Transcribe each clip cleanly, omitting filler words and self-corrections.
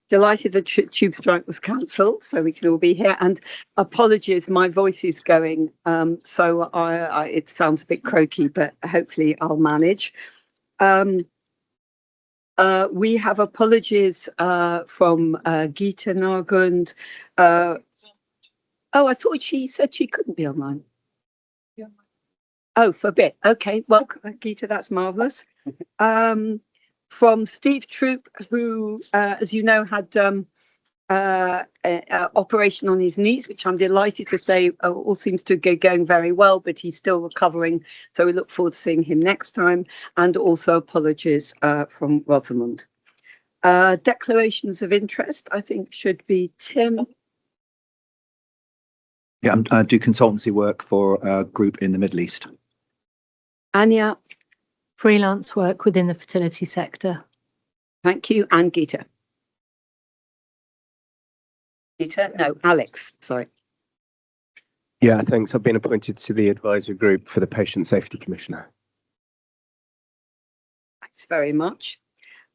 delighted the tube strike was cancelled, so we can all be here. And apologies, my voice is going, so it sounds a bit croaky, but hopefully I'll manage. We have apologies from Geeta Nargund. Oh, I thought she said she couldn't be online. Oh, for a bit. Okay, well, Geeta, that's marvellous. From Steve Troop, who, as you know, had operation on his knees, which I'm delighted to say all seems to be going very well, but he's still recovering. So we look forward to seeing him next time. And also apologies from Rosamund. Declarations of interest, I think, should be Tim. Yeah, I do consultancy work for a group in the Middle East. Anya. Freelance work within the fertility sector. Thank you. And Geeta. Geeta? No, Alex, sorry. Yeah, thanks. I've been appointed to the advisory group for the Patient Safety Commissioner. Thanks very much.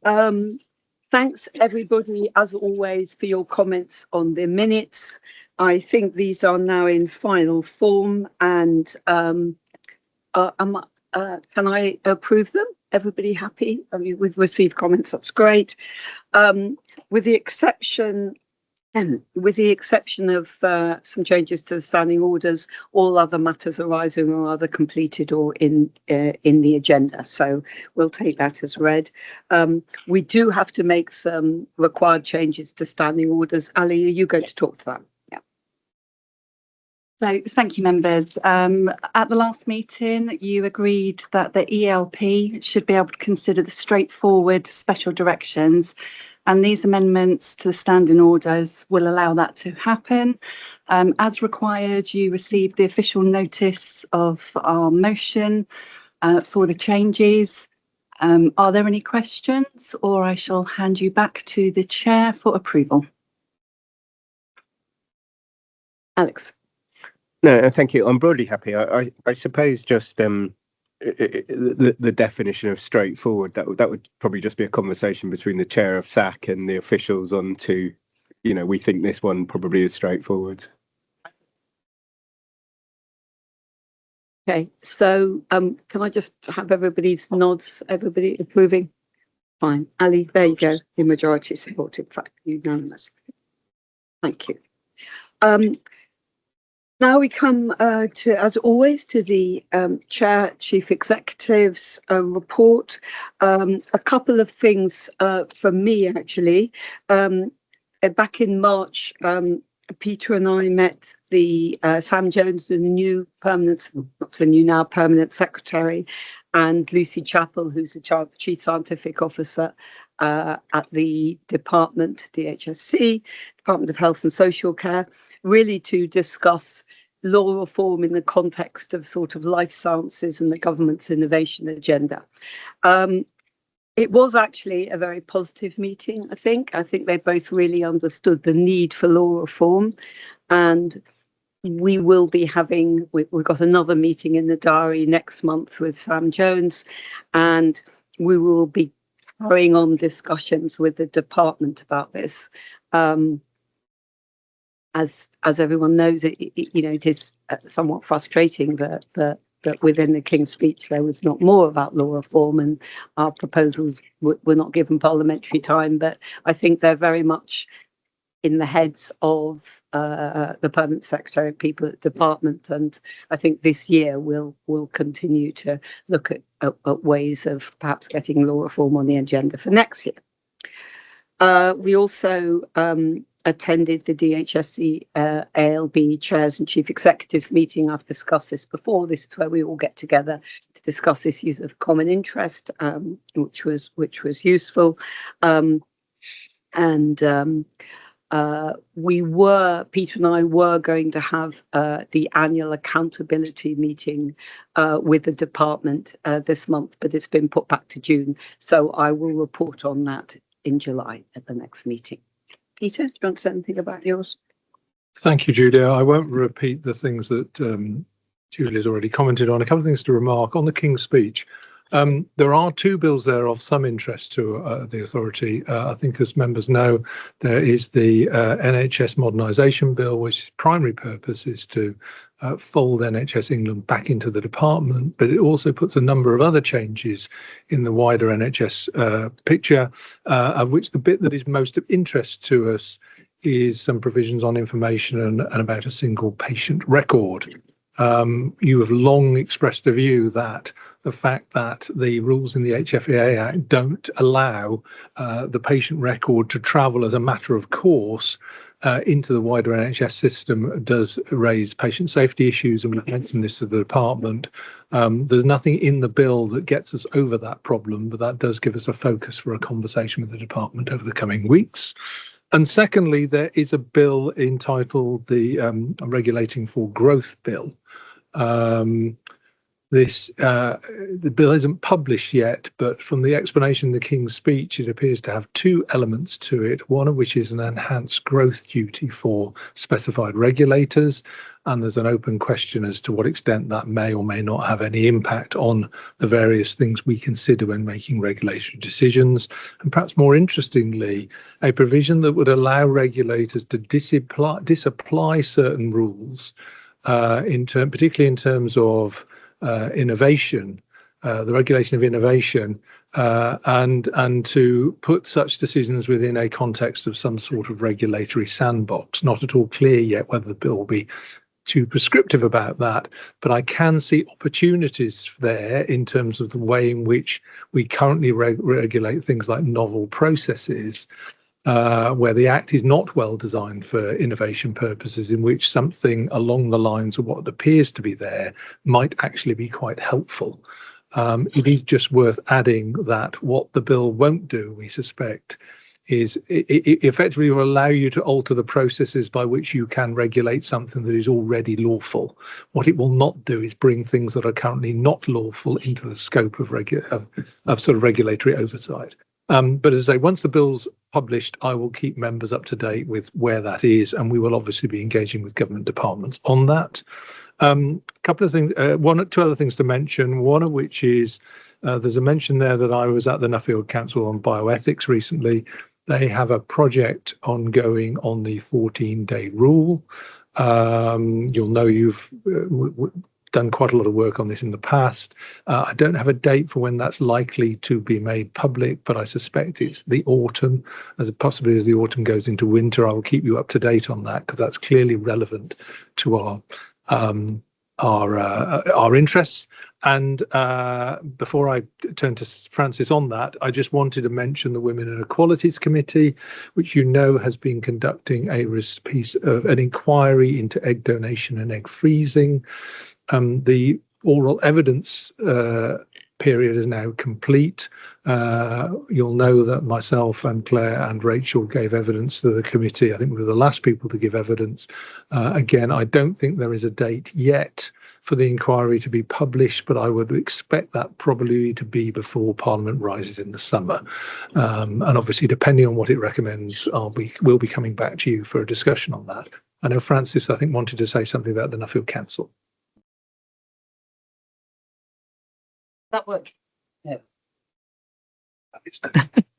Thanks, everybody, as always, for your comments on the minutes. I think these are now in final form, and can I approve them? Everybody happy? I mean, we've received comments, that's great. With the exception of some changes to the standing orders, all other matters arising are either completed or in the agenda. So we'll take that as read. We do have to make some required changes to standing orders. Ali, are you going to talk to that? So thank you, members. At the last meeting, you agreed that the ELP should be able to consider the straightforward special directions, and these amendments to the standing orders will allow that to happen. As required, you received the official notice of our motion for the changes. Are there any questions, or I shall hand you back to the chair for approval? Alex. No, thank you. I'm broadly happy. I suppose just the definition of straightforward, that would probably just be a conversation between the chair of SAC and the officials on to, we think this one probably is straightforward. Okay, so can I just have everybody's nods, everybody approving? Fine. Ali, there you go. The majority supported, unanimous. Thank you. Now we come to, as always, to the Chair, Chief Executive's report. A couple of things from me, actually. Back in March, Peter and I met the Sam Jones, the new permanent, not the new now permanent secretary, and Lucy Chappell, who's the Chief Scientific Officer at the department, DHSC, Department of Health and Social Care, really to discuss law reform in the context of sort of life sciences and the government's innovation agenda. It was actually a very positive meeting, I think. I think they both really understood the need for law reform, and we will be having, we've got another meeting in the diary next month with Sam Jones, and we will be carrying on discussions with the department about this. As everyone knows, it is somewhat frustrating that within the King's Speech there was not more about law reform, and our proposals were not given parliamentary time. But I think they're very much in the heads of the permanent secretary, people at the department, and I think this year we'll continue to look at ways of perhaps getting law reform on the agenda for next year. We also attended the DHSC ALB chairs and chief executives meeting. I've discussed this before. This is where we all get together to discuss issues of common interest, which was useful. Peter and I were going to have the annual accountability meeting with the department this month, but it's been put back to June. So I will report on that in July at the next meeting. Peter, do you want to say anything about yours? Thank you, Julia. I won't repeat the things that Julia's already commented on. A couple of things to remark on the King's Speech. There are two bills there of some interest to the authority. I think, as members know, there is the NHS modernisation bill, which primary purpose is to fold NHS England back into the department, but it also puts a number of other changes in the wider NHS picture, of which the bit that is most of interest to us is some provisions on information and about a single patient record. You have long expressed a view that the fact that the rules in the HFEA Act don't allow the patient record to travel as a matter of course into the wider NHS system does raise patient safety issues, and we've mentioned this to the department. There's nothing in the bill that gets us over that problem, but that does give us a focus for a conversation with the department over the coming weeks. And secondly, there is a bill entitled the Regulating for Growth Bill. The bill isn't published yet, but from the explanation in the King's Speech, it appears to have two elements to it, one of which is an enhanced growth duty for specified regulators, and there's an open question as to what extent that may or may not have any impact on the various things we consider when making regulatory decisions. And perhaps more interestingly, a provision that would allow regulators to disapply certain rules, particularly in terms of innovation, the regulation of innovation, and to put such decisions within a context of some sort of regulatory sandbox. Not at all clear yet whether the bill will be too prescriptive about that, but I can see opportunities there in terms of the way in which we currently regulate things like novel processes, where the Act is not well designed for innovation purposes, in which something along the lines of what appears to be there might actually be quite helpful. It is just worth adding that what the bill won't do, we suspect, is it effectively will allow you to alter the processes by which you can regulate something that is already lawful. What it will not do is bring things that are currently not lawful into the scope of sort of regulatory oversight. But as I say, once the bill's published, I will keep members up to date with where that is, and we will obviously be engaging with government departments on that. A couple of things, two other things to mention, one of which is there's a mention there that I was at the Nuffield Council on Bioethics recently. They have a project ongoing on the 14-day rule. You'll know you've done quite a lot of work on this in the past. I don't have a date for when that's likely to be made public, but I suspect it's the autumn. Possibly as the autumn goes into winter, I will keep you up to date on that, because that's clearly relevant to our interests. And before I turn to Francis on that, I just wanted to mention the Women and Equalities Committee, which you know has been conducting an inquiry into egg donation and egg freezing. The oral evidence period is now complete. You'll know that myself and Claire and Rachel gave evidence to the committee. I think we were the last people to give evidence. Again, I don't think there is a date yet for the inquiry to be published, but I would expect that probably to be before Parliament rises in the summer. And obviously, depending on what it recommends, we'll be coming back to you for a discussion on that. I know Francis, I think, wanted to say something about the Nuffield Council. That work? Yeah.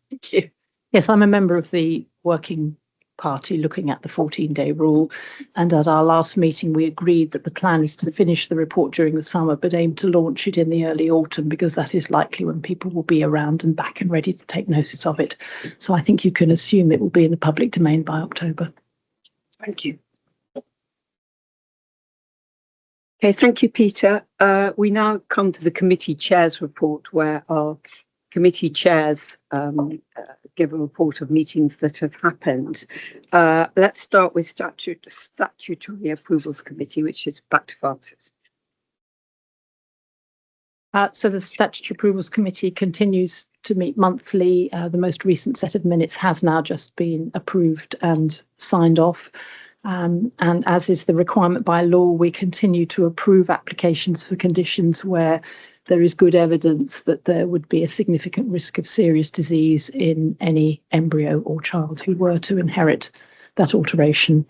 Thank you. Yes, I'm a member of the working party looking at the 14-day rule, and at our last meeting we agreed that the plan is to finish the report during the summer but aim to launch it in the early autumn, because that is likely when people will be around and back and ready to take notice of it. So I think you can assume it will be in the public domain by October. Thank you. Okay, thank you, Peter. We now come to the committee chairs report, where our committee chairs give a report of meetings that have happened. Let's start with Statutory Approvals Committee, which is back to Francis. So the Statutory Approvals Committee continues to meet monthly. The most recent set of minutes has now just been approved and signed off. And as is the requirement by law, we continue to approve applications for conditions where there is good evidence that there would be a significant risk of serious disease in any embryo or child who were to inherit that alteration.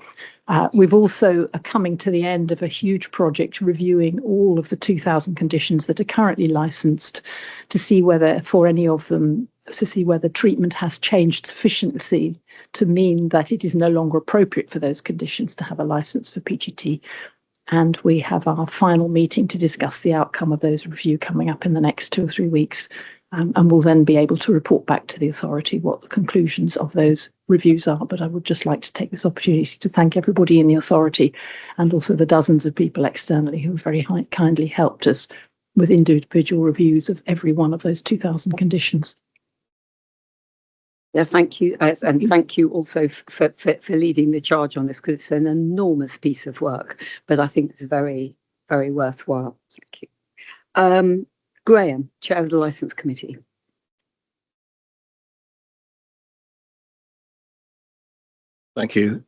We've also are coming to the end of a huge project reviewing all of the 2,000 conditions that are currently licensed to see whether for any of them, to see whether treatment has changed sufficiently to mean that it is no longer appropriate for those conditions to have a license for PGT. And we have our final meeting to discuss the outcome of those review coming up in the next 2 or 3 weeks. And we'll then be able to report back to the authority what the conclusions of those reviews are. But I would just like to take this opportunity to thank everybody in the authority and also the dozens of people externally who have very kindly helped us with individual reviews of every one of those 2,000 conditions. Yeah, thank you. And thank you also for leading the charge on this, because it's an enormous piece of work, but I think it's very, very worthwhile. Thank you. Graham, Chair of the Licence Committee. Thank you.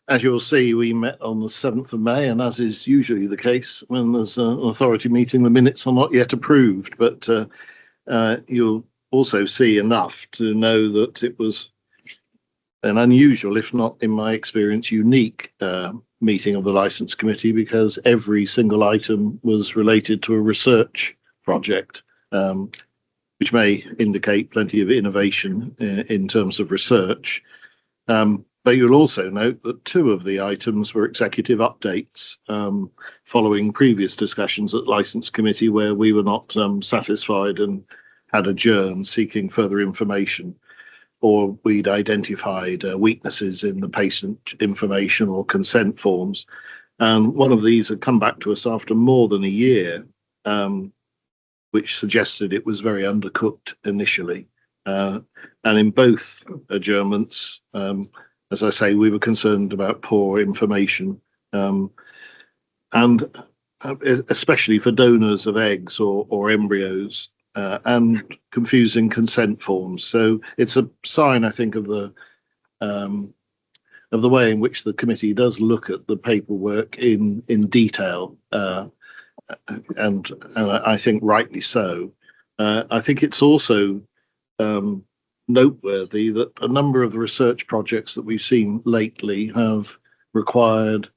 As you'll see, we met on the 7th of May, and as is usually the case when there's an authority meeting, the minutes are not yet approved, but you'll also see enough to know that it was an unusual, if not in my experience, unique meeting of the Licence Committee, because every single item was related to a research project, which may indicate plenty of innovation in terms of research. But you'll also note that 2 of the items were executive updates following previous discussions at Licence Committee where we were not satisfied and had adjourned seeking further information, or we'd identified weaknesses in the patient information or consent forms. And one of these had come back to us after more than a year, which suggested it was very undercooked initially. And in both adjournments, as I say, we were concerned about poor information, and especially for donors of eggs or embryos, and confusing consent forms. So it's a sign, I think, of the way in which the committee does look at the paperwork in detail, and I think rightly so. I think it's also noteworthy that a number of the research projects that we've seen lately have required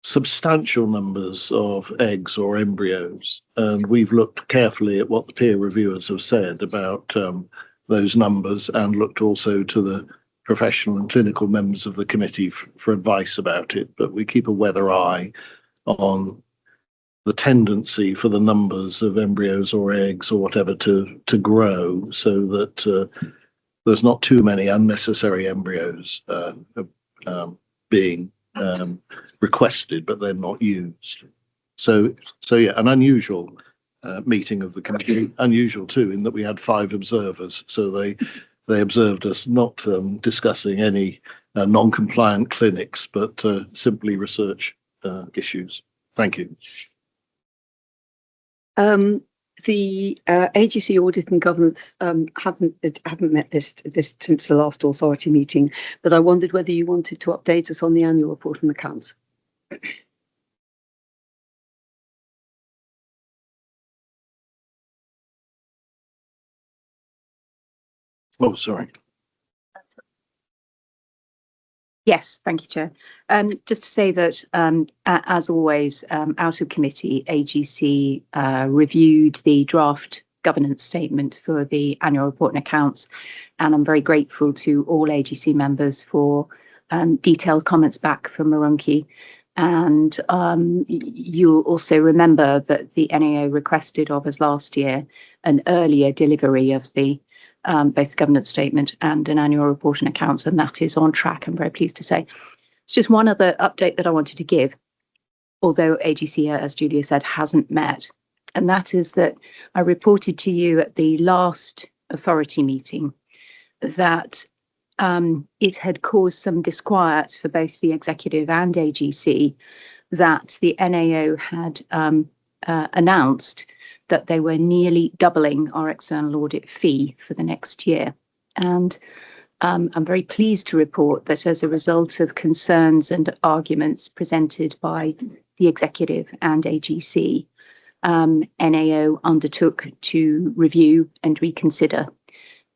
substantial numbers of eggs or embryos, and we've looked carefully at what the peer reviewers have said about those numbers, and looked also to the professional and clinical members of the committee for advice about it. But we keep a weather eye on the tendency for the numbers of embryos or eggs or whatever to grow, so that there's not too many unnecessary embryos being requested, but they're not used. So yeah, an unusual meeting of the committee. Unusual too, in that we had 5 observers, so they observed us not discussing any non-compliant clinics, but simply research issues. Thank you. The AGC Audit and Governance haven't met this since the last authority meeting, but I wondered whether you wanted to update us on the annual report and accounts. Oh, sorry. Yes, thank you, Chair. Just to say that, as always, out of committee, AGC reviewed the draft governance statement for the annual report and accounts, and I'm very grateful to all AGC members for detailed comments back from Marunki. And you'll also remember that the NAO requested of us last year an earlier delivery of the both governance statement and an annual report and accounts, and that is on track, I'm very pleased to say. It's just one other update that I wanted to give, although AGC, as Julia said, hasn't met, and that is that I reported to you at the last authority meeting that it had caused some disquiet for both the executive and AGC that the NAO had announced that they were nearly doubling our external audit fee for the next year. And I'm very pleased to report that as a result of concerns and arguments presented by the executive and AGC, NAO undertook to review and reconsider.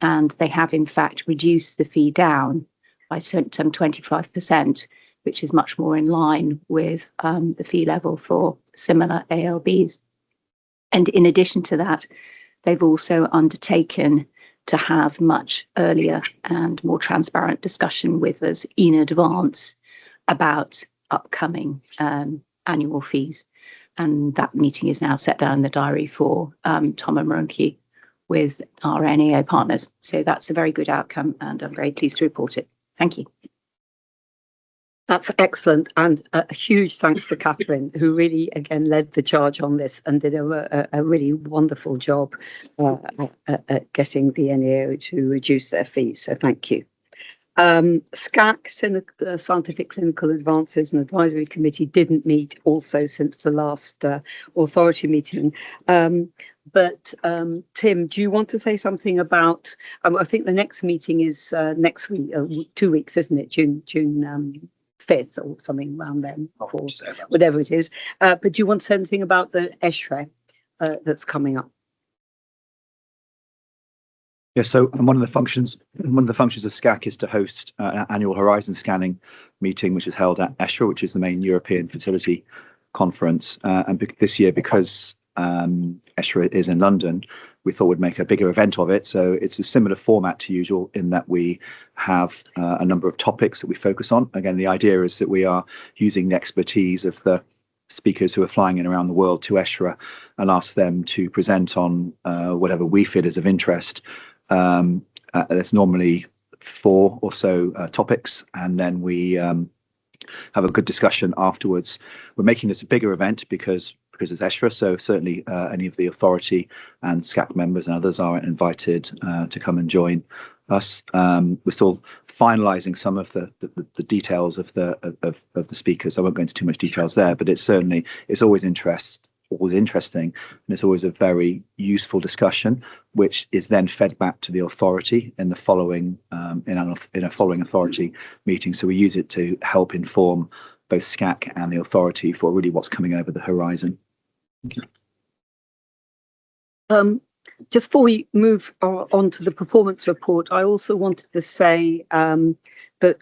And they have in fact reduced the fee down by some 25%, which is much more in line with the fee level for similar ALBs. And in addition to that, they've also undertaken to have much earlier and more transparent discussion with us in advance about upcoming annual fees. And that meeting is now set down in the diary for Tom and Marunki with our NAO partners. So that's a very good outcome, and I'm very pleased to report it. Thank you. That's excellent, and a huge thanks to Catherine, who really, again, led the charge on this and did a really wonderful job at getting the NAO to reduce their fees. So thank you. SCAC, Scientific Clinical Advances and Advisory Committee, didn't meet also since the last authority meeting. But Tim, do you want to say something about? I think the next meeting is next week, 2 weeks, isn't it? June 5th or something around then, or whatever it is. But do you want to say anything about the HFEA that's coming up? Yeah, so one of the functions of SCAC is to host an annual horizon scanning meeting, which is held at ESHRE, which is the main European fertility conference. And this year, because ESHRE is in London, we thought we'd make a bigger event of it. So it's a similar format to usual in that we have a number of topics that we focus on. Again, the idea is that we are using the expertise of the speakers who are flying in around the world to ESHRE and ask them to present on whatever we feel is of interest. There's normally 4 or so topics, and then we have a good discussion afterwards. We're making this a bigger event because it's ESHRE, so certainly any of the authority and SCAC members and others are invited to come and join us. We're still finalising some of the details of the speakers. I won't go into too much details there, but it's always interesting, and it's always a very useful discussion, which is then fed back to the authority in the following in a following authority meeting. So we use it to help inform both SCAC and the authority for really what's coming over the horizon. Just before we move on to the performance report, I also wanted to say that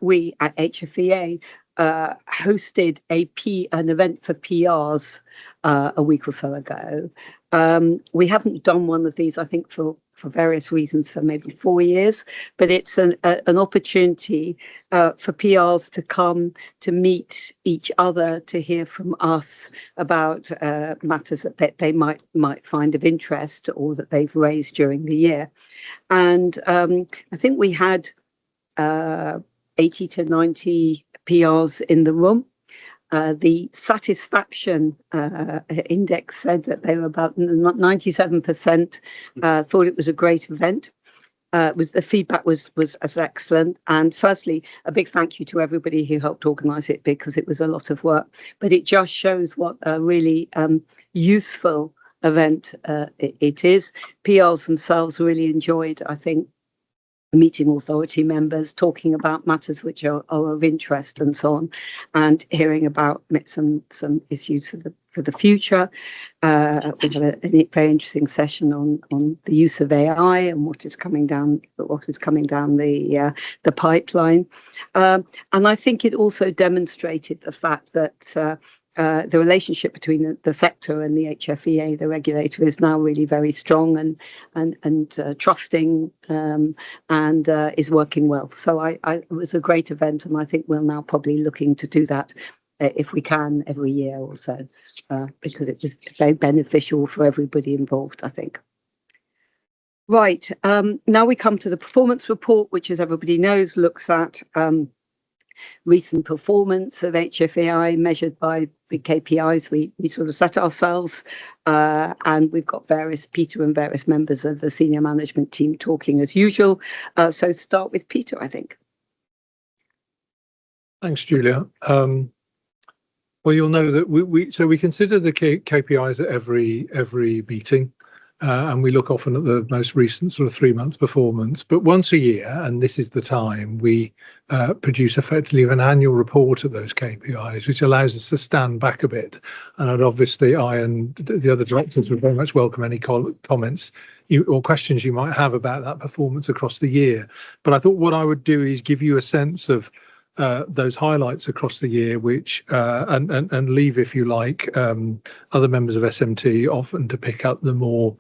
we at HFEA hosted an event for PRs a week or so ago. We haven't done one of these, I think, for various reasons, for maybe 4 years, but it's an opportunity for PRs to come to meet each other, to hear from us about matters that they might find of interest or that they've raised during the year. And I think we had 80 to 90 PRs in the room. The satisfaction index said that they were about 97% thought it was a great event. The feedback was as excellent. And firstly, a big thank you to everybody who helped organise it, because it was a lot of work. But it just shows what a really useful event it is. PRs themselves really enjoyed, I think, meeting authority members, talking about matters which are of interest and so on, and hearing about some issues for the future. We had a very interesting session on the use of AI and what is coming down the pipeline. And I think it also demonstrated the fact that the relationship between the sector and the HFEA, the regulator, is now really very strong and trusting, and is working well. So it was a great event, and I think we're now probably looking to do that if we can every year or so, because it was very beneficial for everybody involved, I think. Right, now we come to the performance report, which, as everybody knows, looks at recent performance of HFEI measured by the KPIs we sort of set ourselves, and we've got Peter and various members of the senior management team talking as usual. So start with Peter, I think. Thanks, Julia. Well, you'll know that we consider the KPIs at every meeting. and we look often at the most recent sort of 3 month performance. But once a year, and this is the time, we produce effectively an annual report of those KPIs, which allows us to stand back a bit. And obviously, I and the other directors would very much welcome any comments or questions you might have about that performance across the year. But I thought what I would do is give you a sense of those highlights across the year, which and leave, if you like, other members of SMT often to pick up the more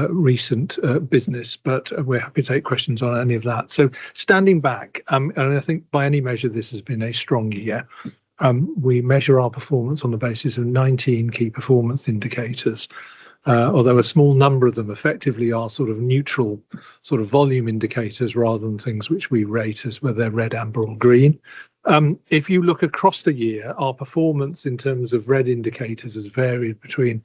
recent business, but we're happy to take questions on any of that. So standing back, and I think by any measure this has been a strong year. We measure our performance on the basis of 19 key performance indicators, although a small number of them effectively are sort of neutral sort of volume indicators rather than things which we rate as whether they're red, amber or green. If you look across the year, our performance in terms of red indicators has varied between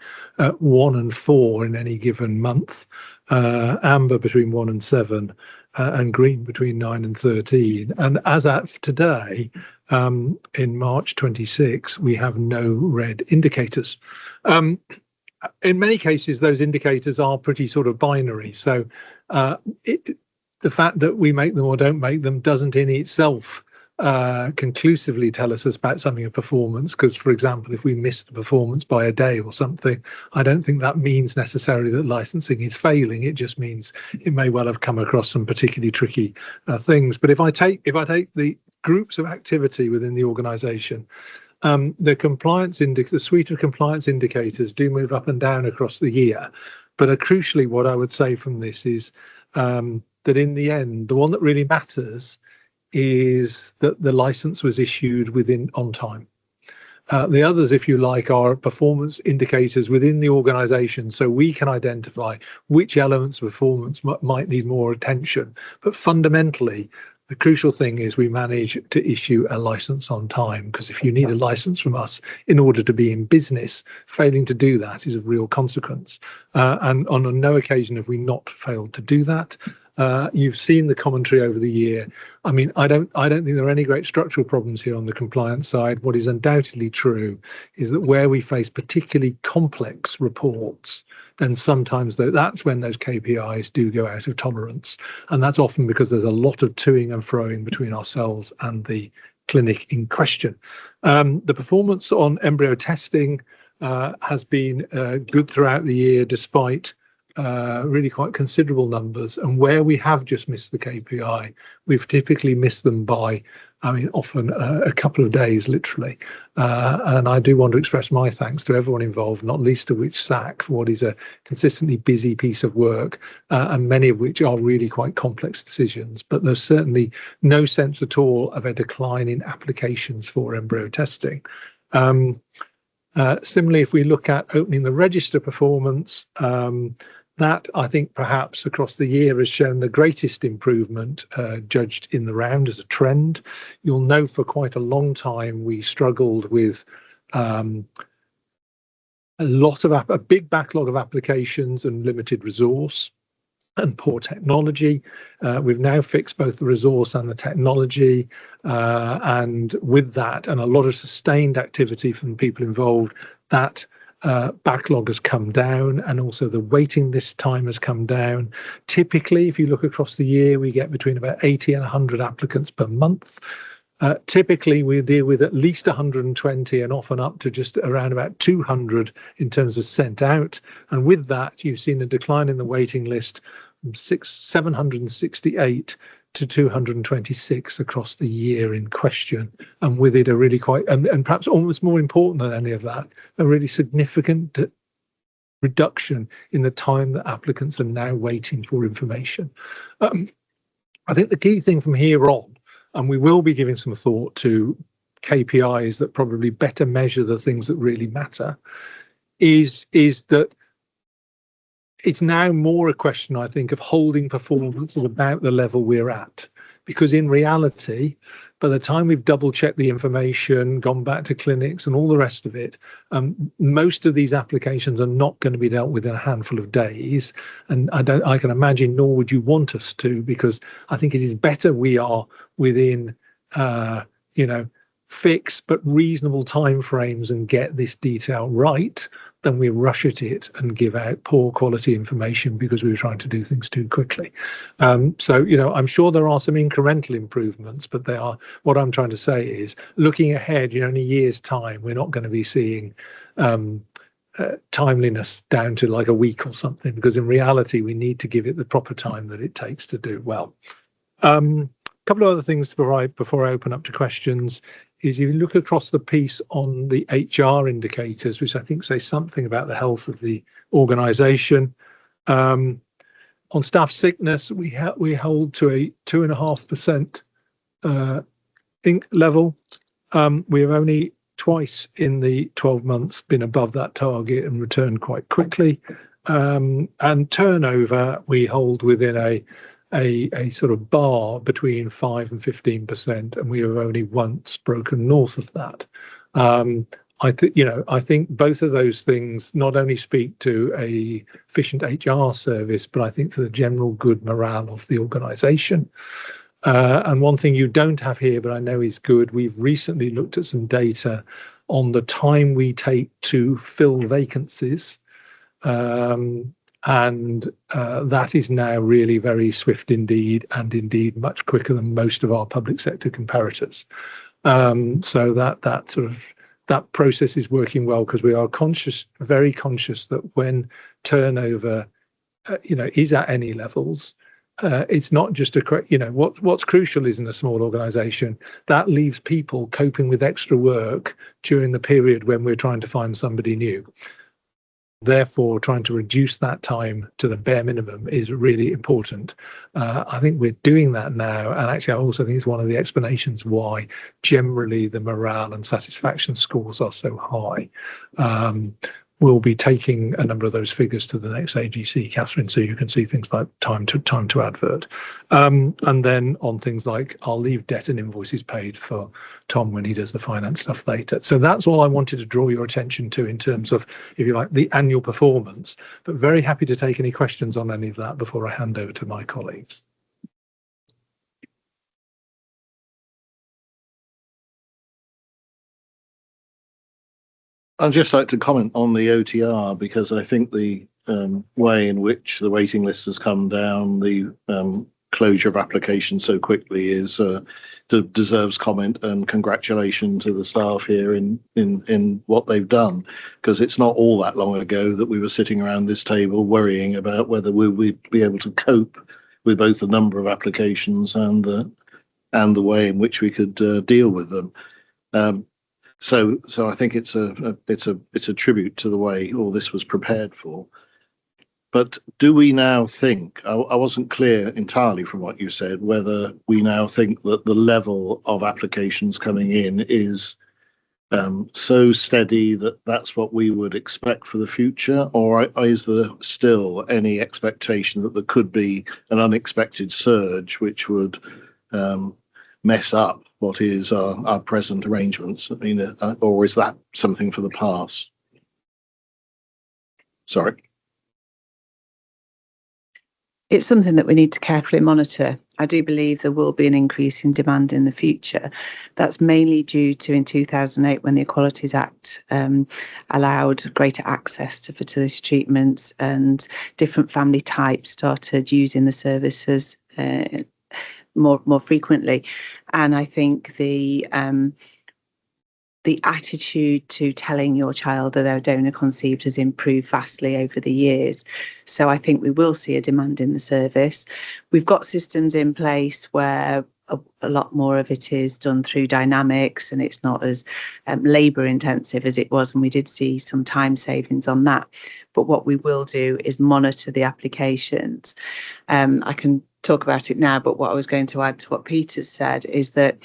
1 and 4 in any given month, amber between 1 and 7, and green between 9 and 13. And as at today, in March 26, we have no red indicators. In many cases, those indicators are pretty sort of binary. So the fact that we make them or don't make them doesn't in itself conclusively tell us about something of performance, because, for example, if we miss the performance by a day or something, I don't think that means necessarily that licensing is failing. It just means it may well have come across some particularly tricky things. But if I take the groups of activity within the organisation, the suite of compliance indicators do move up and down across the year. But crucially, what I would say from this is that in the end, the one that really matters is that the license was issued on time. The others, if you like, are performance indicators within the organisation, so we can identify which elements of performance might need more attention. But fundamentally, the crucial thing is we manage to issue a license on time, because if you need a license from us in order to be in business, failing to do that is of real consequence. And on no occasion have we not failed to do that. You've seen the commentary over the year. I mean, I don't think there are any great structural problems here on the compliance side. What is undoubtedly true is that where we face particularly complex reports, then sometimes that's when those KPIs do go out of tolerance. And that's often because there's a lot of toing and froing between ourselves and the clinic in question. The performance on embryo testing has been good throughout the year, despite really quite considerable numbers. And where we have just missed the KPI, we've typically missed them by, often a couple of days, literally. And I do want to express my thanks to everyone involved, not least of which SAC, for what is a consistently busy piece of work, and many of which are really quite complex decisions. But there's certainly no sense at all of a decline in applications for embryo testing. Similarly, if we look at opening the register performance, that, I think, perhaps across the year has shown the greatest improvement, judged in the round as a trend. You'll know for quite a long time we struggled with a big backlog of applications and limited resource and poor technology. We've now fixed both the resource and the technology, and with that and a lot of sustained activity from people involved, that backlog has come down, and also the waiting list time has come down. Typically, if you look across the year, we get between about 80 and 100 applicants per month. Typically, we deal with at least 120 and often up to just around about 200 in terms of sent out. And with that, you've seen a decline in the waiting list from 768 to 226 across the year in question, and with it a really quite, and perhaps almost more important than any of that, a really significant reduction in the time that applicants are now waiting for information. I think the key thing from here on, and we will be giving some thought to KPIs that probably better measure the things that really matter, is that it's now more a question, I think, of holding performance at about the level we're at. Because in reality, by the time we've double-checked the information, gone back to clinics and all the rest of it, most of these applications are not going to be dealt with in a handful of days. And I can imagine, nor would you want us to, because I think it is better we are within, fixed but reasonable timeframes and get this detail right, then we rush at it and give out poor quality information because we were trying to do things too quickly. So, I'm sure there are some incremental improvements, but they are, what I'm trying to say is, looking ahead, in a year's time, we're not going to be seeing timeliness down to like a week or something, because in reality, we need to give it the proper time that it takes to do well. Couple of other things before I open up to questions is, you look across the piece on the HR indicators, which I think say something about the health of the organisation. On staff sickness, we hold to a 2.5% level. We have only twice in the 12 months been above that target and returned quite quickly. And turnover, we hold within a sort of bar between 5 and 15%, and we have only once broken north of that. I think both of those things not only speak to a efficient HR service, but I think to the general good morale of the organisation. And one thing you don't have here, but I know is good, we've recently looked at some data on the time we take to fill vacancies. And that is now really very swift indeed, and indeed much quicker than most of our public sector comparators. So that process is working well, because we are very conscious that when turnover, is at any levels, it's not just what's crucial is, in a small organisation, that leaves people coping with extra work during the period when we're trying to find somebody new. Therefore, trying to reduce that time to the bare minimum is really important. I think we're doing that now, and actually I also think it's one of the explanations why generally the morale and satisfaction scores are so high. We'll be taking a number of those figures to the next AGC, Catherine, so you can see things like time to advert. And then on things like, I'll leave debt and invoices paid for Tom when he does the finance stuff later. So that's all I wanted to draw your attention to in terms of, if you like, the annual performance, but very happy to take any questions on any of that before I hand over to my colleagues. I'd just like to comment on the OTR, because I think the way in which the waiting list has come down, the closure of applications so quickly deserves comment and congratulation to the staff here in what they've done, because it's not all that long ago that we were sitting around this table worrying about whether we would be able to cope with both the number of applications and the way in which we could deal with them. So I think it's a tribute to the way all this was prepared for. But do we now think, I wasn't clear entirely from what you said, whether we now think that the level of applications coming in is so steady that that's what we would expect for the future, or is there still any expectation that there could be an unexpected surge which would mess up what is our present arrangements? I mean, or is that something for the past? Sorry. It's something that we need to carefully monitor. I do believe there will be an increase in demand in the future. That's mainly due to, in 2008, when the Equalities Act allowed greater access to fertility treatments, and different family types started using the services more frequently. And I think the attitude to telling your child that they're donor conceived has improved vastly over the years. So I think we will see a demand in the service. We've got systems in place where a lot more of it is done through dynamics, and it's not as labour intensive as it was, and we did see some time savings on that. But what we will do is monitor the applications. I can talk about it now, but what I was going to add to what Peter's said is that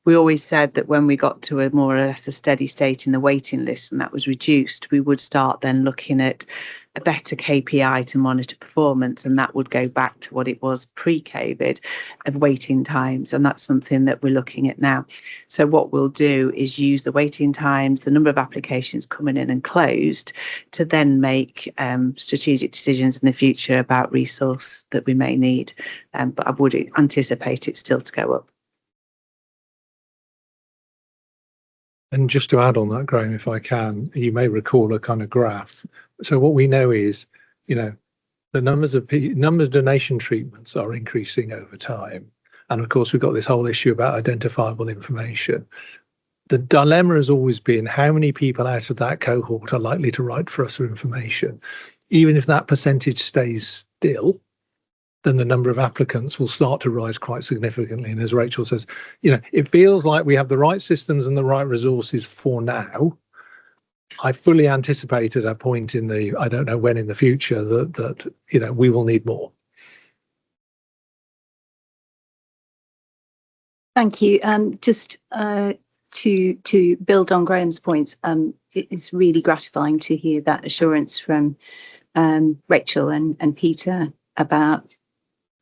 we always said that when we got to a more or less a steady state in the waiting list, and that was reduced, we would start then looking at a better KPI to monitor performance, and that would go back to what it was pre-COVID of waiting times, and that's something that we're looking at now. So what we'll do is use the waiting times, the number of applications coming in and closed, to then make strategic decisions in the future about resource that we may need, but I would anticipate it still to go up. And just to add on that, Graham, if I can, you may recall a kind of graph. So what we know is, the numbers of donation treatments are increasing over time. And of course, we've got this whole issue about identifiable information. The dilemma has always been how many people out of that cohort are likely to write for us for information. Even if that percentage stays still, then the number of applicants will start to rise quite significantly. And as Rachel says, it feels like we have the right systems and the right resources for now. I fully anticipated a point in I don't know when in the future that we will need more. Thank you. Just to build on Graham's point, it's really gratifying to hear that assurance from Rachel and Peter about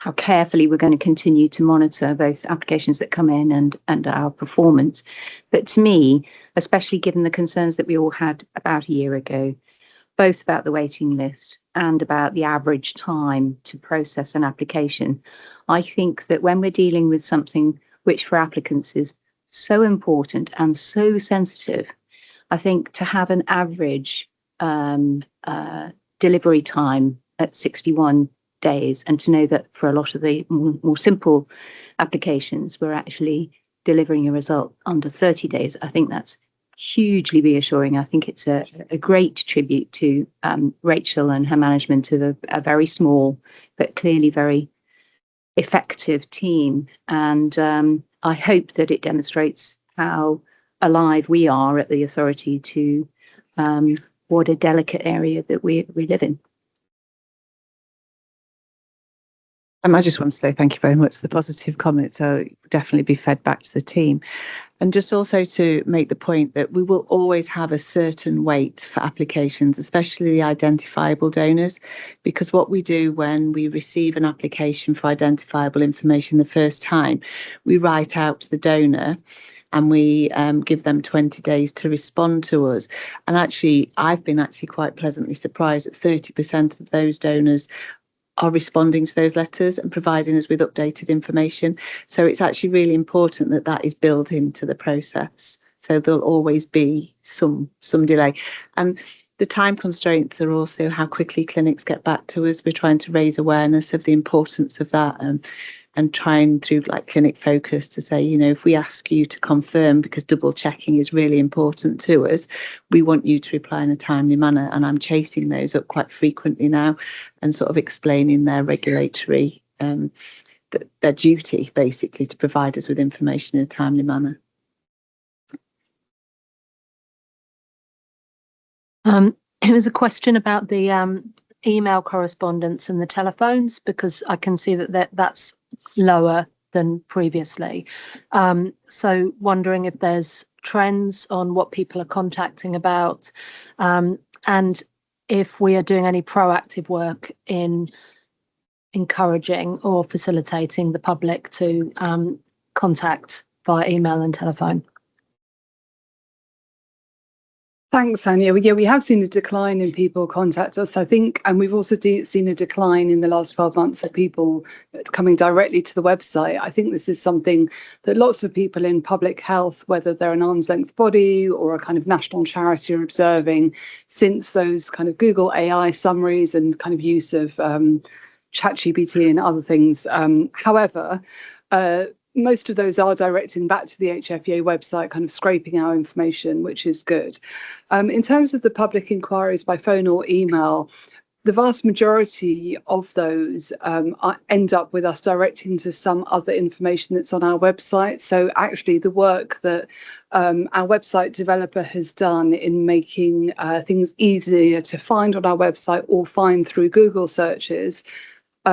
how carefully we're going to continue to monitor both applications that come in and our performance. But to me, especially given the concerns that we all had about a year ago, both about the waiting list and about the average time to process an application, I think that when we're dealing with something which for applicants is so important and so sensitive, I think to have an average delivery time at 61 days, and to know that for a lot of the more simple applications, we're actually delivering a result under 30 days. I think that's hugely reassuring. I think it's a great tribute to Rachel and her management of a very small, but clearly very effective team. And I hope that it demonstrates how alive we are at the authority to what a delicate area that we live in. I just want to say thank you very much for the positive comments. So definitely be fed back to the team. And just also to make the point that we will always have a certain weight for applications, especially the identifiable donors, because what we do when we receive an application for identifiable information the first time, we write out to the donor and we give them 20 days to respond to us. And actually, I've been quite pleasantly surprised that 30% of those donors are responding to those letters and providing us with updated information. So it's actually really important that that is built into the process. So there'll always be some delay. And the time constraints are also how quickly clinics get back to us. We're trying to raise awareness of the importance of that and trying through clinic focus to say, if we ask you to confirm, because double checking is really important to us, we want you to reply in a timely manner. And I'm chasing those up quite frequently now and sort of explaining their regulatory, their duty basically to provide us with information in a timely manner. It was a question about the email correspondence and the telephones, because I can see that's lower than previously. So wondering if there's trends on what people are contacting about, and if we are doing any proactive work in encouraging or facilitating the public to contact via email and telephone. Thanks, Anya. Yeah, we have seen a decline in people contact us, I think, and we've also seen a decline in the last 12 months of people coming directly to the website. I think this is something that lots of people in public health, whether they're an arm's length body or a kind of national charity, are observing since those kind of Google AI summaries and kind of use of ChatGPT and other things. However, most of those are directing back to the HFEA website, kind of scraping our information, which is good. In terms of the public inquiries by phone or email, the vast majority of those end up with us directing to some other information that's on our website. So actually the work that our website developer has done in making things easier to find on our website or find through Google searches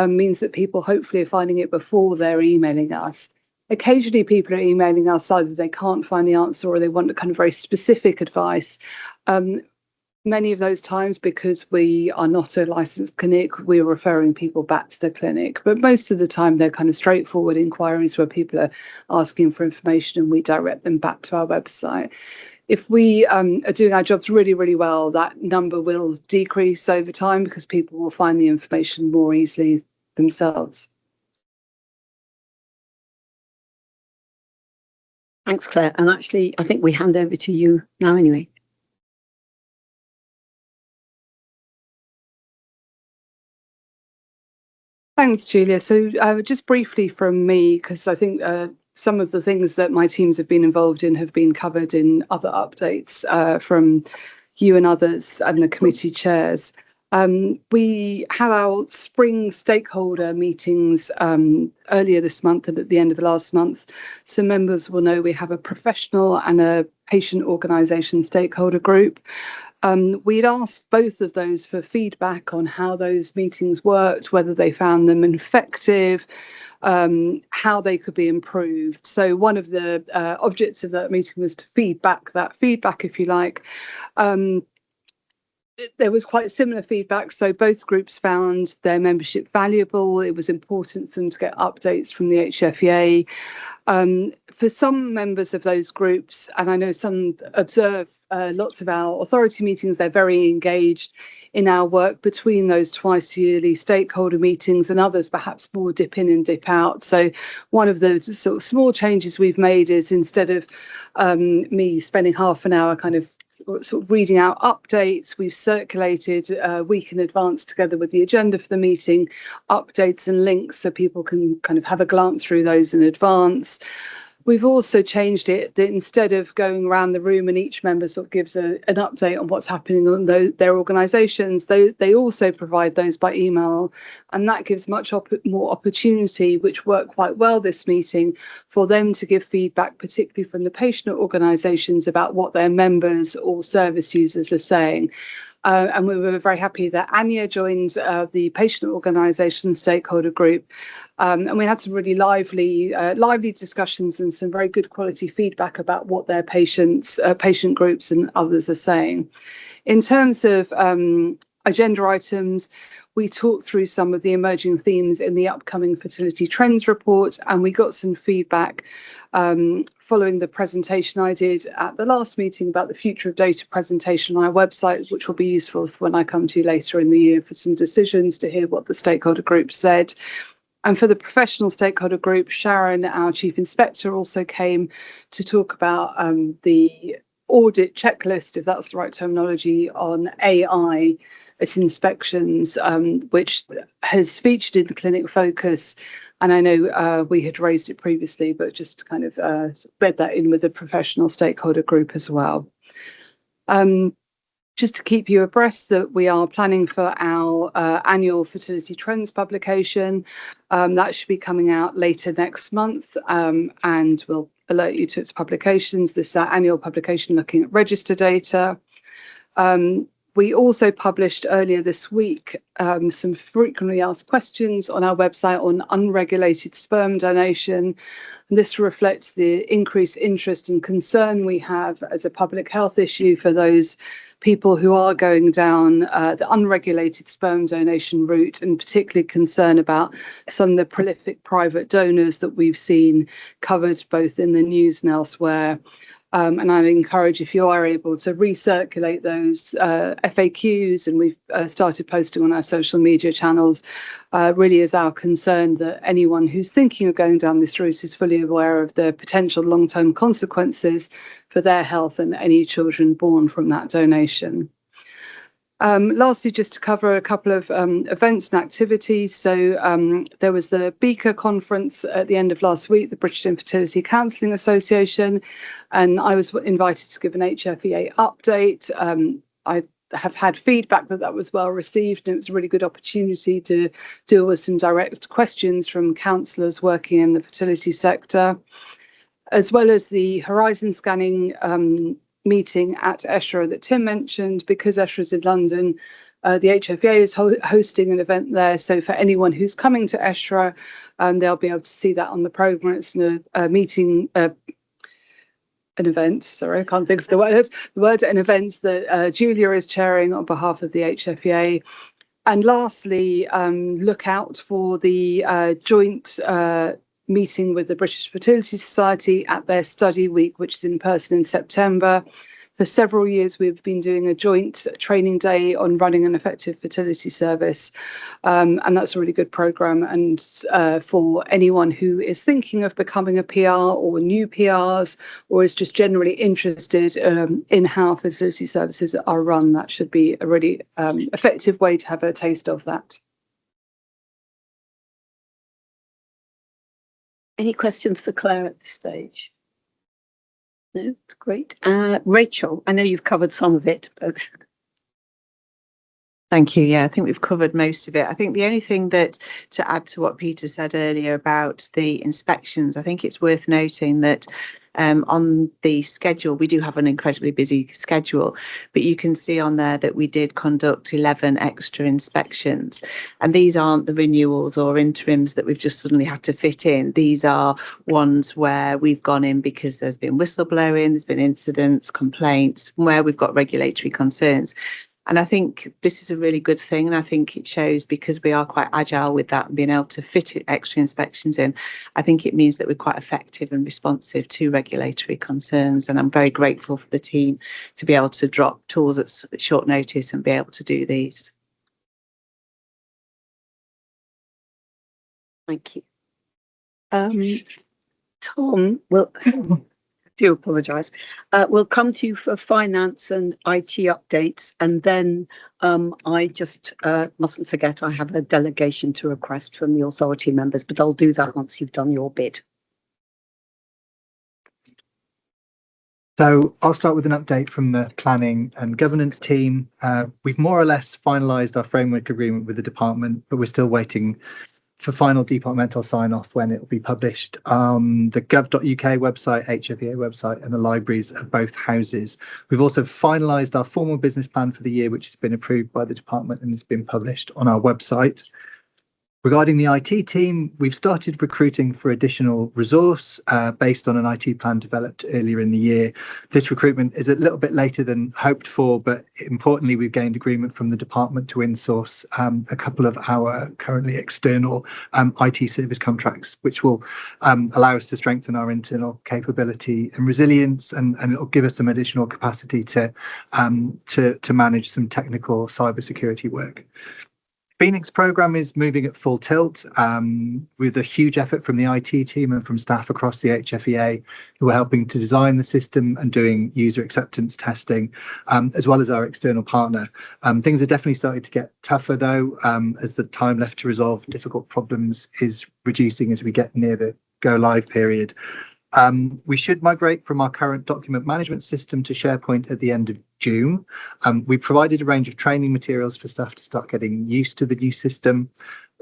means that people hopefully are finding it before they're emailing us. Occasionally people are emailing us either they can't find the answer or they want a kind of very specific advice. Many of those times, because we are not a licensed clinic, we're referring people back to the clinic. But most of the time they're kind of straightforward inquiries where people are asking for information and we direct them back to our website. If we are doing our jobs really, really well, that number will decrease over time because people will find the information more easily themselves. Thanks, Claire. And actually, I think we hand over to you now anyway. Thanks, Julia. So just briefly from me, because I think some of the things that my teams have been involved in have been covered in other updates from you and others and the committee chairs. We had our spring stakeholder meetings earlier this month and at the end of last month. So members will know we have a professional and a patient organisation stakeholder group. We'd asked both of those for feedback on how those meetings worked, whether they found them effective, how they could be improved. So one of the objects of that meeting was to feedback that feedback, if you like. There was quite similar feedback. So both groups found their membership valuable. It was important for them to get updates from the HFEA. For some members of those groups, and I know some observe lots of our authority meetings, they're very engaged in our work between those twice yearly stakeholder meetings, and others perhaps more dip in and dip out. So one of the sort of small changes we've made is instead of me spending half an hour kind of sort of reading out updates, we've circulated a week in advance together with the agenda for the meeting, updates and links so people can kind of have a glance through those in advance. We've also changed it that instead of going around the room and each member sort of gives an update on what's happening on their organisations, they also provide those by email. And that gives much more opportunity, which worked quite well this meeting, for them to give feedback, particularly from the patient organisations, about what their members or service users are saying. And we were very happy that Anya joined the patient organisation stakeholder group. And we had some really lively discussions and some very good quality feedback about what their patient groups and others are saying. In terms of agenda items, we talked through some of the emerging themes in the upcoming Fertility Trends report, and we got some feedback following the presentation I did at the last meeting about the future of data presentation on our website, which will be useful for when I come to you later in the year for some decisions, to hear what the stakeholder group said. And for the professional stakeholder group, Sharon, our chief inspector, also came to talk about the audit checklist, if that's the right terminology, on AI at inspections, which has featured in the clinic focus. And I know we had raised it previously, but just to kind of bed that in with the professional stakeholder group as well. Just to keep you abreast that we are planning for our annual Fertility Trends publication. That should be coming out later next month, and we'll alert you to its publications. This annual publication looking at register data. We also published earlier this week some frequently asked questions on our website on unregulated sperm donation. And this reflects the increased interest and concern we have as a public health issue for those people who are going down the unregulated sperm donation route, and particularly concern about some of the prolific private donors that we've seen covered both in the news and elsewhere. And I'd encourage, if you are able, to recirculate those FAQs, and we've started posting on our social media channels. Really is our concern that anyone who's thinking of going down this route is fully aware of the potential long-term consequences for their health and any children born from that donation. Lastly, just to cover a couple of events and activities. So there was the Beaker conference at the end of last week, the British Infertility Counselling Association, and I was invited to give an HFEA update. I have had feedback that was well received, and it was a really good opportunity to deal with some direct questions from counsellors working in the fertility sector, as well as the horizon scanning meeting at ESHRE that Tim mentioned. Because ESHRE is in London, the HFEA is hosting an event there. So for anyone who's coming to ESHRE, they'll be able to see that on the programme. It's an event, sorry, I can't think of the word, an event that Julia is chairing on behalf of the HFEA. And lastly, look out for the joint meeting with the British Fertility Society at their study week, which is in person in September. For several years, we've been doing a joint training day on running an effective fertility service, and that's a really good programme. And for anyone who is thinking of becoming a PR or new PRs, or is just generally interested in how fertility services are run, that should be a really effective way to have a taste of that. Any questions for Claire at this stage? No, great. Rachel, I know you've covered some of it, but Thank you. Yeah, I think we've covered most of it. I think the only thing that to add to what Peter said earlier about the inspections, I think it's worth noting that on the schedule, we do have an incredibly busy schedule, but you can see on there that we did conduct 11 extra inspections. And these aren't the renewals or interims that we've just suddenly had to fit in. These are ones where we've gone in because there's been whistleblowing, there's been incidents, complaints, where we've got regulatory concerns. And I think this is a really good thing. And I think it shows, because we are quite agile with that and being able to fit extra inspections in, I think it means that we're quite effective and responsive to regulatory concerns. And I'm very grateful for the team to be able to drop tools at short notice and be able to do these. thank you. Tom, well, do apologise. We'll come to you for finance and IT updates, and then I just mustn't forget I have a delegation to request from the authority members, but I'll do that once you've done your bit. So I'll start with an update from the planning and governance team. We've more or less finalised our framework agreement with the department, but we're still waiting for final departmental sign-off when it will be published on the gov.uk website, HFEA website, and the libraries of both houses. We've also finalised our formal business plan for the year, which has been approved by the department and has been published on our website. Regarding the IT team, we've started recruiting for additional resource based on an IT plan developed earlier in the year. This recruitment is a little bit later than hoped for, but importantly, we've gained agreement from the department to insource a couple of our currently external IT service contracts, which will allow us to strengthen our internal capability and resilience, and it'll give us some additional capacity to manage some technical cybersecurity work. Phoenix programme is moving at full tilt with a huge effort from the IT team and from staff across the HFEA who are helping to design the system and doing user acceptance testing, as well as our external partner. Things are definitely starting to get tougher though, as the time left to resolve difficult problems is reducing as we get near the go live period. We should migrate from our current document management system to SharePoint at the end of June. We provided a range of training materials for staff to start getting used to the new system.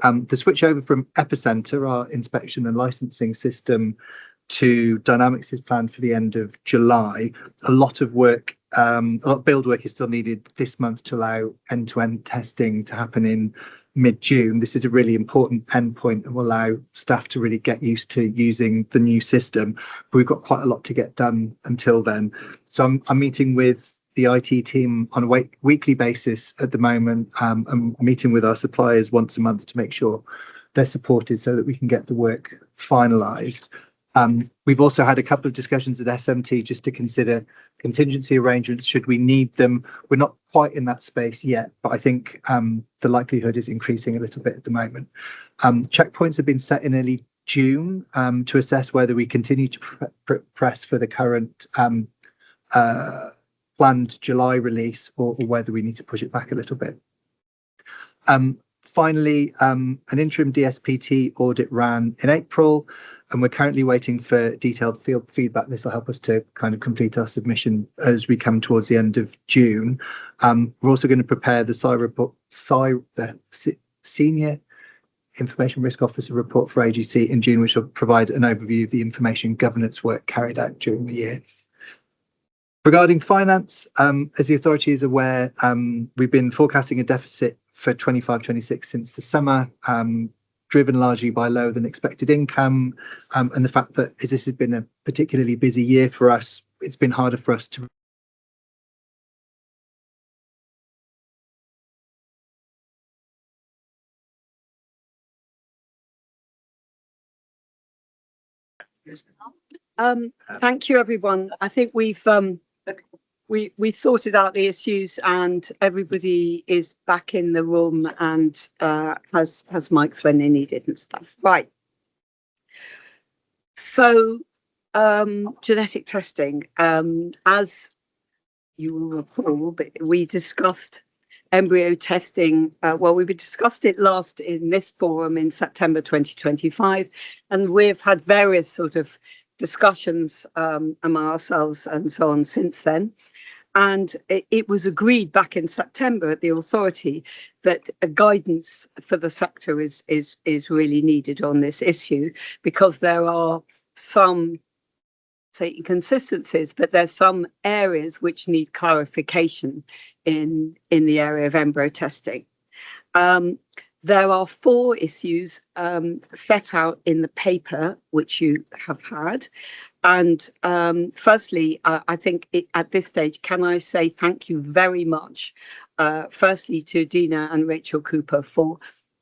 The switch over from Epicenter, our inspection and licensing system, to Dynamics is planned for the end of July. A lot of build work is still needed this month to allow end-to-end testing to happen in mid-June. This is a really important endpoint and will allow staff to really get used to using the new system. But we've got quite a lot to get done until then. So I'm meeting with the IT team on a weekly basis at the moment. I'm meeting with our suppliers once a month to make sure they're supported so that we can get the work finalised. We've also had a couple of discussions at SMT just to consider contingency arrangements should we need them. We're not quite in that space yet, but I think the likelihood is increasing a little bit at the moment. Checkpoints have been set in early June to assess whether we continue to press for the current planned July release or whether we need to push it back a little bit. Finally, an interim DSPT audit ran in April, and we're currently waiting for detailed field feedback. This will help us to kind of complete our submission as we come towards the end of June. We're also going to prepare the Senior Information Risk Officer report for AGC in June, which will provide an overview of the information governance work carried out during the year. Regarding finance, as the authority is aware, we've been forecasting a deficit for 25-26 since the summer, driven largely by lower than expected income, and the fact that as this has been a particularly busy year for us, it's been harder for us to thank you everyone. I think we've we sorted out the issues and everybody is back in the room and has mics when they need it and stuff. Right. So genetic testing, as you will recall, but we discussed embryo testing. We discussed it last in this forum in September 2025, and we've had various sort of discussions among ourselves and so on since then. And it was agreed back in September at the authority that a guidance for the sector is really needed on this issue, because there are some, say, inconsistencies, but there's some areas which need clarification in the area of embryo testing. There are 4 issues set out in the paper which you have had. And firstly, I think at this stage, can I say thank you very much, firstly to Dina and Rachel Cooper for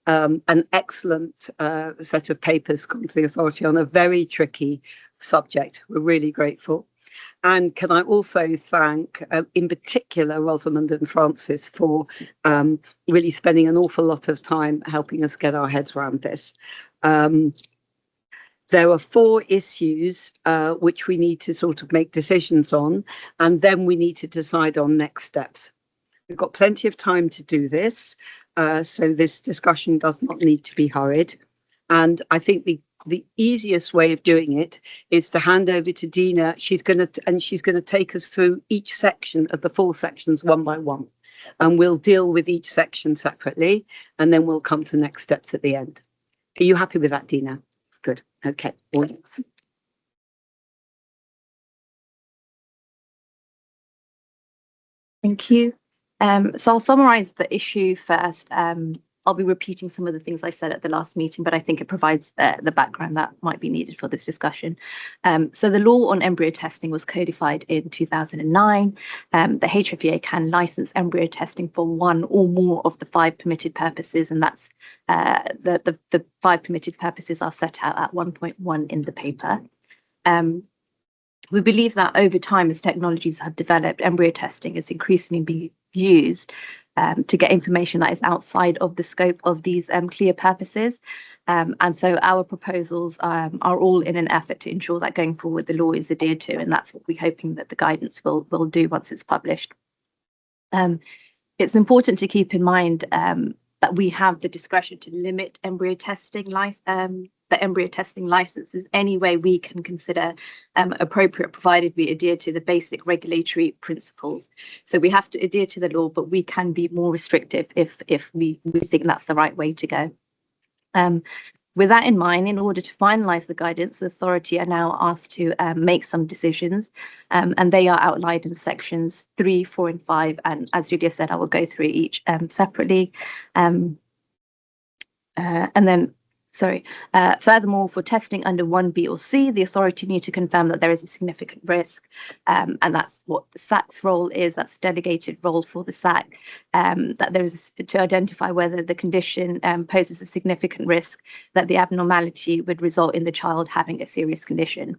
an excellent set of papers come to the authority on a very tricky subject. We're really grateful. And can I also thank, in particular, Rosamond and Francis for really spending an awful lot of time helping us get our heads around this. There are 4 issues which we need to sort of make decisions on, and then we need to decide on next steps. We've got plenty of time to do this, so this discussion does not need to be hurried. And I think the easiest way of doing it is to hand over to Dina. She's going to take us through each section of the 4 sections one by one, and we'll deal with each section separately, and then we'll come to next steps at the end. Are you happy with that, Dina? Good. Okay. Thank you. So I'll summarise the issue first. I'll be repeating some of the things I said at the last meeting, but I think it provides the background that might be needed for this discussion. So the law on embryo testing was codified in 2009. The HFEA can license embryo testing for 1 or more of the 5 permitted purposes, and that's the 5 permitted purposes are set out at 1.1 in the paper. We believe that over time, as technologies have developed, embryo testing is increasingly being used to get information that is outside of the scope of these clear purposes. And so our proposals are all in an effort to ensure that going forward the law is adhered to, and that's what we're hoping that the guidance will do once it's published. It's important to keep in mind that we have the discretion to limit embryo testing licenses any way we can consider appropriate, provided we adhere to the basic regulatory principles. So we have to adhere to the law, but we can be more restrictive if we think that's the right way to go. With that in mind, in order to finalise the guidance, the authority are now asked to make some decisions, and they are outlined in sections 3, 4 and 5. And as Julia said, I will go through each separately. Furthermore, for testing under 1B or C, the authority need to confirm that there is a significant risk, and that's what the SAC's role is. That's a delegated role for the SAC, that there is to identify whether the condition poses a significant risk that the abnormality would result in the child having a serious condition.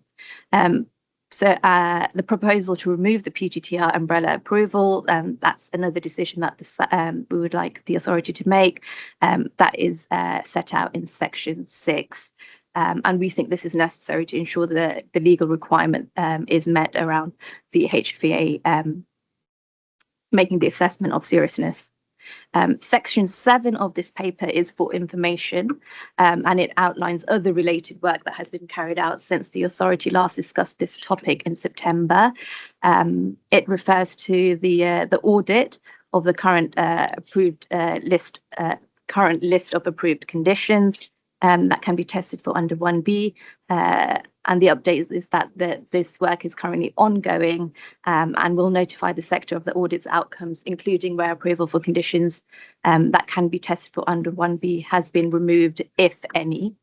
So the proposal to remove the PGTR umbrella approval, that's another decision that we would like the authority to make. That is set out in section 6. And we think this is necessary to ensure that the legal requirement is met around the HFEA making the assessment of seriousness. Section 7 of this paper is for information, and it outlines other related work that has been carried out since the authority last discussed this topic in September. It refers to the audit of the current current list of approved conditions that can be tested for under 1B. And the update is that this work is currently ongoing, and will notify the sector of the audit's outcomes, including where approval for conditions that can be tested for under 1B has been removed, if any.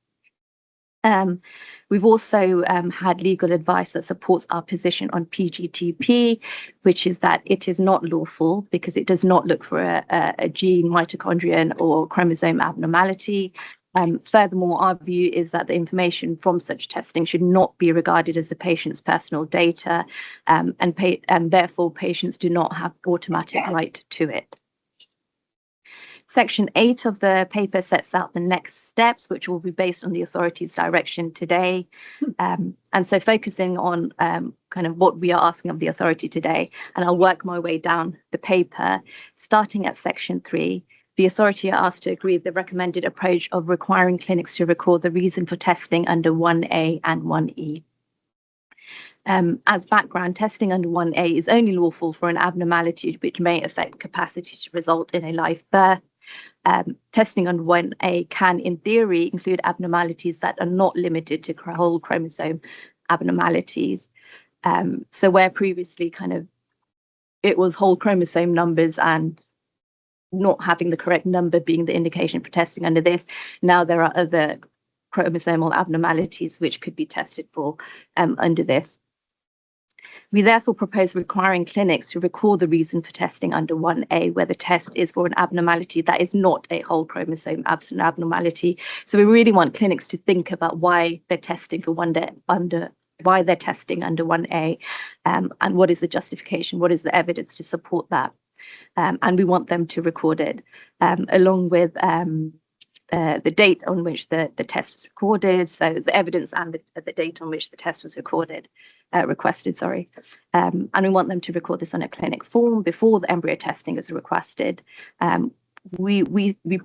We've also had legal advice that supports our position on PGTP, which is that it is not lawful because it does not look for a gene, mitochondrion or chromosome abnormality. Furthermore, our view is that the information from such testing should not be regarded as the patient's personal data, and therefore patients do not have automatic right to it. Section 8 of the paper sets out the next steps, which will be based on the authority's direction today. And so focusing on kind of what we are asking of the authority today, and I'll work my way down the paper, starting at section 3. The authority are asked to agree the recommended approach of requiring clinics to record the reason for testing under 1A and 1E. As background, testing under 1A is only lawful for an abnormality which may affect capacity to result in a live birth. Testing under 1A can, in theory, include abnormalities that are not limited to whole chromosome abnormalities. So where previously kind of it was whole chromosome numbers and not having the correct number being the indication for testing under this, now there are other chromosomal abnormalities which could be tested for under this. We therefore propose requiring clinics to record the reason for testing under 1A, where the test is for an abnormality that is not a whole chromosome abnormality. So we really want clinics to think about why they're testing for why they're testing under 1A, and what is the justification, what is the evidence to support that. And we want them to record it, along with the date on which the test was recorded, so the evidence and the date on which the test was requested, sorry. And we want them to record this on a clinic form before the embryo testing is requested. We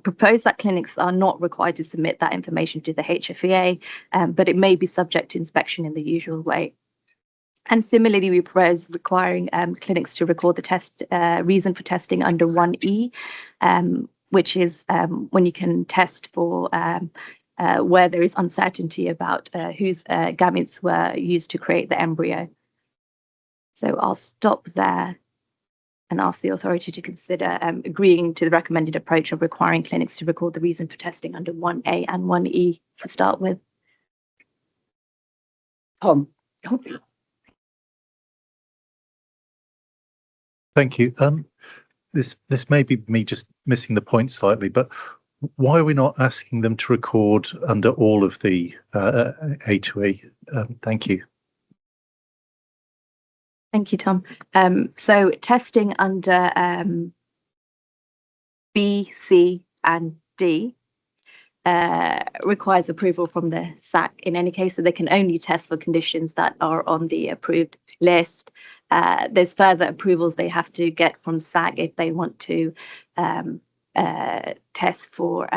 propose that clinics are not required to submit that information to the HFEA, but it may be subject to inspection in the usual way. And similarly, we propose requiring clinics to record the test reason for testing under 1E, which is when you can test for where there is uncertainty about whose gametes were used to create the embryo. So I'll stop there and ask the authority to consider agreeing to the recommended approach of requiring clinics to record the reason for testing under 1A and 1E to start with. Tom. Thank you. This may be me just missing the point slightly, but why are we not asking them to record under all of the A2E? Thank you. Thank you, Tom. So testing under B, C, and D requires approval from the SAC in any case, so they can only test for conditions that are on the approved list. There's further approvals they have to get from SAC if they want to test for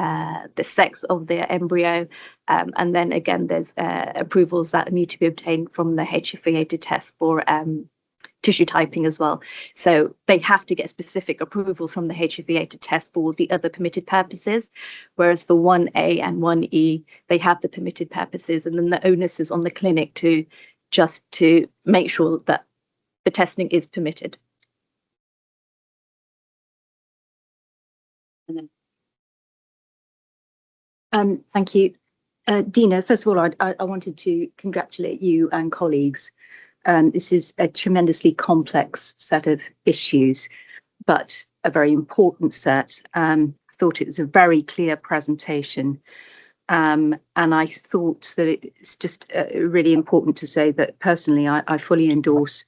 the sex of their embryo. And then again, there's approvals that need to be obtained from the HFEA to test for tissue typing as well. So they have to get specific approvals from the HFEA to test for the other permitted purposes, whereas for 1A and 1E, they have the permitted purposes, and then the onus is on the clinic to make sure that the testing is permitted. Thank you. Dina, first of all, I wanted to congratulate you and colleagues. This is a tremendously complex set of issues, but a very important set. I thought it was a very clear presentation. And I thought that it's just really important to say that personally, I fully endorse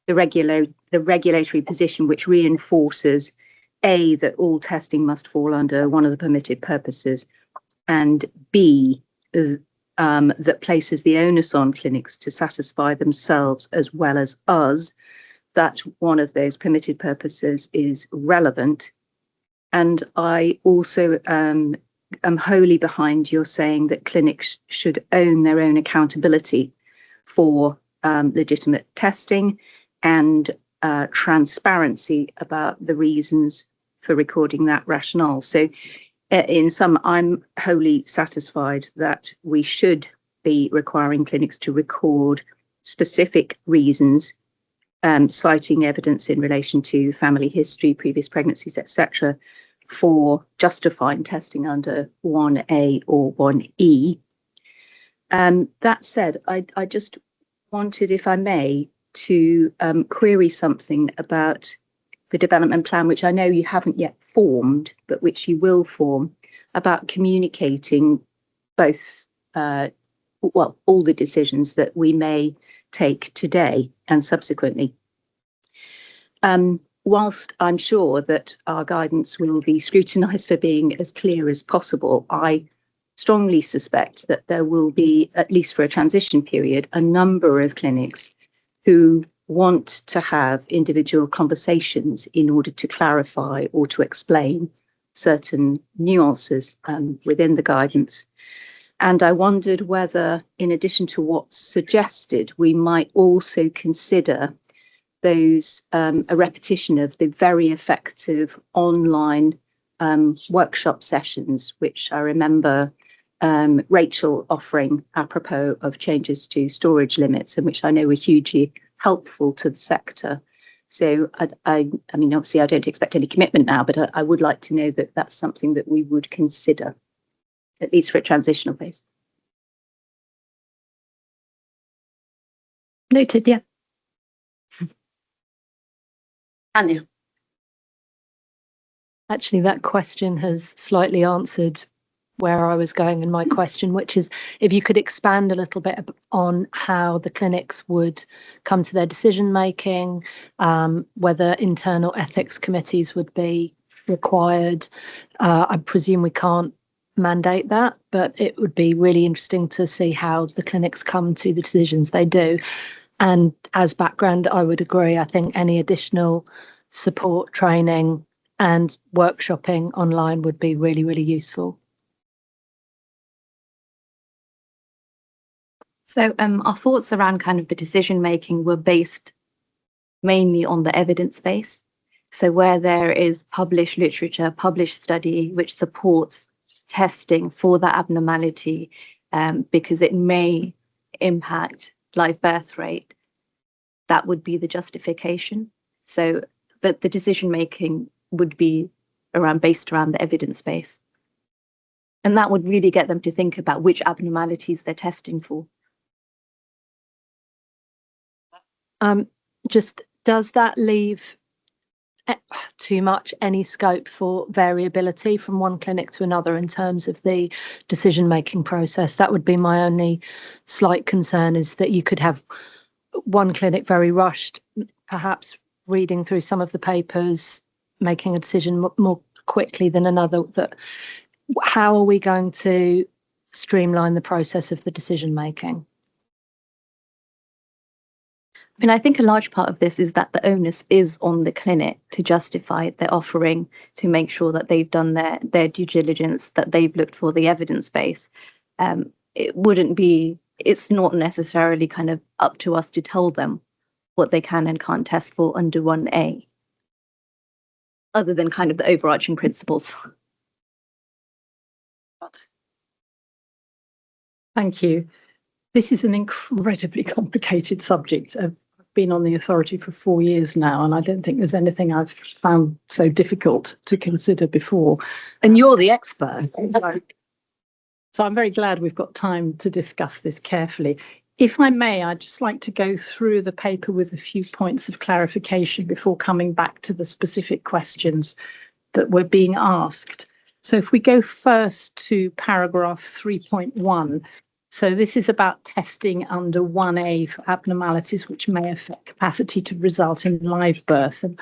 the regulatory position, which reinforces A, that all testing must fall under one of the permitted purposes, and B, that places the onus on clinics to satisfy themselves as well as us that one of those permitted purposes is relevant. And I also am wholly behind your saying that clinics should own their own accountability for legitimate testing and transparency about the reasons for recording that rationale. So in sum, I'm wholly satisfied that we should be requiring clinics to record specific reasons, citing evidence in relation to family history, previous pregnancies, etc., for justifying testing under 1A or 1E. That said, I just wanted, if I may, to query something about the development plan, which I know you haven't yet formed, but which you will form. about communicating both, all the decisions that we may take today and subsequently. Whilst I'm sure that our guidance will be scrutinised for being as clear as possible, I strongly suspect that there will be, at least for a transition period, a number of clinics who want to have individual conversations in order to clarify or to explain certain nuances within the guidance. And I wondered whether, in addition to what's suggested, we might also consider those a repetition of the very effective online workshop sessions, which I remember Rachel offering apropos of changes to storage limits, and which I know were hugely helpful to the sector. So I mean, obviously, I don't expect any commitment now, but I would like to know that that's something that we would consider, at least for a transitional phase. Noted, yeah. Anya. Actually, that question has slightly answered where I was going in my question, which is if you could expand a little bit on how the clinics would come to their decision making, whether internal ethics committees would be required. I presume we can't mandate that, but it would be really interesting to see how the clinics come to the decisions they do. And as background, I would agree. I think any additional support, training and workshopping online would be really, really useful. So our thoughts around kind of the decision making were based mainly on the evidence base. So where there is published literature, published study, which supports testing for that abnormality, because it may impact live birth rate, that would be the justification. So that the decision making would be based around the evidence base. And that would really get them to think about which abnormalities they're testing for. Just does that leave too much any scope for variability from one clinic to another in terms of the decision making process? That would be my only slight concern, is that you could have one clinic very rushed, perhaps reading through some of the papers, making a decision more quickly than another. That how are we going to streamline the process of the decision making? I mean, I think a large part of this is that the onus is on the clinic to justify their offering, to make sure that they've done their due diligence, that they've looked for the evidence base. It's not necessarily kind of up to us to tell them what they can and can't test for under 1A, other than kind of the overarching principles. Thank you. This is an incredibly complicated subject. I've been on the authority for 4 years now, and I don't think there's anything I've found so difficult to consider before. And you're the expert. So I'm very glad we've got time to discuss this carefully. If I may, I'd just like to go through the paper with a few points of clarification before coming back to the specific questions that were being asked. So if we go first to paragraph 3.1, so this is about testing under 1A for abnormalities which may affect capacity to result in live birth. And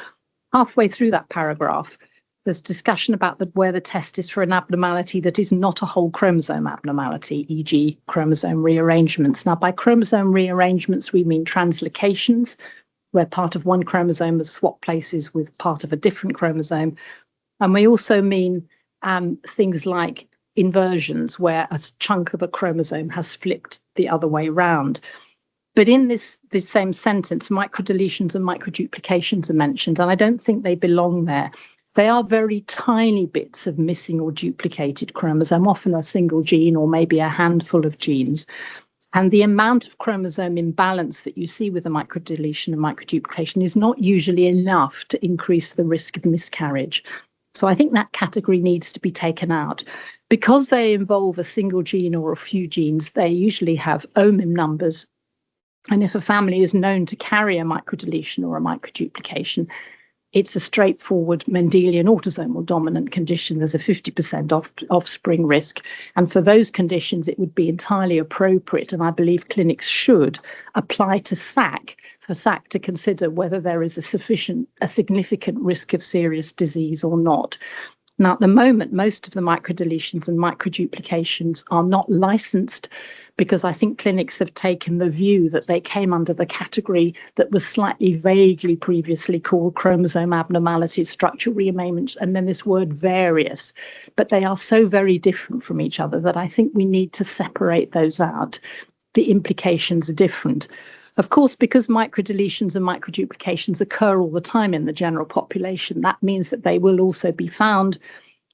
halfway through that paragraph, there's discussion about where the test is for an abnormality that is not a whole chromosome abnormality, e.g. chromosome rearrangements. Now, by chromosome rearrangements, we mean translocations, where part of one chromosome has swapped places with part of a different chromosome. And we also mean things like inversions, where a chunk of a chromosome has flipped the other way around. But in this same sentence, microdeletions and microduplications are mentioned, and I don't think they belong there. They are very tiny bits of missing or duplicated chromosome, often a single gene or maybe a handful of genes. And the amount of chromosome imbalance that you see with a microdeletion and microduplication is not usually enough to increase the risk of miscarriage. So I think that category needs to be taken out. Because they involve a single gene or a few genes, they usually have OMIM numbers. And if a family is known to carry a microdeletion or a microduplication, it's a straightforward Mendelian autosomal dominant condition. There's a 50% offspring risk. And for those conditions, it would be entirely appropriate, and I believe clinics should apply to SAC, for SAC to consider whether there is a significant risk of serious disease or not. Now, at the moment, most of the microdeletions and microduplications are not licensed because I think clinics have taken the view that they came under the category that was slightly vaguely previously called chromosome abnormalities, structural rearrangements, and then this word various. But they are so very different from each other that I think we need to separate those out. The implications are different. Of course, because microdeletions and microduplications occur all the time in the general population, that means that they will also be found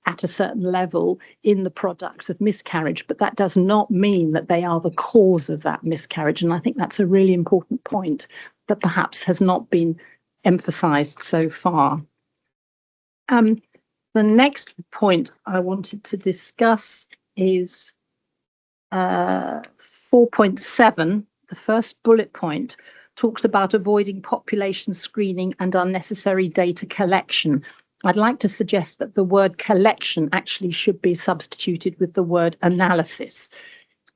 at a certain level in the products of miscarriage, but that does not mean that they are the cause of that miscarriage. And I think that's a really important point that perhaps has not been emphasized so far. The next point I wanted to discuss is 4.7. The first bullet point talks about avoiding population screening and unnecessary data collection. I'd like to suggest that the word collection actually should be substituted with the word analysis.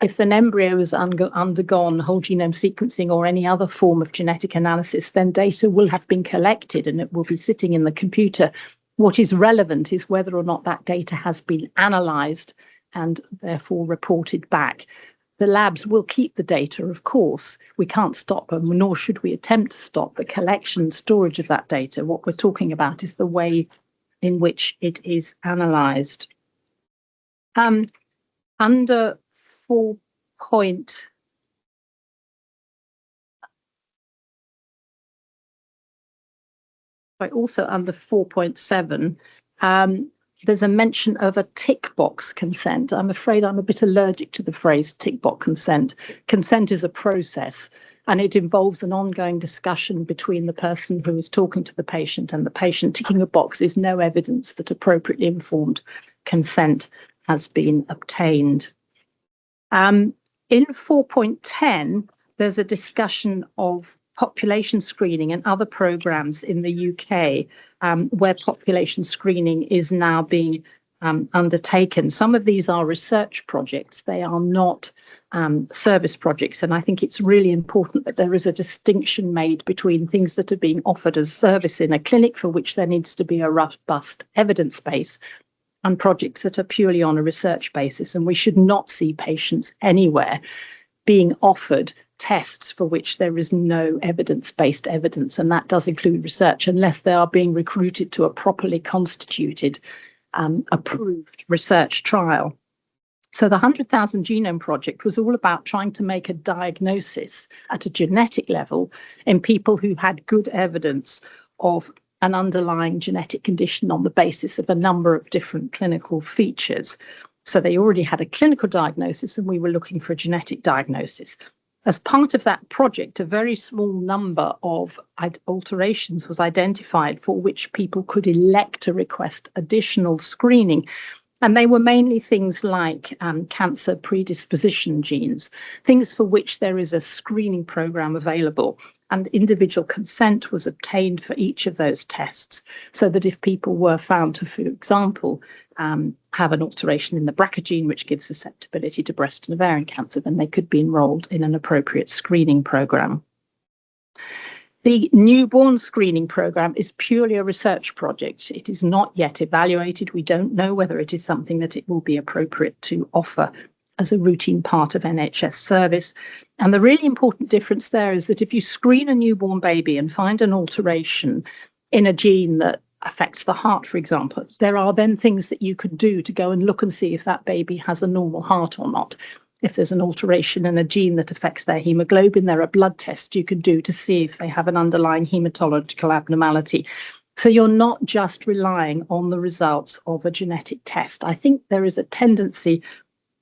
If an embryo has undergone whole genome sequencing or any other form of genetic analysis, then data will have been collected and it will be sitting in the computer. What is relevant is whether or not that data has been analysed and therefore reported back. The labs will keep the data, of course. We can't stop them, nor should we attempt to stop the collection and storage of that data. What we're talking about is the way in which it is analysed. Under 4 point... Also under 4.7, there's a mention of a tick box consent. I'm afraid I'm a bit allergic to the phrase tick box consent. Consent is a process and it involves an ongoing discussion between the person who is talking to the patient and the patient. Ticking a box is no evidence that appropriately informed consent has been obtained. In 4.10, there's a discussion of population screening and other programs in the UK where population screening is now being undertaken. Some of these are research projects. They are not service projects. And I think it's really important that there is a distinction made between things that are being offered as service in a clinic for which there needs to be a robust evidence base and projects that are purely on a research basis. And we should not see patients anywhere being offered tests for which there is no evidence-based evidence, and that does include research, unless they are being recruited to a properly constituted, approved research trial. So the 100,000 Genome Project was all about trying to make a diagnosis at a genetic level in people who had good evidence of an underlying genetic condition on the basis of a number of different clinical features. So they already had a clinical diagnosis, and we were looking for a genetic diagnosis. As part of that project, a very small number of alterations was identified for which people could elect to request additional screening. And they were mainly things like cancer predisposition genes, things for which there is a screening program available. And individual consent was obtained for each of those tests, so that if people were found to, for example, have an alteration in the BRCA gene, which gives susceptibility to breast and ovarian cancer, then they could be enrolled in an appropriate screening program. The newborn screening program is purely a research project. It is not yet evaluated. We don't know whether it is something that it will be appropriate to offer as a routine part of NHS service. And the really important difference there is that if you screen a newborn baby and find an alteration in a gene that affects the heart, for example, there are then things that you could do to go and look and see if that baby has a normal heart or not. If there's an alteration in a gene that affects their hemoglobin, there are blood tests you can do to see if they have an underlying hematological abnormality. So you're not just relying on the results of a genetic test. I think there is a tendency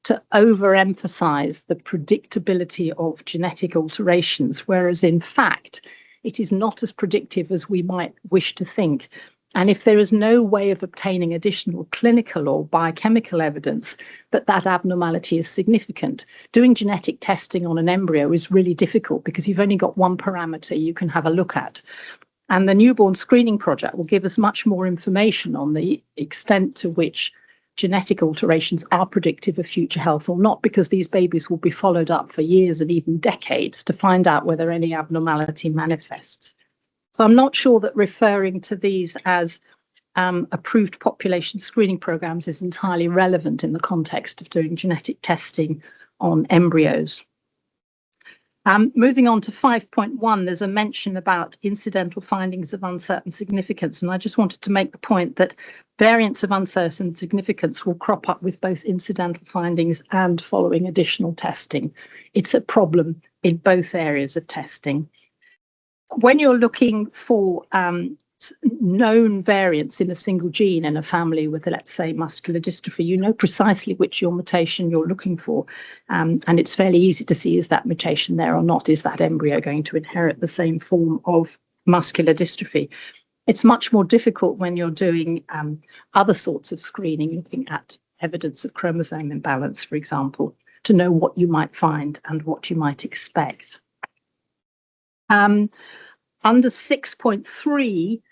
to overemphasize the predictability of genetic alterations, whereas in fact, it is not as predictive as we might wish to think. And if there is no way of obtaining additional clinical or biochemical evidence that that abnormality is significant, doing genetic testing on an embryo is really difficult because you've only got one parameter you can have a look at. And the newborn screening project will give us much more information on the extent to which genetic alterations are predictive of future health or not, because these babies will be followed up for years and even decades to find out whether any abnormality manifests. So I'm not sure that referring to these as approved population screening programs is entirely relevant in the context of doing genetic testing on embryos. Moving on to 5.1, there's a mention about incidental findings of uncertain significance. And I just wanted to make the point that variants of uncertain significance will crop up with both incidental findings and following additional testing. It's a problem in both areas of testing. When you're looking for known variants in a single gene in a family with, let's say, muscular dystrophy, you know precisely which your mutation you're looking for. And it's fairly easy to see, is that mutation there or not? Is that embryo going to inherit the same form of muscular dystrophy? It's much more difficult when you're doing other sorts of screening, looking at evidence of chromosome imbalance, for example, to know what you might find and what you might expect. Under 6.3,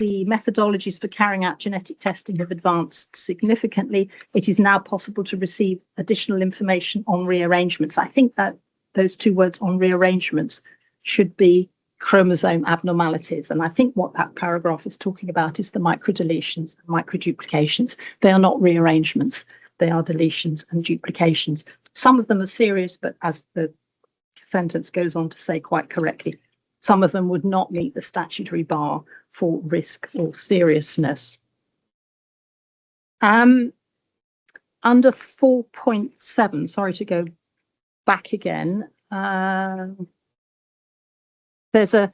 the methodologies for carrying out genetic testing have advanced significantly. It is now possible to receive additional information on rearrangements. I think that those two words, on rearrangements, should be chromosome abnormalities. And I think what that paragraph is talking about is the microdeletions and microduplications. They are not rearrangements. They are deletions and duplications. Some of them are serious, but as the sentence goes on to say quite correctly, some of them would not meet the statutory bar for risk or seriousness. Under 4.7, sorry to go back again, there's a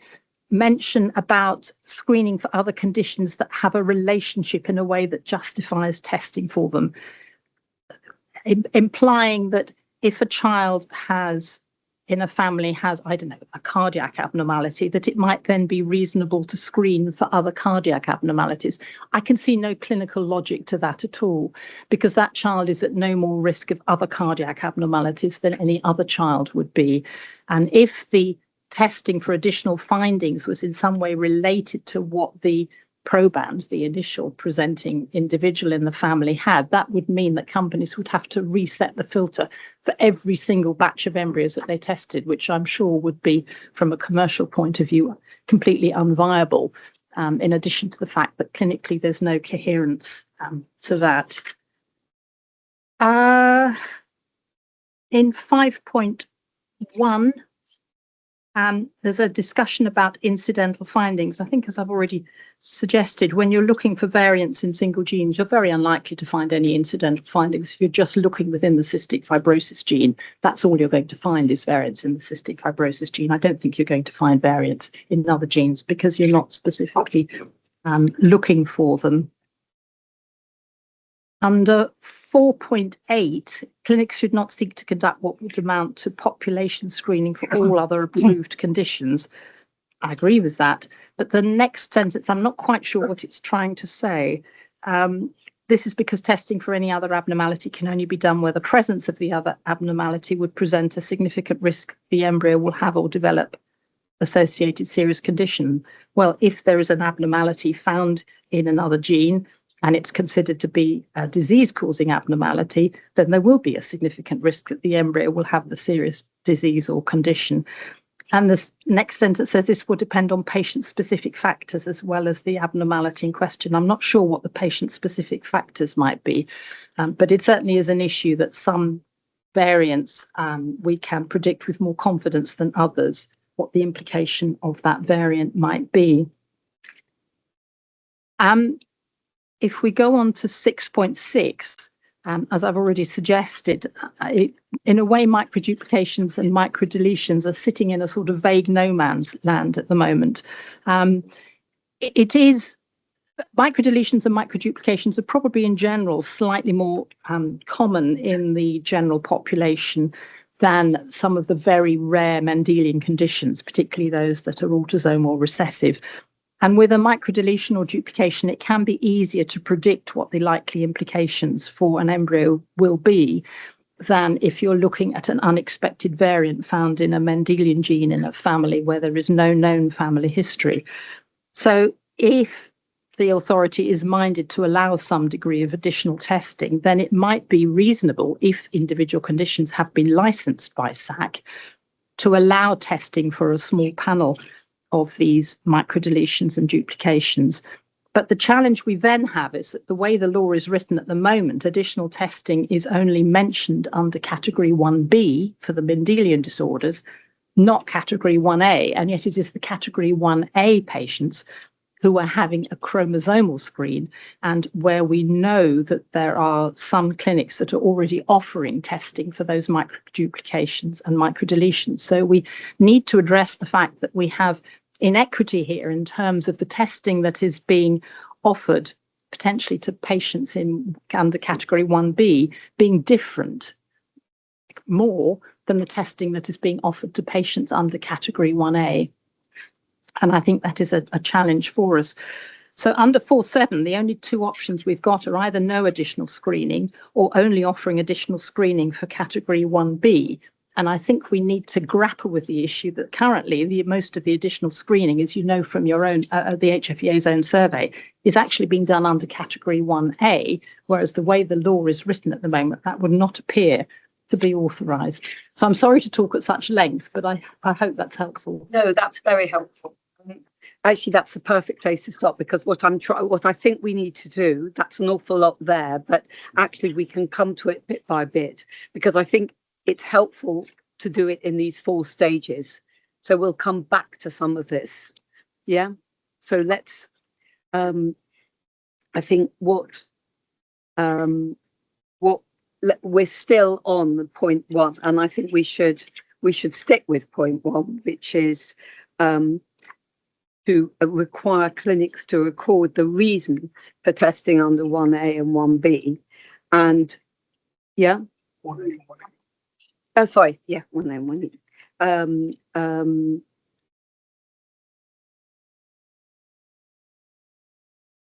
mention about screening for other conditions that have a relationship in a way that justifies testing for them, implying that if a child in a family has, I don't know, a cardiac abnormality, that it might then be reasonable to screen for other cardiac abnormalities. I can see no clinical logic to that at all, because that child is at no more risk of other cardiac abnormalities than any other child would be. And if the testing for additional findings was in some way related to what the proband, the initial presenting individual in the family, had, that would mean that companies would have to reset the filter for every single batch of embryos that they tested, which I'm sure would be, from a commercial point of view, completely unviable, in addition to the fact that clinically there's no coherence to that. In 5.1, there's a discussion about incidental findings. I think, as I've already suggested, when you're looking for variants in single genes, you're very unlikely to find any incidental findings. If you're just looking within the cystic fibrosis gene, that's all you're going to find is variants in the cystic fibrosis gene. I don't think you're going to find variants in other genes because you're not specifically looking for them. Under 4.8, clinics should not seek to conduct what would amount to population screening for all other approved conditions. I agree with that. But the next sentence, I'm not quite sure what it's trying to say. This is because testing for any other abnormality can only be done where the presence of the other abnormality would present a significant risk the embryo will have or develop associated serious condition. Well, if there is an abnormality found in another gene, and it's considered to be a disease-causing abnormality, then there will be a significant risk that the embryo will have the serious disease or condition. And this next sentence says this will depend on patient-specific factors as well as the abnormality in question. I'm not sure what the patient-specific factors might be, but it certainly is an issue that some variants we can predict with more confidence than others what the implication of that variant might be. If we go on to 6.6, as I've already suggested, in a way, microduplications and microdeletions are sitting in a sort of vague no man's land at the moment. It is, microdeletions and microduplications are probably in general slightly more common in the general population than some of the very rare Mendelian conditions, particularly those that are autosomal recessive. And with a microdeletion or duplication, it can be easier to predict what the likely implications for an embryo will be than if you're looking at an unexpected variant found in a Mendelian gene in a family where there is no known family history. So if the authority is minded to allow some degree of additional testing, then it might be reasonable, if individual conditions have been licensed by SAC, to allow testing for a small panel of these microdeletions and duplications. But the challenge we then have is that the way the law is written at the moment, additional testing is only mentioned under category 1B for the Mendelian disorders, not category 1A. And yet it is the category 1A patients who are having a chromosomal screen, and where we know that there are some clinics that are already offering testing for those microduplications and microdeletions. So we need to address the fact that we have inequity here in terms of the testing that is being offered potentially to patients under category 1B being different more than the testing that is being offered to patients under category 1A. And I think that is a challenge for us. So under 4.7, the only two options we've got are either no additional screening or only offering additional screening for category 1B. And I think we need to grapple with the issue that currently most of the additional screening, as you know from your own, the HFEA's own survey, is actually being done under category 1A, whereas the way the law is written at the moment, that would not appear to be authorised. So I'm sorry to talk at such length, but I hope that's helpful. No, that's very helpful. Actually, that's the perfect place to stop, because what I think we need to do, that's an awful lot there, but actually we can come to it bit by bit, because I think it's helpful to do it in these 4 stages. So we'll come back to some of this. Yeah. So let's, I think we're still on point 1, and I think we should stick with point 1, which is to require clinics to record the reason for testing under 1A and 1B. And yeah. 1A. Oh, sorry. Yeah, 1A and 1E.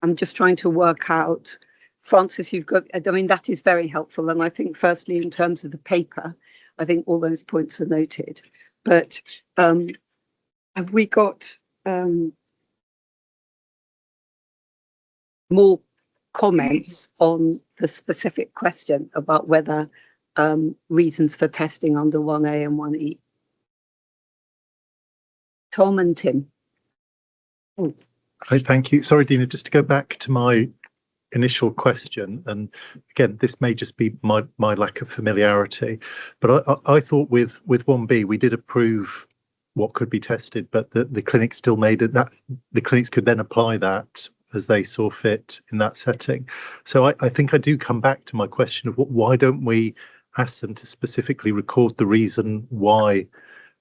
I'm just trying to work out, Francis, you've got, I mean, that is very helpful. And I think firstly, in terms of the paper, I think all those points are noted. But have we got more comments on the specific question about whether reasons for testing under 1A and 1E? Tom and Tim. Oh. Hi, thank you. Sorry, Dina, just to go back to my initial question, and again, this may just be my lack of familiarity, but I thought with 1B we did approve what could be tested, but the clinic still made it that the clinics could then apply that as they saw fit in that setting. So I think I do come back to my question of why don't we ask them to specifically record the reason why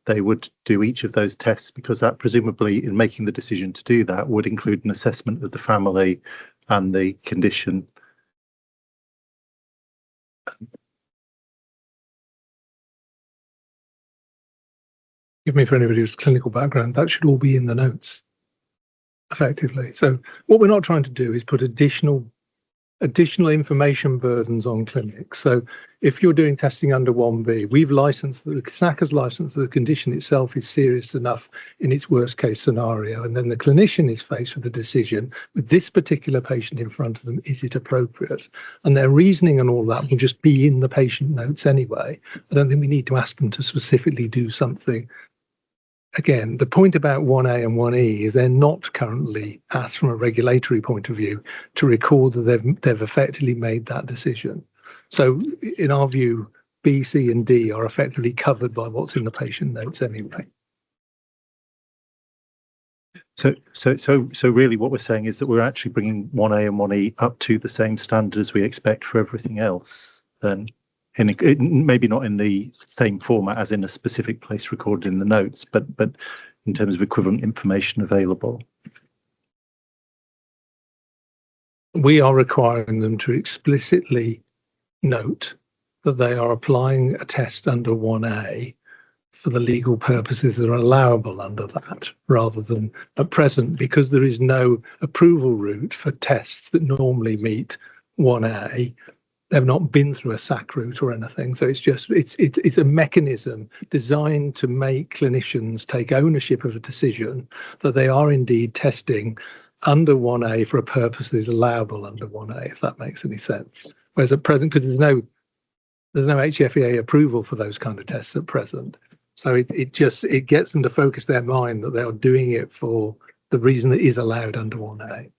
they would do each of those tests, because that presumably in making the decision to do that would include an assessment of the family and the condition. Give me, for anybody who's clinical background, that should all be in the notes effectively. So what we're not trying to do is put additional information burdens on clinics. So if you're doing testing under 1B, we've licensed, the SAC has licensed the condition itself is serious enough in its worst case scenario, and then the clinician is faced with the decision with this particular patient in front of them, is it appropriate? And their reasoning and all that will just be in the patient notes anyway. I don't think we need to ask them to specifically do something. Again, the point about 1A and 1E is they're not currently asked from a regulatory point of view to record that they've effectively made that decision. So in our view, B, C and D are effectively covered by what's in the patient notes anyway. So really what we're saying is that we're actually bringing 1A and 1E up to the same standard as we expect for everything else, then. Maybe not in the same format as in a specific place recorded in the notes, but in terms of equivalent information available. We are requiring them to explicitly note that they are applying a test under 1A for the legal purposes that are allowable under that, rather than at present, because there is no approval route for tests that normally meet 1A. they've not been through a SAC route or anything. So it's a mechanism designed to make clinicians take ownership of a decision that they are indeed testing under 1A for a purpose that is allowable under 1A, if that makes any sense. Whereas at present, because there's no HFEA approval for those kind of tests at present. So it gets them to focus their mind that they are doing it for the reason that is allowed under 1A.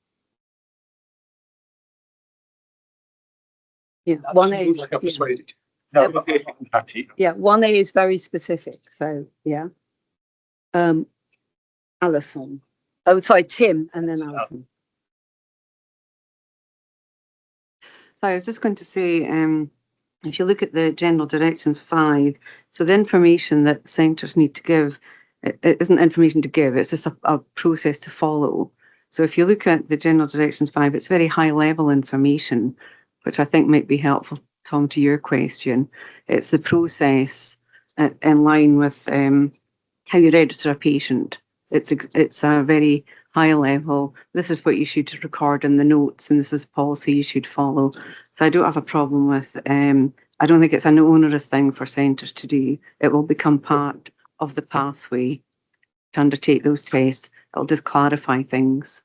Yeah, 1A. Like I persuaded you. Yeah, 1A is very specific. So yeah. Alison. Oh, sorry, Tim, and then Alison. So I was just going to say, if you look at the General Directions 5, so the information that centres need to give, it isn't information to give, it's just a process to follow. So if you look at the General Directions 5, it's very high level information, which I think might be helpful, Tom, to your question. It's the process in line with how you register a patient. It's a very high level. This is what you should record in the notes, and this is policy you should follow. So I don't have a problem with, I don't think it's an onerous thing for centres to do. It will become part of the pathway to undertake those tests. It'll just clarify things.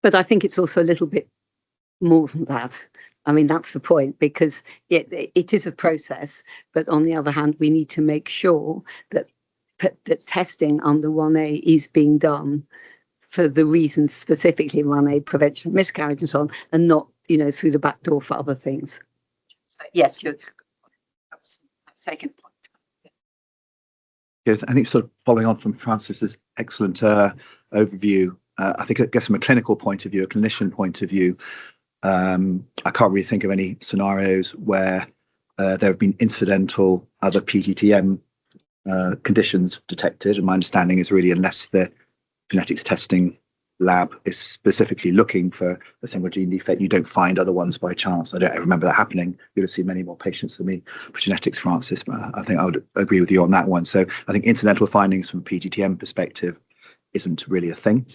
But I think it's also a little bit more than that. I mean, that's the point, because it is a process, but on the other hand, we need to make sure that testing under 1A is being done for the reasons specifically 1A, prevention of miscarriage and so on, and not, through the back door for other things. So, yes, that's my second point. Yes, I think sort of following on from Francis's excellent overview, I guess from a clinical point of view, a clinician point of view, I can't really think of any scenarios where there have been incidental other PGTM conditions detected. And my understanding is really, unless the genetics testing lab is specifically looking for a single gene defect, you don't find other ones by chance. I don't remember that happening. You'd have seen many more patients than me for genetics, Francis, but I think I would agree with you on that one. So I think incidental findings from a PGTM perspective isn't really a thing.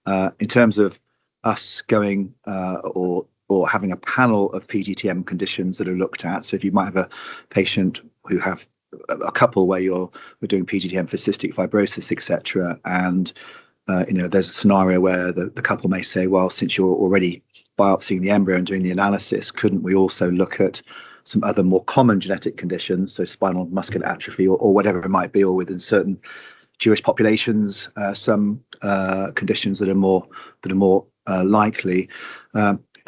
In terms of us going or having a panel of PGTM conditions that are looked at, so if you might have a patient who have a couple where we're doing PGTM for cystic fibrosis, etc., and there's a scenario where the couple may say, well, since you're already biopsying the embryo and doing the analysis, couldn't we also look at some other more common genetic conditions, so spinal muscular atrophy or whatever it might be, or within certain Jewish populations, some conditions that are more likely.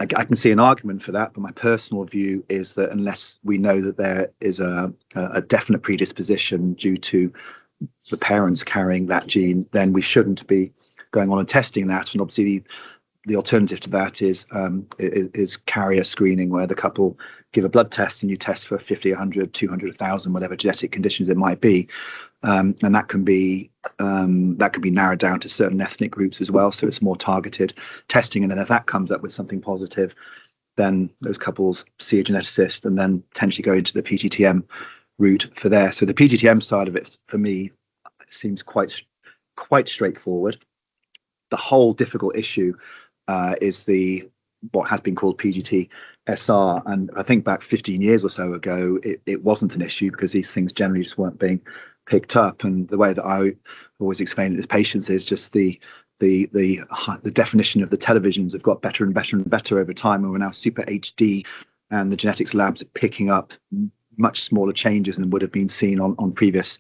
I can see an argument for that, but my personal view is that unless we know that there is a definite predisposition due to the parents carrying that gene, then we shouldn't be going on and testing that. And obviously, the alternative to that is carrier screening, where the couple give a blood test and you test for 50, 100, 200, 1,000, whatever genetic conditions it might be. And that can be narrowed down to certain ethnic groups as well. So it's more targeted testing. And then if that comes up with something positive, then those couples see a geneticist and then potentially go into the PGTM route for there. So the PGTM side of it, for me, seems quite straightforward. The whole difficult issue is what has been called PGT SR, and I think back 15 years or so ago, it wasn't an issue because these things generally just weren't being picked up. And the way that I always explain it to patients is just the definition of the televisions have got better and better and better over time, and we're now super HD, and the genetics labs are picking up much smaller changes than would have been seen on previous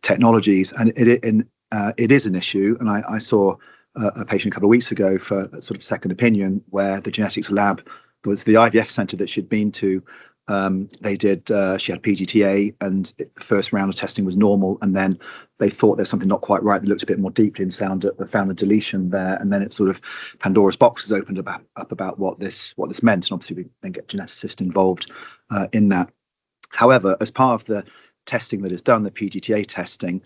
technologies, and it is an issue. And I saw a patient a couple of weeks ago for a sort of second opinion, where the genetics lab was the IVF centre that she'd been to. She had PGTA, and the first round of testing was normal, and then they thought there's something not quite right. They looked a bit more deeply and found a deletion there, and then it sort of Pandora's box has opened up about what this meant, and obviously we then get geneticists involved in that. However, as part of the testing that is done, the PGTA testing,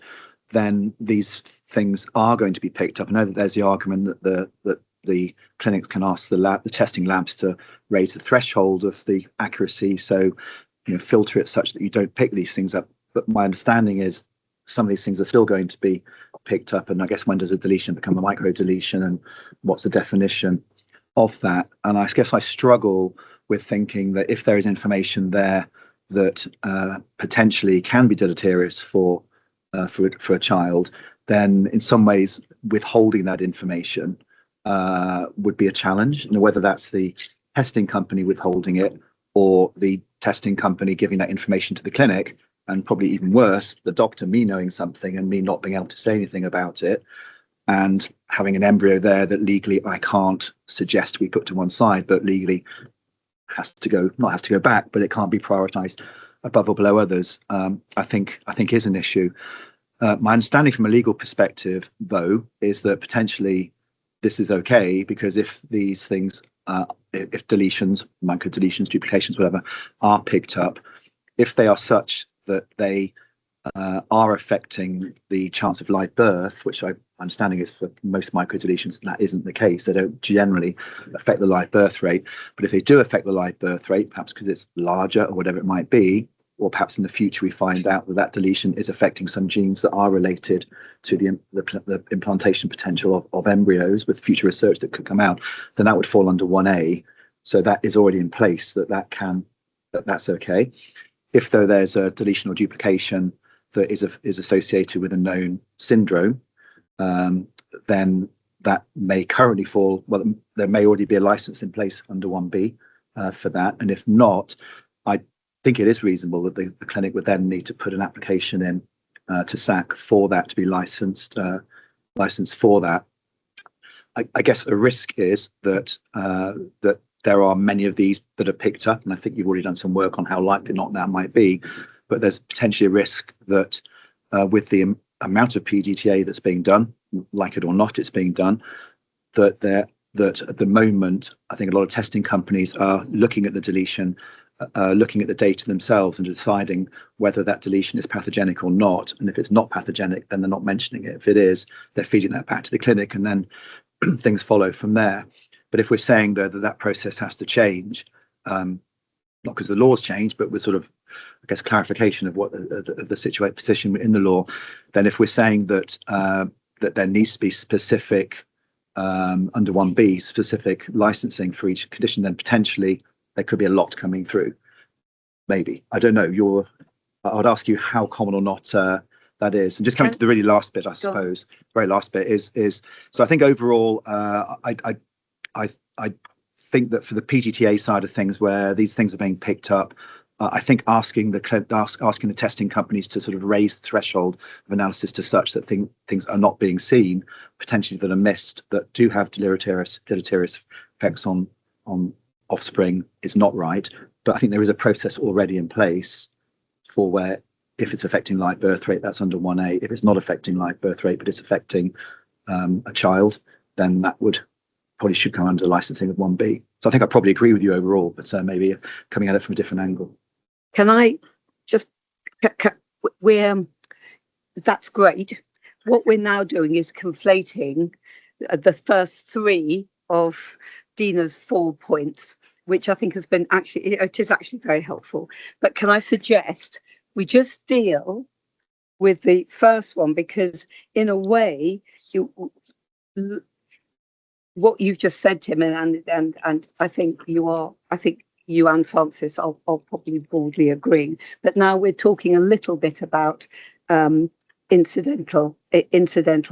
then these things are going to be picked up. I know that there's the argument that the clinics can ask the testing labs to raise the threshold of the accuracy, so filter it such that you don't pick these things up. But my understanding is some of these things are still going to be picked up, and I guess when does a deletion become a micro deletion, and what's the definition? of that. And I guess I struggle with thinking that if there is information there that potentially can be deleterious for a child, then in some ways withholding that information would be a challenge. And whether that's the testing company withholding it or the testing company giving that information to the clinic, and probably even worse, the doctor, me knowing something and me not being able to say anything about it, and having an embryo there that legally I can't suggest we put to one side, but legally has to go back, but it can't be prioritized above or below others, I think is an issue. My understanding from a legal perspective, though, is that potentially this is okay, because if these things, if deletions, microdeletions, duplications, whatever, are picked up, if they are such that they are affecting the chance of live birth, which I'm understanding is for most microdeletions, that isn't the case. They don't generally affect the live birth rate. But if they do affect the live birth rate, perhaps because it's larger or whatever it might be, or perhaps in the future we find out that that deletion is affecting some genes that are related to the implantation potential of embryos with future research that could come out, then that would fall under 1A. So that is already in place, that's okay. If though there's a deletion or duplication that is associated with a known syndrome, then that may currently fall, well, there may already be a license in place under 1B for that. And if not, I think it is reasonable that the clinic would then need to put an application in to SAC for that to be licensed for that. I guess a risk is that that there are many of these that are picked up, and I think you've already done some work on how likely or not that might be, but there's potentially a risk that with the amount of PGTA that's being done, like it or not it's being done, that at the moment, I think a lot of testing companies are looking at the deletion, looking at the data themselves and deciding whether that deletion is pathogenic or not. And if it's not pathogenic, then they're not mentioning it. If it is, they're feeding that back to the clinic, and then things follow from there. But if we're saying that process has to change, not because the law's changed, but with sort of, I guess, clarification of what the position in the law, then if we're saying that that there needs to be specific under 1B specific licensing for each condition, then potentially there could be a lot coming through. Maybe, I don't know. I would ask you how common or not that is. And just coming to the really last bit, I suppose, very last bit is so I think overall, I think that for the PGTA side of things, where these things are being picked up, I think asking the testing companies to sort of raise the threshold of analysis to such that things are not being seen, potentially that are missed, that do have deleterious effects on offspring, is not right. But I think there is a process already in place for where, if it's affecting live birth rate, that's under 1A. If it's not affecting live birth rate, but it's affecting a child, then that probably should come under licensing of 1B. So I think I probably agree with you overall, but maybe coming at it from a different angle. Can I just, that's great. What we're now doing is conflating the first three of Dina's 4 points, which I think has been it is actually very helpful. But can I suggest we just deal with the first one, because in a way, what you've just said, Tim, and I think you and Francis are probably broadly agreeing. But now we're talking a little bit about incidental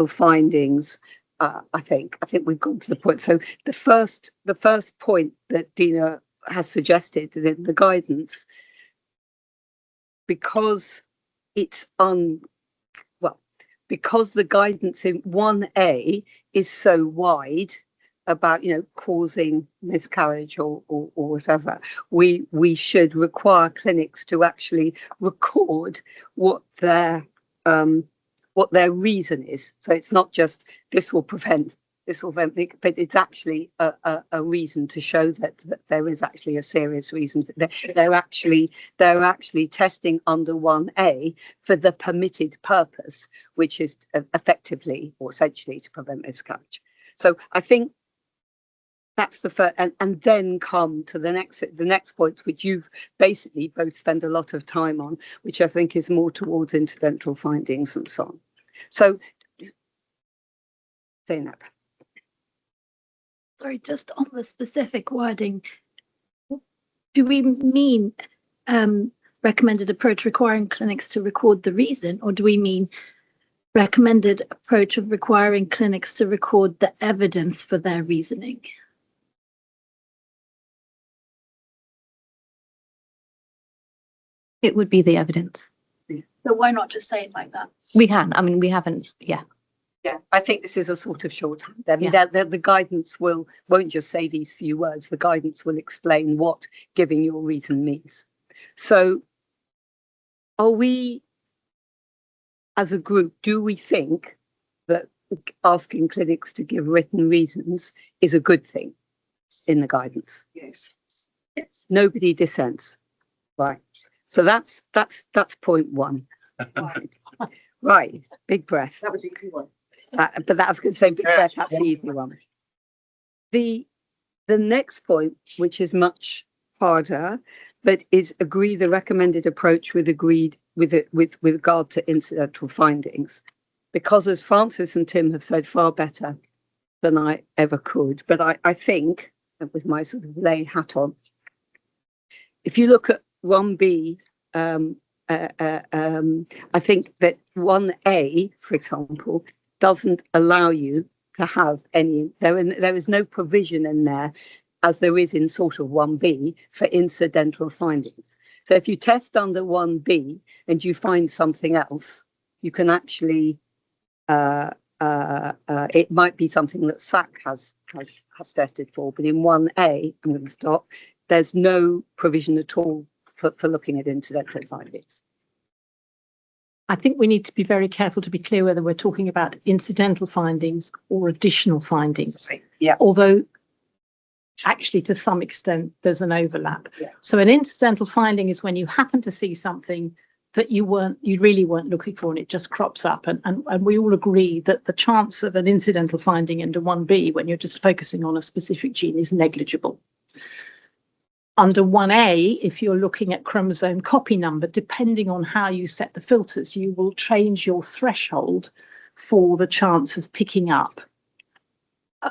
findings. I think we've gone to the point. So the first point that Dina has suggested in the guidance, because it's because the guidance in 1A is so wide about causing miscarriage or whatever, we should require clinics to actually record what their reason is. So it's not just this will prevent, but it's actually a reason to show that there is actually a serious reason. They're actually testing under 1A for the permitted purpose, which is effectively or essentially to prevent miscarriage. So I think that's the first, and then come to the next point, which you've basically both spent a lot of time on, which I think is more towards incidental findings and so on. So, Zainab. Sorry, just on the specific wording, do we mean recommended approach requiring clinics to record the reason, or do we mean recommended approach of requiring clinics to record the evidence for their reasoning? It would be the evidence. So why not just say it like that? We can. I mean, we haven't. Yeah. Yeah, I think this is a sort of shorthand. I mean, Yeah. the guidance won't just say these few words. The guidance will explain what giving your reason means. So, are we, as a group, do we think that asking clinics to give written reasons is a good thing in the guidance? Yes. Yes. Nobody dissents. Right. So that's point one. Right. Big breath. That was the easy one. But that was going to say big breath. That's the easy one. The next point, which is much harder, but is agree the recommended approach with regard to incidental findings, because as Francis and Tim have said far better than I ever could. But I think, with my sort of lay hat on, if you look at 1B, I think that 1A, for example, doesn't allow you to have any, there is no provision in there, as there is in sort of 1B, for incidental findings. So if you test under 1B and you find something else, you can actually, it might be something that SAC has tested for, but in 1A, I'm going to stop, there's no provision at all for looking at incidental findings. I think we need to be very careful to be clear whether we're talking about incidental findings or additional findings. Yeah. Although actually to some extent there's an overlap. Yeah. So an incidental finding is when you happen to see something that you really weren't looking for and it just crops up. And we all agree that the chance of an incidental finding under 1B when you're just focusing on a specific gene is negligible. Under 1A, if you're looking at chromosome copy number, depending on how you set the filters, you will change your threshold for the chance of picking up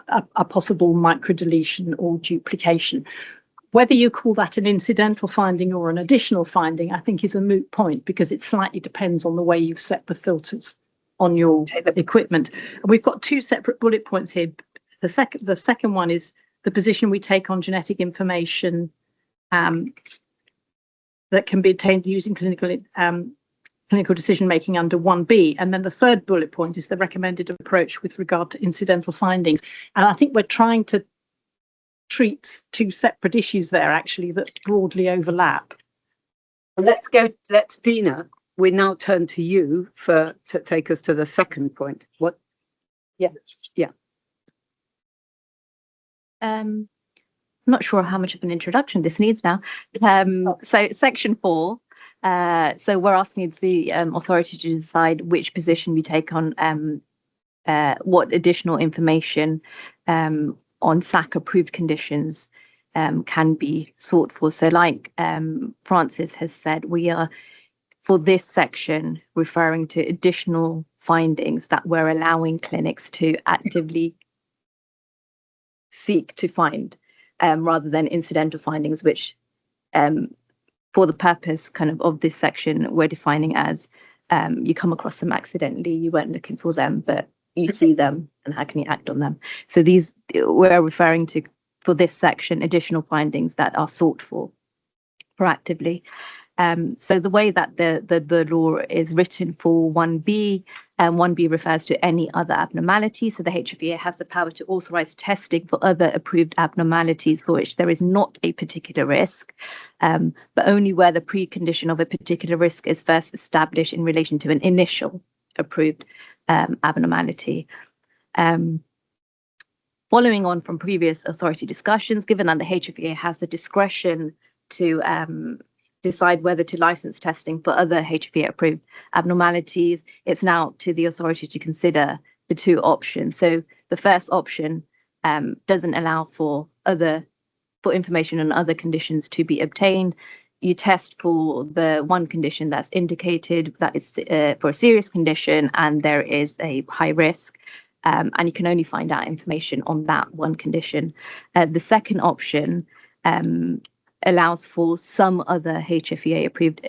a possible microdeletion or duplication. Whether you call that an incidental finding or an additional finding, I think is a moot point, because it slightly depends on the way you've set the filters on your equipment. And we've got two separate bullet points here. The second one is the position we take on genetic information that can be obtained using clinical decision making under 1B. And then the third bullet point is the recommended approach with regard to incidental findings. And I think we're trying to treat two separate issues there, actually, that broadly overlap. Let's Dina, we now turn to you to take us to the second point. What? Yeah. I'm not sure how much of an introduction this needs now. So section 4, so we're asking the authority to decide which position we take on what additional information on SAC approved conditions can be sought for. So like Francis has said, we are, for this section, referring to additional findings that we're allowing clinics to actively seek to find, rather than incidental findings, which for the purpose of this section, we're defining as you come across them accidentally, you weren't looking for them, but you see them, and how can you act on them? So these, we're referring to, for this section, additional findings that are sought for proactively. So the way that the law is written for 1B, 1B refers to any other abnormality. So the HFEA has the power to authorize testing for other approved abnormalities for which there is not a particular risk, but only where the precondition of a particular risk is first established in relation to an initial approved abnormality. Following on from previous authority discussions, given that the HFEA has the discretion to decide whether to license testing for other HFEA approved abnormalities, it's now to the authority to consider the two options. So the first option doesn't allow for information on other conditions to be obtained. You test for the one condition that's indicated, that is for a serious condition and there is a high risk. and you can only find out information on that one condition. The second option allows for some other HFEA approved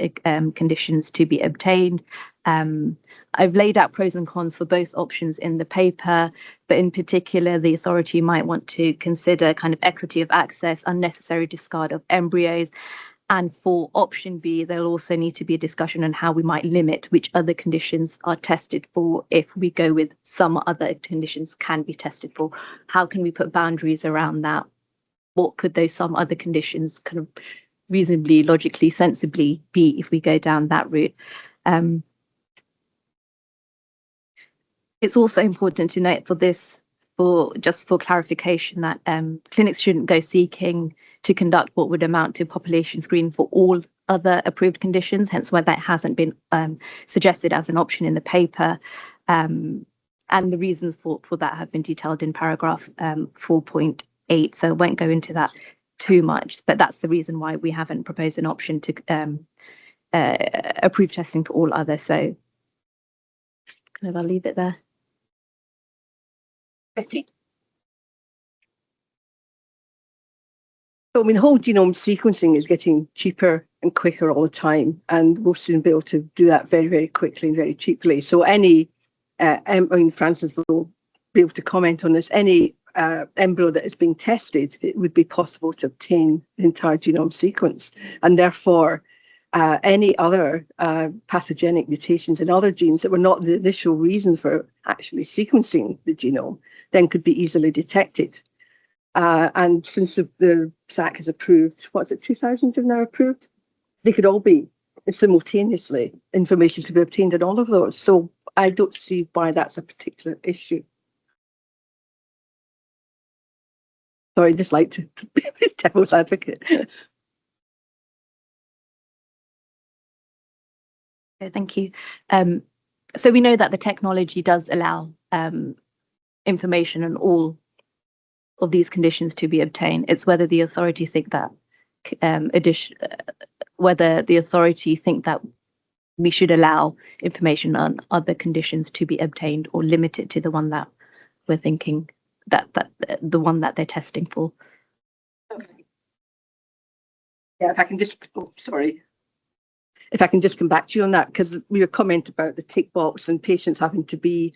conditions to be obtained. I've laid out pros and cons for both options in the paper, but in particular, the authority might want to consider kind of equity of access, unnecessary discard of embryos. And for option B, there'll also need to be a discussion on how we might limit which other conditions are tested for if we go with some other conditions can be tested for. How can we put boundaries around that? What could those some other conditions kind of reasonably, logically, sensibly be if we go down that route? It's also important to note for this, just for clarification, that clinics shouldn't go seeking to conduct what would amount to population screening for all other approved conditions, hence why that hasn't been suggested as an option in the paper. And the reasons for that have been detailed in paragraph 4.8, so I won't go into that too much, but that's the reason why we haven't proposed an option to approve testing for all others. So kind of I'll leave it there. Betty? So, I mean, whole genome sequencing is getting cheaper and quicker all the time, and we'll soon be able to do that very, very quickly and very cheaply. So any, I mean, Francis will be able to comment on this, any embryo that is being tested, it would be possible to obtain the entire genome sequence, and therefore any other pathogenic mutations in other genes that were not the initial reason for actually sequencing the genome then could be easily detected. And since the SAC has approved, what's it, 2,000 have now approved? They could all be simultaneously, information could be obtained in all of those. So I don't see why that's a particular issue. Sorry, I just like to be devil's advocate. Thank you. So we know that the technology does allow information on all of these conditions to be obtained. It's whether the authority think that we should allow information on other conditions to be obtained or limit it to the one that we're thinking that the one that they're testing for. Okay. Yeah, if I can just, if I can just come back to you on that, because your comment about the tick box and patients having to be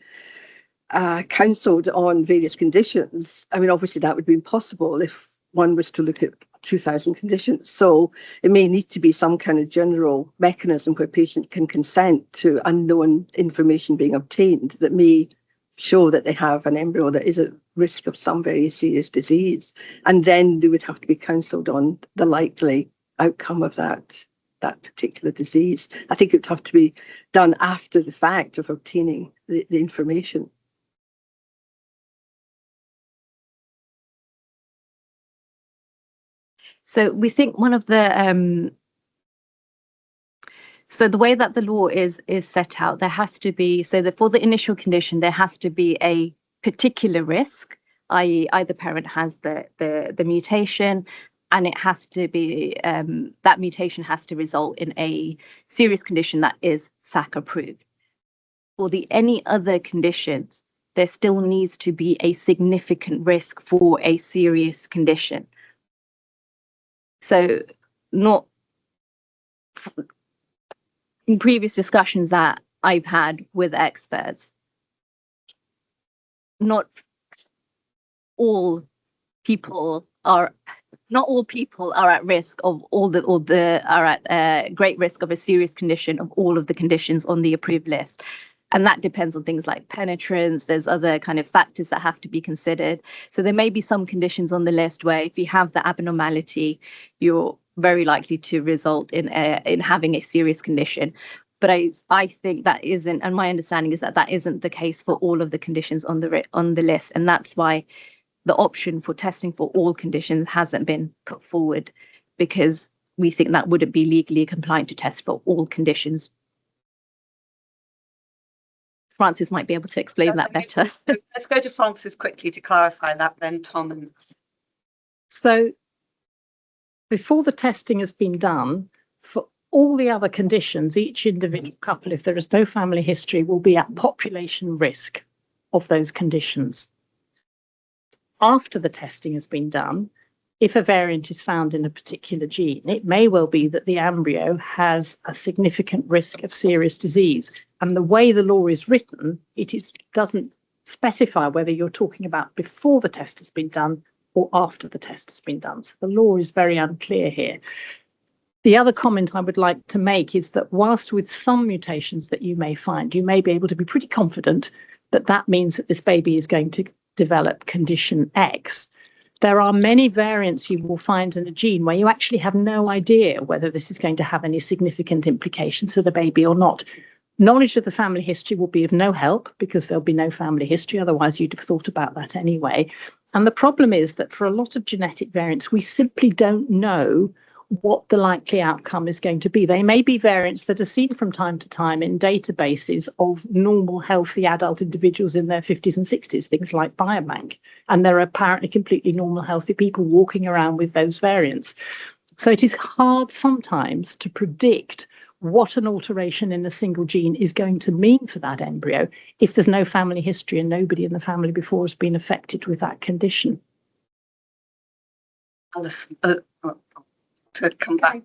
counselled on various conditions. I mean, obviously that would be impossible if one was to look at 2,000 conditions. So it may need to be some kind of general mechanism where patients can consent to unknown information being obtained that may show that they have an embryo that is at risk of some very serious disease. And then they would have to be counselled on the likely outcome of that particular disease. I think it would have to be done after the fact of obtaining the information. So we think one of the so the way that the law is set out, there has to be, so that for the initial condition, there has to be a particular risk, i.e. either parent has the mutation, and it has to be, that mutation has to result in a serious condition that is SAC approved. For the any other conditions, there still needs to be a significant risk for a serious condition. So not in previous discussions that I've had with experts, not all people are at risk of are at great risk of a serious condition of all of the conditions on the approved list. And that depends on things like penetrance. There's other kind of factors that have to be considered. So there may be some conditions on the list where if you have the abnormality, you're very likely to result in having a serious condition. But I think that isn't, and my understanding is that isn't the case for all of the conditions on the list. And that's why the option for testing for all conditions hasn't been put forward, because we think that wouldn't be legally compliant to test for all conditions. Francis might be able to explain that better. Let's go to Francis quickly to clarify that, then Tom. And so before the testing has been done, for all the other conditions, each individual couple, if there is no family history, will be at population risk of those conditions. After the testing has been done, if a variant is found in a particular gene, it may well be that the embryo has a significant risk of serious disease. And the way the law is written, doesn't specify whether you're talking about before the test has been done or after the test has been done. So the law is very unclear here. The other comment I would like to make is that whilst with some mutations that you may find, you may be able to be pretty confident that that means that this baby is going to develop condition X. There are many variants you will find in a gene where you actually have no idea whether this is going to have any significant implications for the baby or not. Knowledge of the family history will be of no help because there'll be no family history, otherwise you'd have thought about that anyway. And the problem is that for a lot of genetic variants, we simply don't know what the likely outcome is going to be. They may be variants that are seen from time to time in databases of normal, healthy adult individuals in their 50s and 60s, things like biobank. And there are apparently completely normal, healthy people walking around with those variants. So it is hard sometimes to predict what an alteration in a single gene is going to mean for that embryo if there's no family history and nobody in the family before has been affected with that condition. To come back.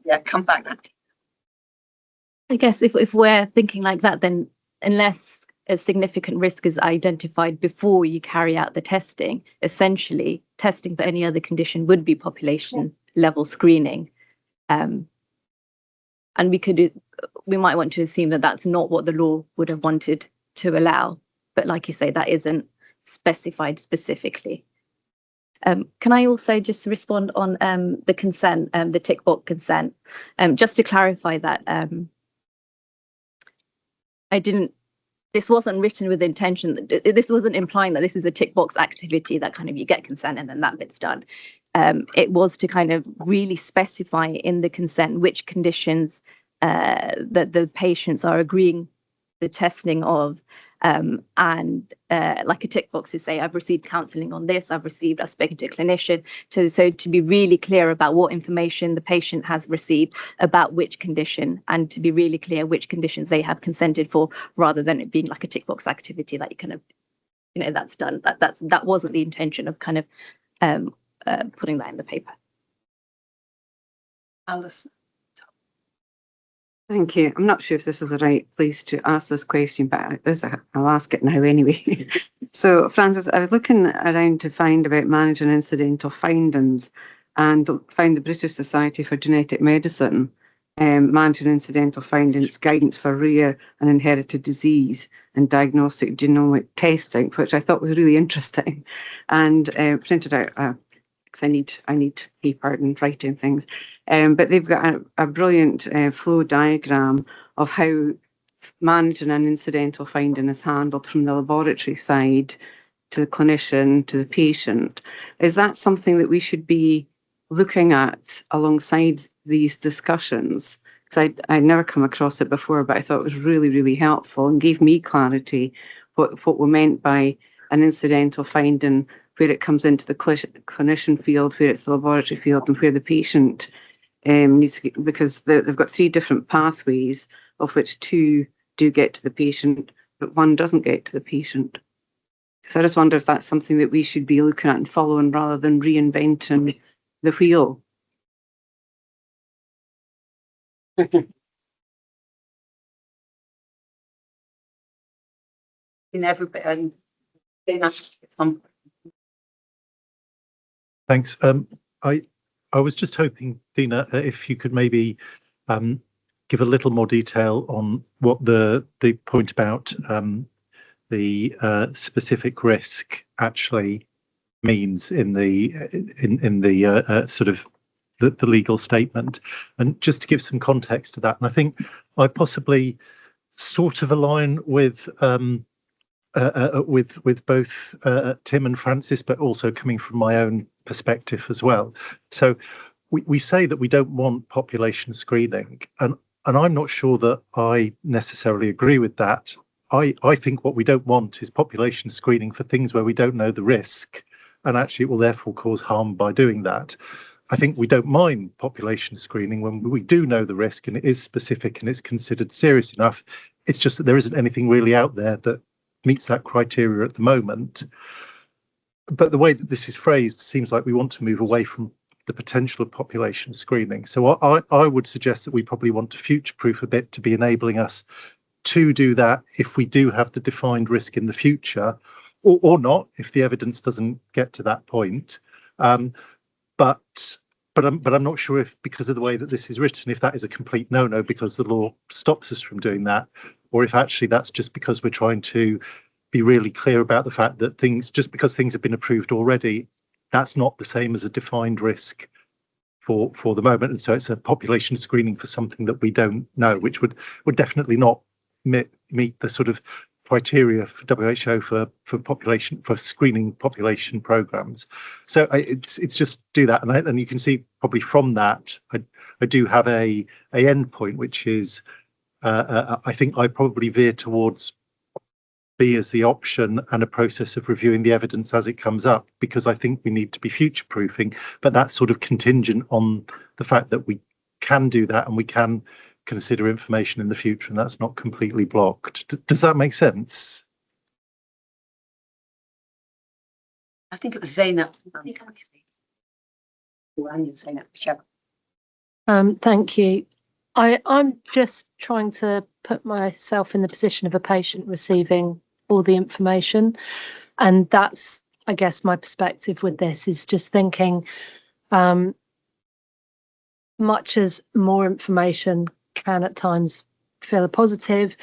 I guess if we're thinking like that, then unless a significant risk is identified before you carry out the testing, essentially testing for any other condition would be population level screening. And we might want to assume that that's not what the law would have wanted to allow. But like you say, that isn't specified specifically. Can I also just respond on the consent, the tick box consent? Just to clarify that this wasn't written with intention. This wasn't implying that this is a tick box activity that kind of you get consent and then that bit's done. It was to kind of really specify in the consent which conditions that the patients are agreeing the testing of. And like a tick box to say, I've received counselling on this, I've spoken to a clinician, so to be really clear about what information the patient has received about which condition, and to be really clear which conditions they have consented for, rather than it being like a tick box activity that you kind of, that's done. That wasn't the intention of kind of putting that in the paper. Alison. Thank you. I'm not sure if this is the right place to ask this question, but I'll ask it now anyway. So, Francis, I was looking around to find about managing incidental findings and found the British Society for Genetic Medicine managing incidental findings, guidance for rare and inherited disease and diagnostic genomic testing, which I thought was really interesting, and printed out because I need paper and writing things. But they've got a brilliant flow diagram of how managing an incidental finding is handled from the laboratory side to the clinician to the patient. Is that something that we should be looking at alongside these discussions? Because I'd never come across it before, but I thought it was really, really helpful and gave me clarity what we meant by an incidental finding, where it comes into the clinician field, where it's the laboratory field, and where the patient needs to get, because they've got 3 different pathways, of which 2 do get to the patient, but 1 doesn't get to the patient. So I just wonder if that's something that we should be looking at and following rather than reinventing the wheel. In everybody, and some. Thanks. I was just hoping, Dina, if you could maybe give a little more detail on what the point about the specific risk actually means in the sort of the legal statement, and just to give some context to that. And I think I possibly sort of align with both Tim and Francis, but also coming from my own perspective as well. So we say that we don't want population screening, and I'm not sure that I necessarily agree with that. I think what we don't want is population screening for things where we don't know the risk, and actually it will therefore cause harm by doing that. I think we don't mind population screening when we do know the risk and it is specific and it's considered serious enough. It's just that there isn't anything really out there that meets that criteria at the moment. But the way that this is phrased seems like we want to move away from the potential of population screening. So I would suggest that we probably want to future-proof a bit to be enabling us to do that if we do have the defined risk in the future, or not, if the evidence doesn't get to that point. But I'm not sure if, because of the way that this is written, if that is a complete no-no because the law stops us from doing that, or if actually that's just because we're trying to be really clear about the fact that just because things have been approved already, that's not the same as a defined risk for the moment. And so it's a population screening for something that we don't know, which would definitely not meet the sort of criteria for WHO for screening population programs. So it's just do that, and you can see probably from that I do have a end point, which is I think I probably veer towards B as the option and a process of reviewing the evidence as it comes up, because I think we need to be future proofing, but that's sort of contingent on the fact that we can do that and we can consider information in the future, and that's not completely blocked. Does that make sense? I think it was Zainab. Thank you. I'm just trying to put myself in the position of a patient receiving all the information, and that's, I guess, my perspective with this is just thinking, much as more information can at times feel a positive,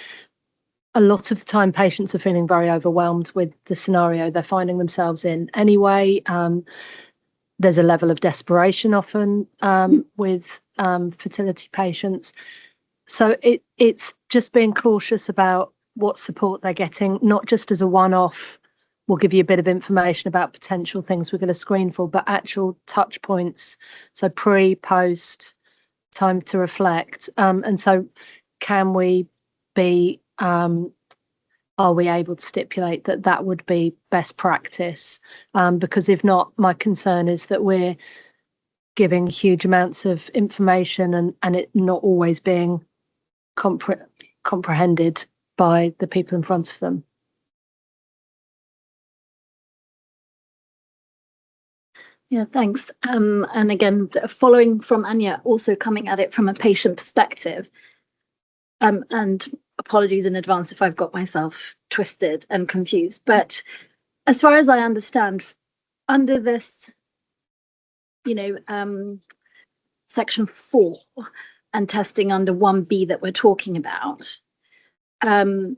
a lot of the time patients are feeling very overwhelmed with the scenario they're finding themselves in anyway. There's a level of desperation often with fertility patients. So it's just being cautious about what support they're getting, not just as a one-off, we'll give you a bit of information about potential things we're going to screen for, but actual touch points. So pre, post, time to reflect. And so can we be, are we able to stipulate that that would be best practice? Because if not, my concern is that we're giving huge amounts of information and it not always being comprehended by the people in front of them. Yeah, thanks. And again, following from Anya, also coming at it from a patient perspective, and apologies in advance if I've got myself twisted and confused, but as far as I understand, under this, section 4 and testing under 1B that we're talking about, so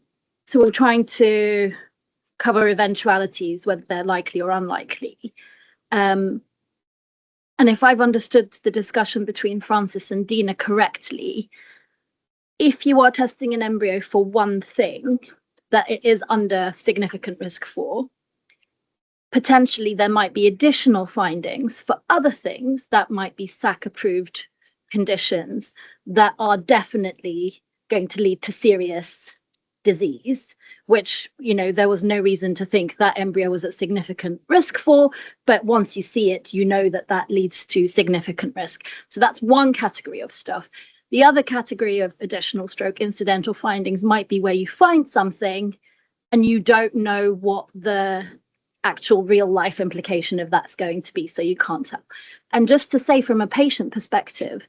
we're trying to cover eventualities, whether they're likely or unlikely. And if I've understood the discussion between Francis and Dina correctly, if you are testing an embryo for one thing that it is under significant risk for, potentially there might be additional findings for other things that might be SAC approved conditions that are definitely going to lead to serious disease, which, there was no reason to think that embryo was at significant risk for, but once you see it, that leads to significant risk. So that's one category of stuff. The other category of additional stroke incidental findings might be where you find something and you don't know what the actual real life implication of that's going to be, so you can't tell. And just to say, from a patient perspective,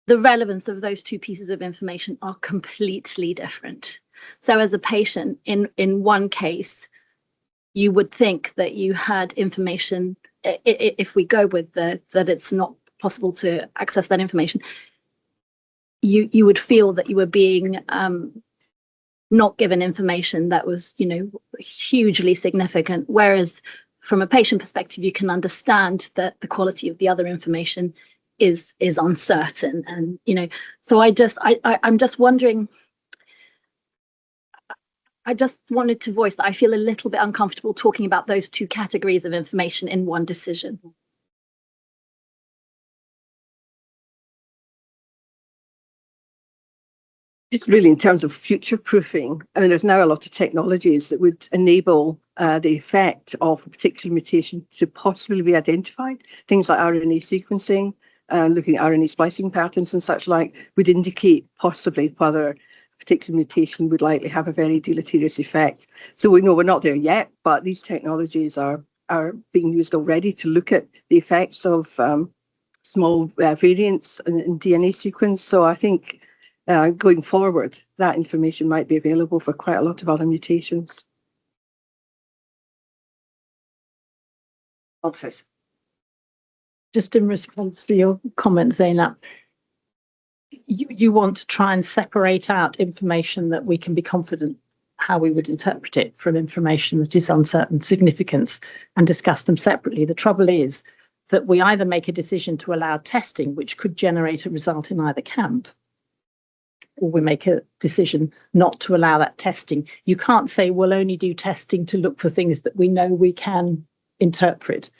the relevance of those two pieces of information are completely different. So as a patient, in one case, you would think that you had information, if we go with that it's not possible to access that information, you would feel that you were being not given information that was, hugely significant. Whereas from a patient perspective, you can understand that the quality of the other information is uncertain. And, so I'm just wondering, I just wanted to voice that I feel a little bit uncomfortable talking about those two categories of information in one decision. Just really in terms of future proofing, there's now a lot of technologies that would enable the effect of a particular mutation to possibly be identified. Things like RNA sequencing, looking at RNA splicing patterns and such like, would indicate possibly whether a particular mutation would likely have a very deleterious effect. So we know we're not there yet, but these technologies are being used already to look at the effects of small variants in DNA sequence. So I think going forward, that information might be available for quite a lot of other mutations. Just in response to your comment, Zainab, you want to try and separate out information that we can be confident how we would interpret it from information that is uncertain significance and discuss them separately. The trouble is that we either make a decision to allow testing, which could generate a result in either camp, or we make a decision not to allow that testing. You can't say we'll only do testing to look for things that we know we can interpret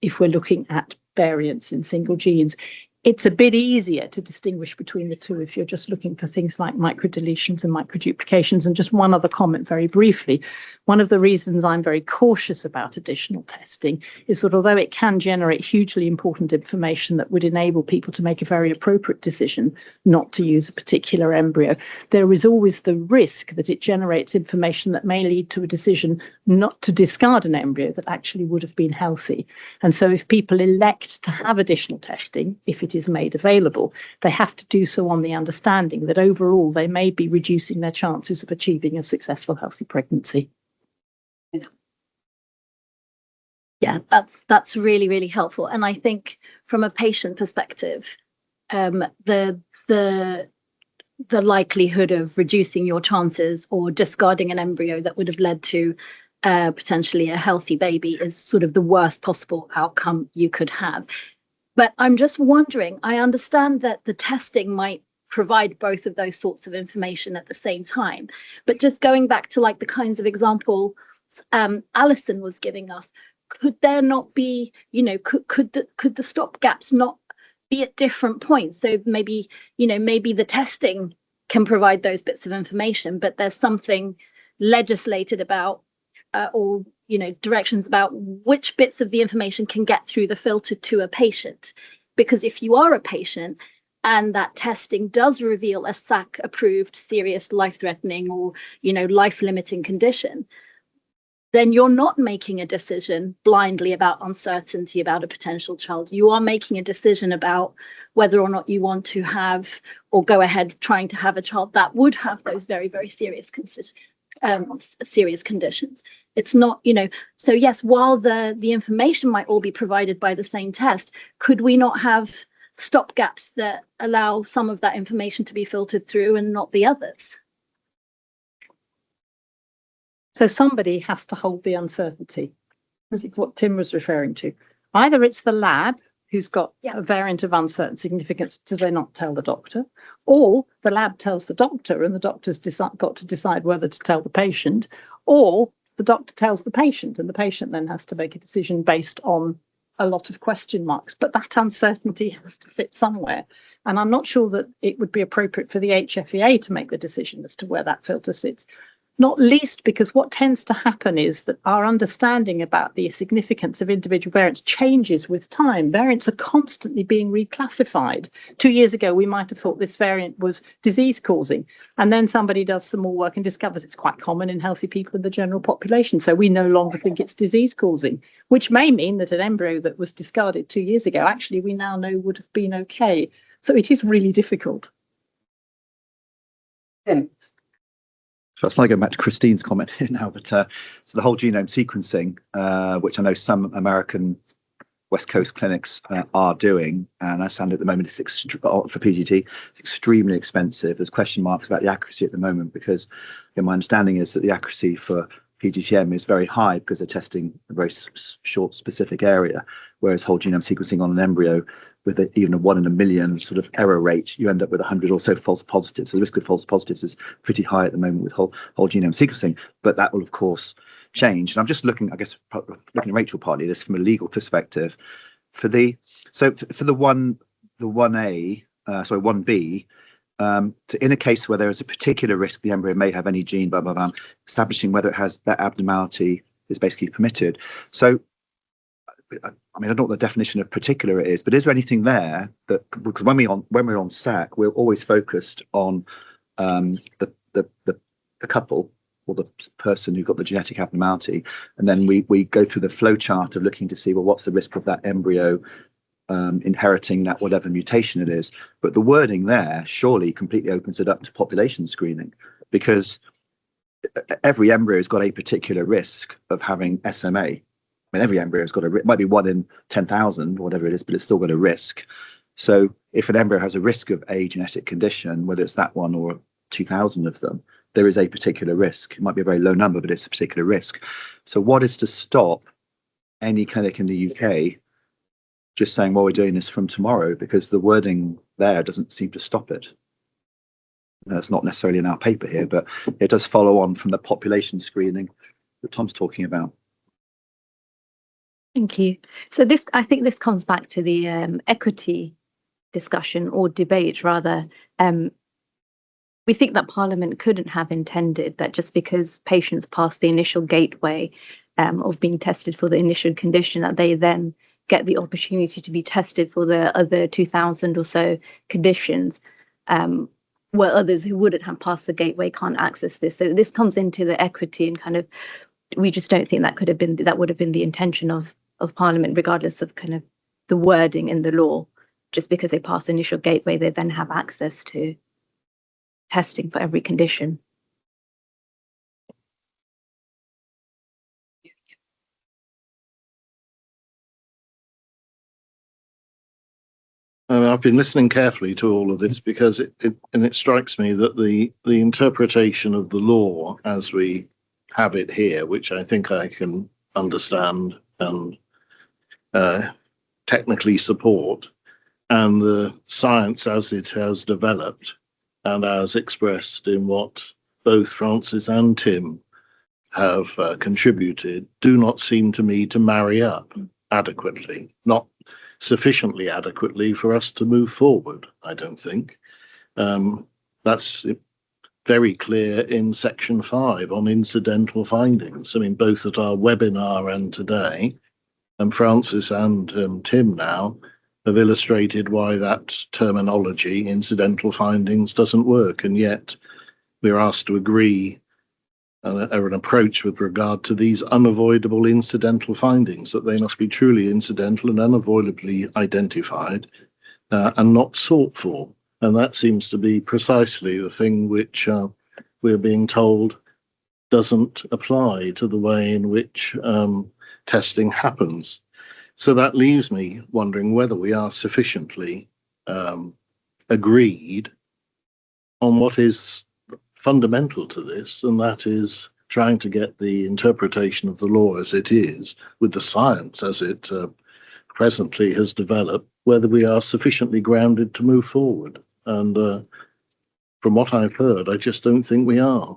if we're looking at variants in single genes. It's a bit easier to distinguish between the two if you're just looking for things like microdeletions and microduplications. And just one other comment very briefly. One of the reasons I'm very cautious about additional testing is that although it can generate hugely important information that would enable people to make a very appropriate decision not to use a particular embryo, there is always the risk that it generates information that may lead to a decision not to discard an embryo that actually would have been healthy. And so if people elect to have additional testing, if it is made available, they have to do so on the understanding that overall they may be reducing their chances of achieving a successful healthy pregnancy. Yeah, that's really, really helpful. And I think from a patient perspective, the likelihood of reducing your chances or discarding an embryo that would have led to potentially a healthy baby is sort of the worst possible outcome you could have. But I'm just wondering, I understand that the testing might provide both of those sorts of information at the same time. But just going back to like the kinds of examples Alison was giving us, could there not be, could the stop gaps not be at different points? So maybe, maybe the testing can provide those bits of information, but there's something legislated about or directions about which bits of the information can get through the filter to a patient. Because if you are a patient and that testing does reveal a SAC approved serious life-threatening or life-limiting condition, then you're not making a decision blindly about uncertainty about a potential child. You are making a decision about whether or not you want to have or go ahead trying to have a child that would have those very, very serious conditions. It's not, so yes, while the information might all be provided by the same test, could we not have stop gaps that allow some of that information to be filtered through and not the others? So somebody has to hold the uncertainty. This is what Tim was referring to. Either it's the lab who's got a variant of uncertain significance, do they not tell the doctor? Or the lab tells the doctor and the doctor's got to decide whether to tell the patient, or the doctor tells the patient and the patient then has to make a decision based on a lot of question marks. But that uncertainty has to sit somewhere. And I'm not sure that it would be appropriate for the HFEA to make the decision as to where that filter sits. Not least because what tends to happen is that our understanding about the significance of individual variants changes with time. Variants are constantly being reclassified. 2 years ago, we might have thought this variant was disease-causing, and then somebody does some more work and discovers it's quite common in healthy people in the general population. So we no longer think it's disease-causing, which may mean that an embryo that was discarded 2 years ago, actually we now know would have been okay. So it is really difficult. So I'll slightly go back to Christine's comment here now, but so the whole genome sequencing, which I know some American West Coast clinics are doing, and I understand at the moment it's for PGT, it's extremely expensive. There's question marks about the accuracy at the moment because my understanding is that the accuracy for PGTM is very high because they're testing a very short specific area, whereas whole genome sequencing on an embryo with even a 1 in a million sort of error rate, you end up with 100 or so false positives. So the risk of false positives is pretty high at the moment with whole genome sequencing, but that will of course change. And I'm just looking, I guess, looking at Rachel partly this from a legal perspective. For the 1B, in a case where there is a particular risk the embryo may have any gene, blah, blah, blah, establishing whether it has that abnormality is basically permitted. So, I mean, I don't know what the definition of particular it is, but is there anything there that, because when we're on SAC, we're always focused on the the couple or the person who got the genetic abnormality, and then we go through the flow chart of looking to see, well, what's the risk of that embryo inheriting that whatever mutation it is. But the wording there surely completely opens it up to population screening, because every embryo has got a particular risk of having SMA. I mean, every embryo has got it might be 1 in 10,000 or whatever it is, but it's still got a risk. So if an embryo has a risk of a genetic condition, whether it's that one or 2,000 of them, there is a particular risk. It might be a very low number, but it's a particular risk. So what is to stop any clinic in the UK just saying, well, we're doing this from tomorrow? Because the wording there doesn't seem to stop it. It's not necessarily in our paper here, but it does follow on from the population screening that Tom's talking about. Thank you. So I think this comes back to the equity discussion, or debate rather. We think that Parliament couldn't have intended that just because patients pass the initial gateway of being tested for the initial condition, that they then get the opportunity to be tested for the other 2,000 or so conditions, where others who wouldn't have passed the gateway can't access this. So this comes into the equity, and kind of, we just don't think that would have been the intention of Parliament, regardless of kind of the wording in the law. Just because they pass the initial gateway, they then have access to testing for every condition. I've been listening carefully to all of this, because it strikes me that the interpretation of the law as we have it here, which I think I can understand and technically support, and the science as it has developed and as expressed in what both Francis and Tim have contributed, do not seem to me to marry up adequately, not sufficiently adequately for us to move forward, I don't think. That's very clear in section 5 on incidental findings. I mean, both at our webinar and today, and Francis and Tim now have illustrated why that terminology, incidental findings, doesn't work. And yet we're asked to agree an approach with regard to these unavoidable incidental findings, that they must be truly incidental and unavoidably identified and not sought for. And that seems to be precisely the thing which we're being told doesn't apply to the way in which testing happens. So that leaves me wondering whether we are sufficiently agreed on what is fundamental to this, and that is trying to get the interpretation of the law as it is, with the science as it presently has developed, whether we are sufficiently grounded to move forward. And from what I've heard, I just don't think we are.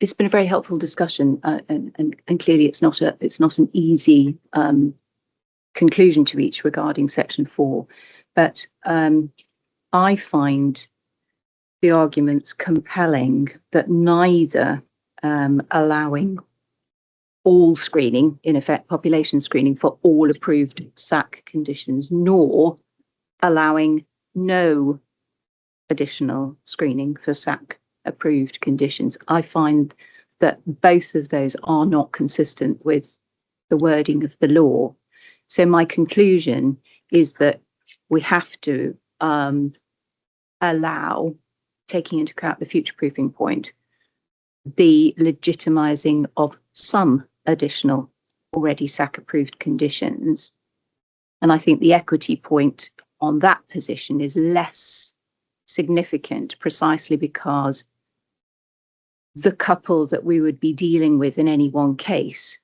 It's been a very helpful discussion, and clearly it's not an easy conclusion to reach regarding section 4, but I find the arguments compelling that neither allowing all screening, in effect population screening for all approved SAC conditions, nor allowing no additional screening for SAC approved conditions. I find that both of those are not consistent with the wording of the law. So my conclusion is that we have to allow, taking into account the future-proofing point, the legitimizing of some additional already SAC-approved conditions. And I think the equity point on that position is less significant, precisely because the couple that we would be dealing with in any one case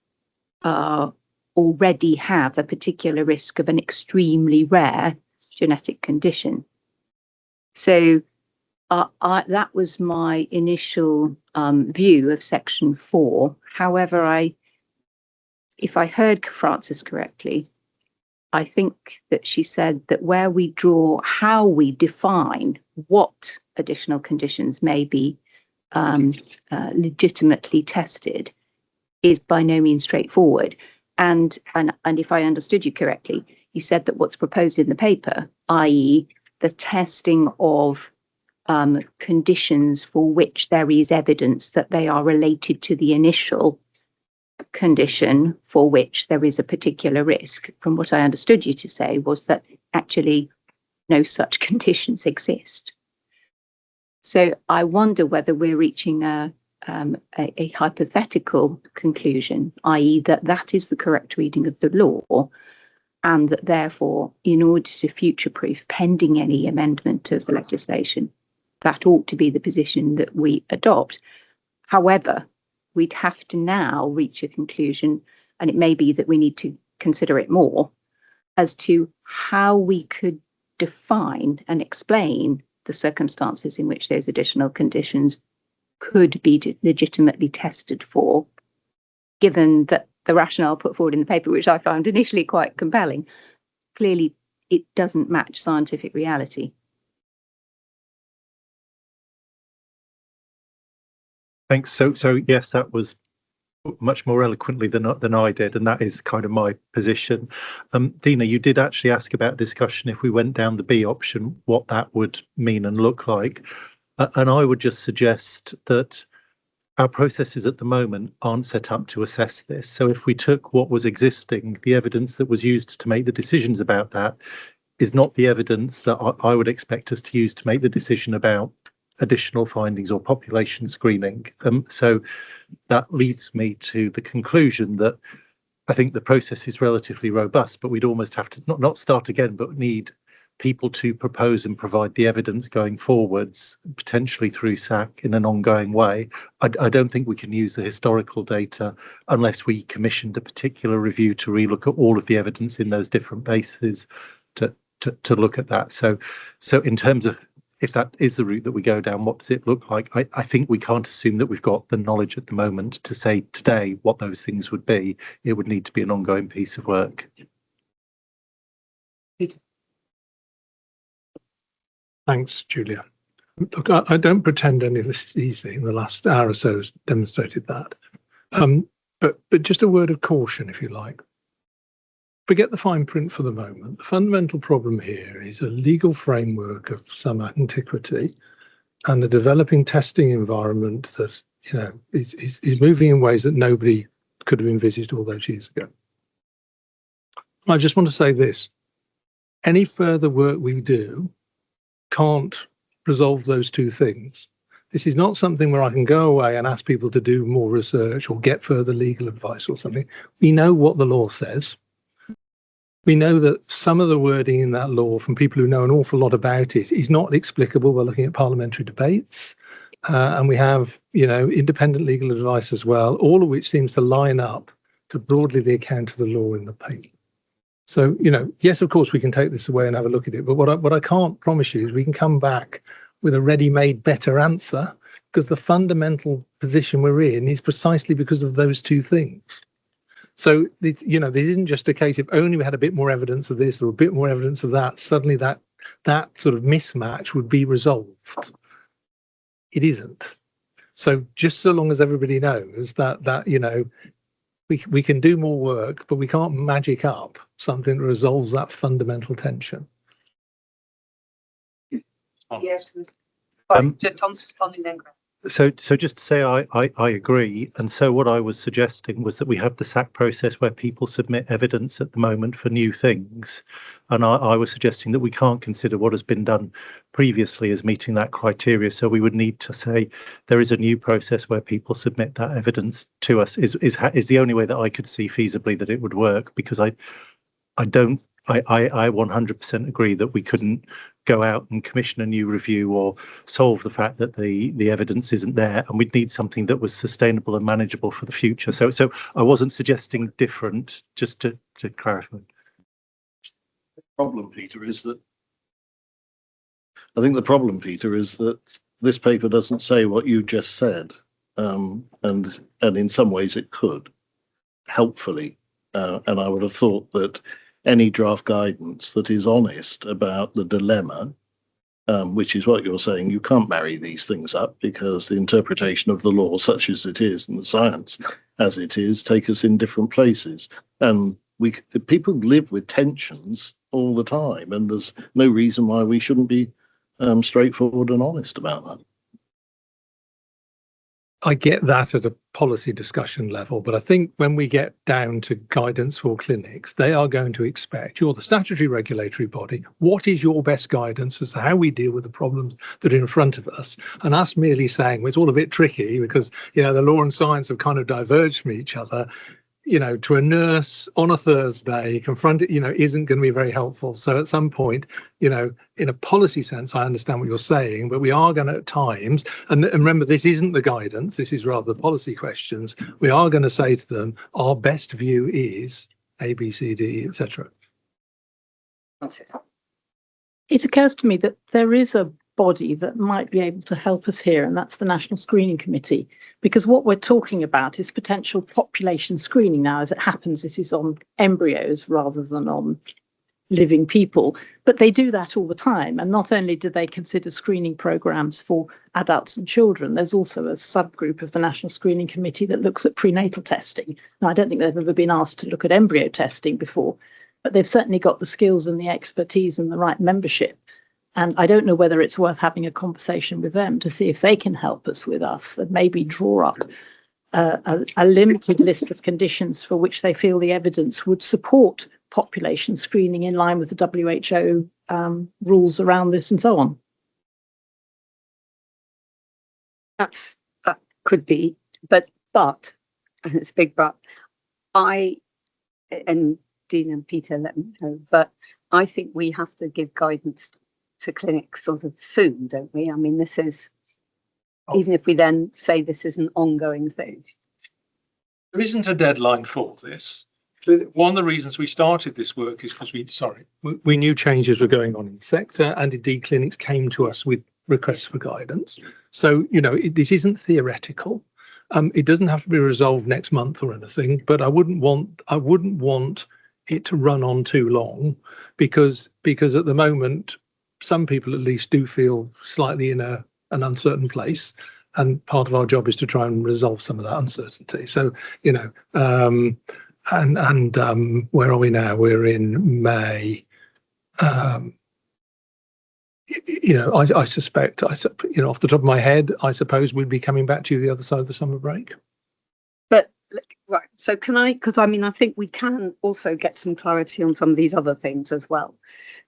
already have a particular risk of an extremely rare genetic condition. So that was my initial view of section 4. However, if I heard Frances correctly, I think that she said that where we draw how we define what additional conditions may be legitimately tested is by no means straightforward. And if I understood you correctly, you said that what's proposed in the paper, i.e. the testing of conditions for which there is evidence that they are related to the initial condition for which there is a particular risk, from what I understood you to say, was that actually no such conditions exist. So I wonder whether we're reaching a hypothetical conclusion, i.e. that is the correct reading of the law, and that therefore, in order to future-proof pending any amendment of the legislation, that ought to be the position that we adopt. However, we'd have to now reach a conclusion, and it may be that we need to consider it more, as to how we could define and explain the circumstances in which those additional conditions could be legitimately tested for, given that the rationale put forward in the paper, which I found initially quite compelling, clearly it doesn't match scientific reality. Thanks. So yes, that was much more eloquently than I did, and that is kind of my position. Dina, you did actually ask about discussion if we went down the B option, what that would mean and look like. And I would just suggest that our processes at the moment aren't set up to assess this. So if we took what was existing, the evidence that was used to make the decisions about that is not the evidence that I would expect us to use to make the decision about additional findings or population screening. So that leads me to the conclusion that I think the process is relatively robust, but we'd almost have to not start again, but need people to propose and provide the evidence going forwards, potentially through SAC in an ongoing way. I don't think we can use the historical data unless we commissioned a particular review to relook at all of the evidence in those different bases to look at that. So in terms of if that is the route that we go down, what does it look like? I think we can't assume that we've got the knowledge at the moment to say today what those things would be. It would need to be an ongoing piece of work. Peter. Thanks, Julia. Look, I don't pretend any of this is easy. The last hour or so has demonstrated that. But just a word of caution, if you like. Forget the fine print for the moment. The fundamental problem here is a legal framework of some antiquity and a developing testing environment that, you know, is moving in ways that nobody could have envisaged all those years ago. I just want to say this. Any further work we do can't resolve those two things. This is not something where I can go away and ask people to do more research or get further legal advice or something. We know what the law says. We know that some of the wording in that law from people who know an awful lot about it is not explicable. We're looking at parliamentary debates, and we have, you know, independent legal advice as well, all of which seems to line up to broadly the account of the law in the paper. So, you know, yes, of course, we can take this away and have a look at it. But what I can't promise you is we can come back with a ready-made better answer, because the fundamental position we're in is precisely because of those two things. So, you know, this isn't just a case if only we had a bit more evidence of this or a bit more evidence of that, suddenly that sort of mismatch would be resolved. It isn't. So just so long as everybody knows that you know, we can do more work, but we can't magic up something that resolves that fundamental tension. Yes. Tom's responding then. So just to say I agree. And so what I was suggesting was that we have the SAC process where people submit evidence at the moment for new things. And I was suggesting that we can't consider what has been done previously as meeting that criteria. So we would need to say there is a new process where people submit that evidence to us is the only way that I could see feasibly that it would work, because I 100% agree that we couldn't go out and commission a new review or solve the fact that the evidence isn't there, and we'd need something that was sustainable and manageable for the future. So I wasn't suggesting different, just to clarify. The problem, Peter, is that I think the problem, Peter, is that this paper doesn't say what you just said, and in some ways it could, helpfully, and I would have thought that any draft guidance that is honest about the dilemma which is what you're saying. You can't marry these things up because the interpretation of the law, such as it is, and the science as it is, take us in different places. And people live with tensions all the time, and there's no reason why we shouldn't be straightforward and honest about that. I get that at a policy discussion level, but I think when we get down to guidance for clinics, they are going to expect, you're the statutory regulatory body, what is your best guidance as to how we deal with the problems that are in front of us? And us merely saying, well, it's all a bit tricky because, you know, the law and science have kind of diverged from each other, you know, to a nurse on a Thursday, confront it, you know, isn't going to be very helpful. So at some point, you know, in a policy sense, I understand what you're saying, but we are going to at times, and remember, this isn't the guidance, this is rather the policy questions. We are going to say to them, our best view is A, B, C, D, etc. It occurs to me that there is a body that might be able to help us here, and that's the National Screening Committee, because what we're talking about is potential population screening. Now, as it happens, this is on embryos rather than on living people, but they do that all the time. And not only do they consider screening programs for adults and children, there's also a subgroup of the National Screening Committee that looks at prenatal testing. Now, I don't think they've ever been asked to look at embryo testing before, but they've certainly got the skills and the expertise and the right membership. And I don't know whether it's worth having a conversation with them to see if they can help us with us and maybe draw up a limited list of conditions for which they feel the evidence would support population screening in line with the WHO rules around this and so on. That could be, but and it's a big but. And Dean and Peter let me know, but I think we have to give guidance to clinics sort of soon, don't we? I mean, this is, even if we then say this is an ongoing thing. There isn't a deadline for this. One of the reasons we started this work is because we knew changes were going on in the sector, and indeed clinics came to us with requests for guidance. So, you know, this isn't theoretical. It doesn't have to be resolved next month or anything, but I wouldn't want it to run on too long because at the moment, some people at least do feel slightly in an uncertain place, and part of our job is to try and resolve some of that uncertainty. So, you know, where are we now? We're in May. You know, I suspect, you know, off the top of my head, I suppose we'd be coming back to you the other side of the summer break. But right, so can I? Because I mean, I think we can also get some clarity on some of these other things as well.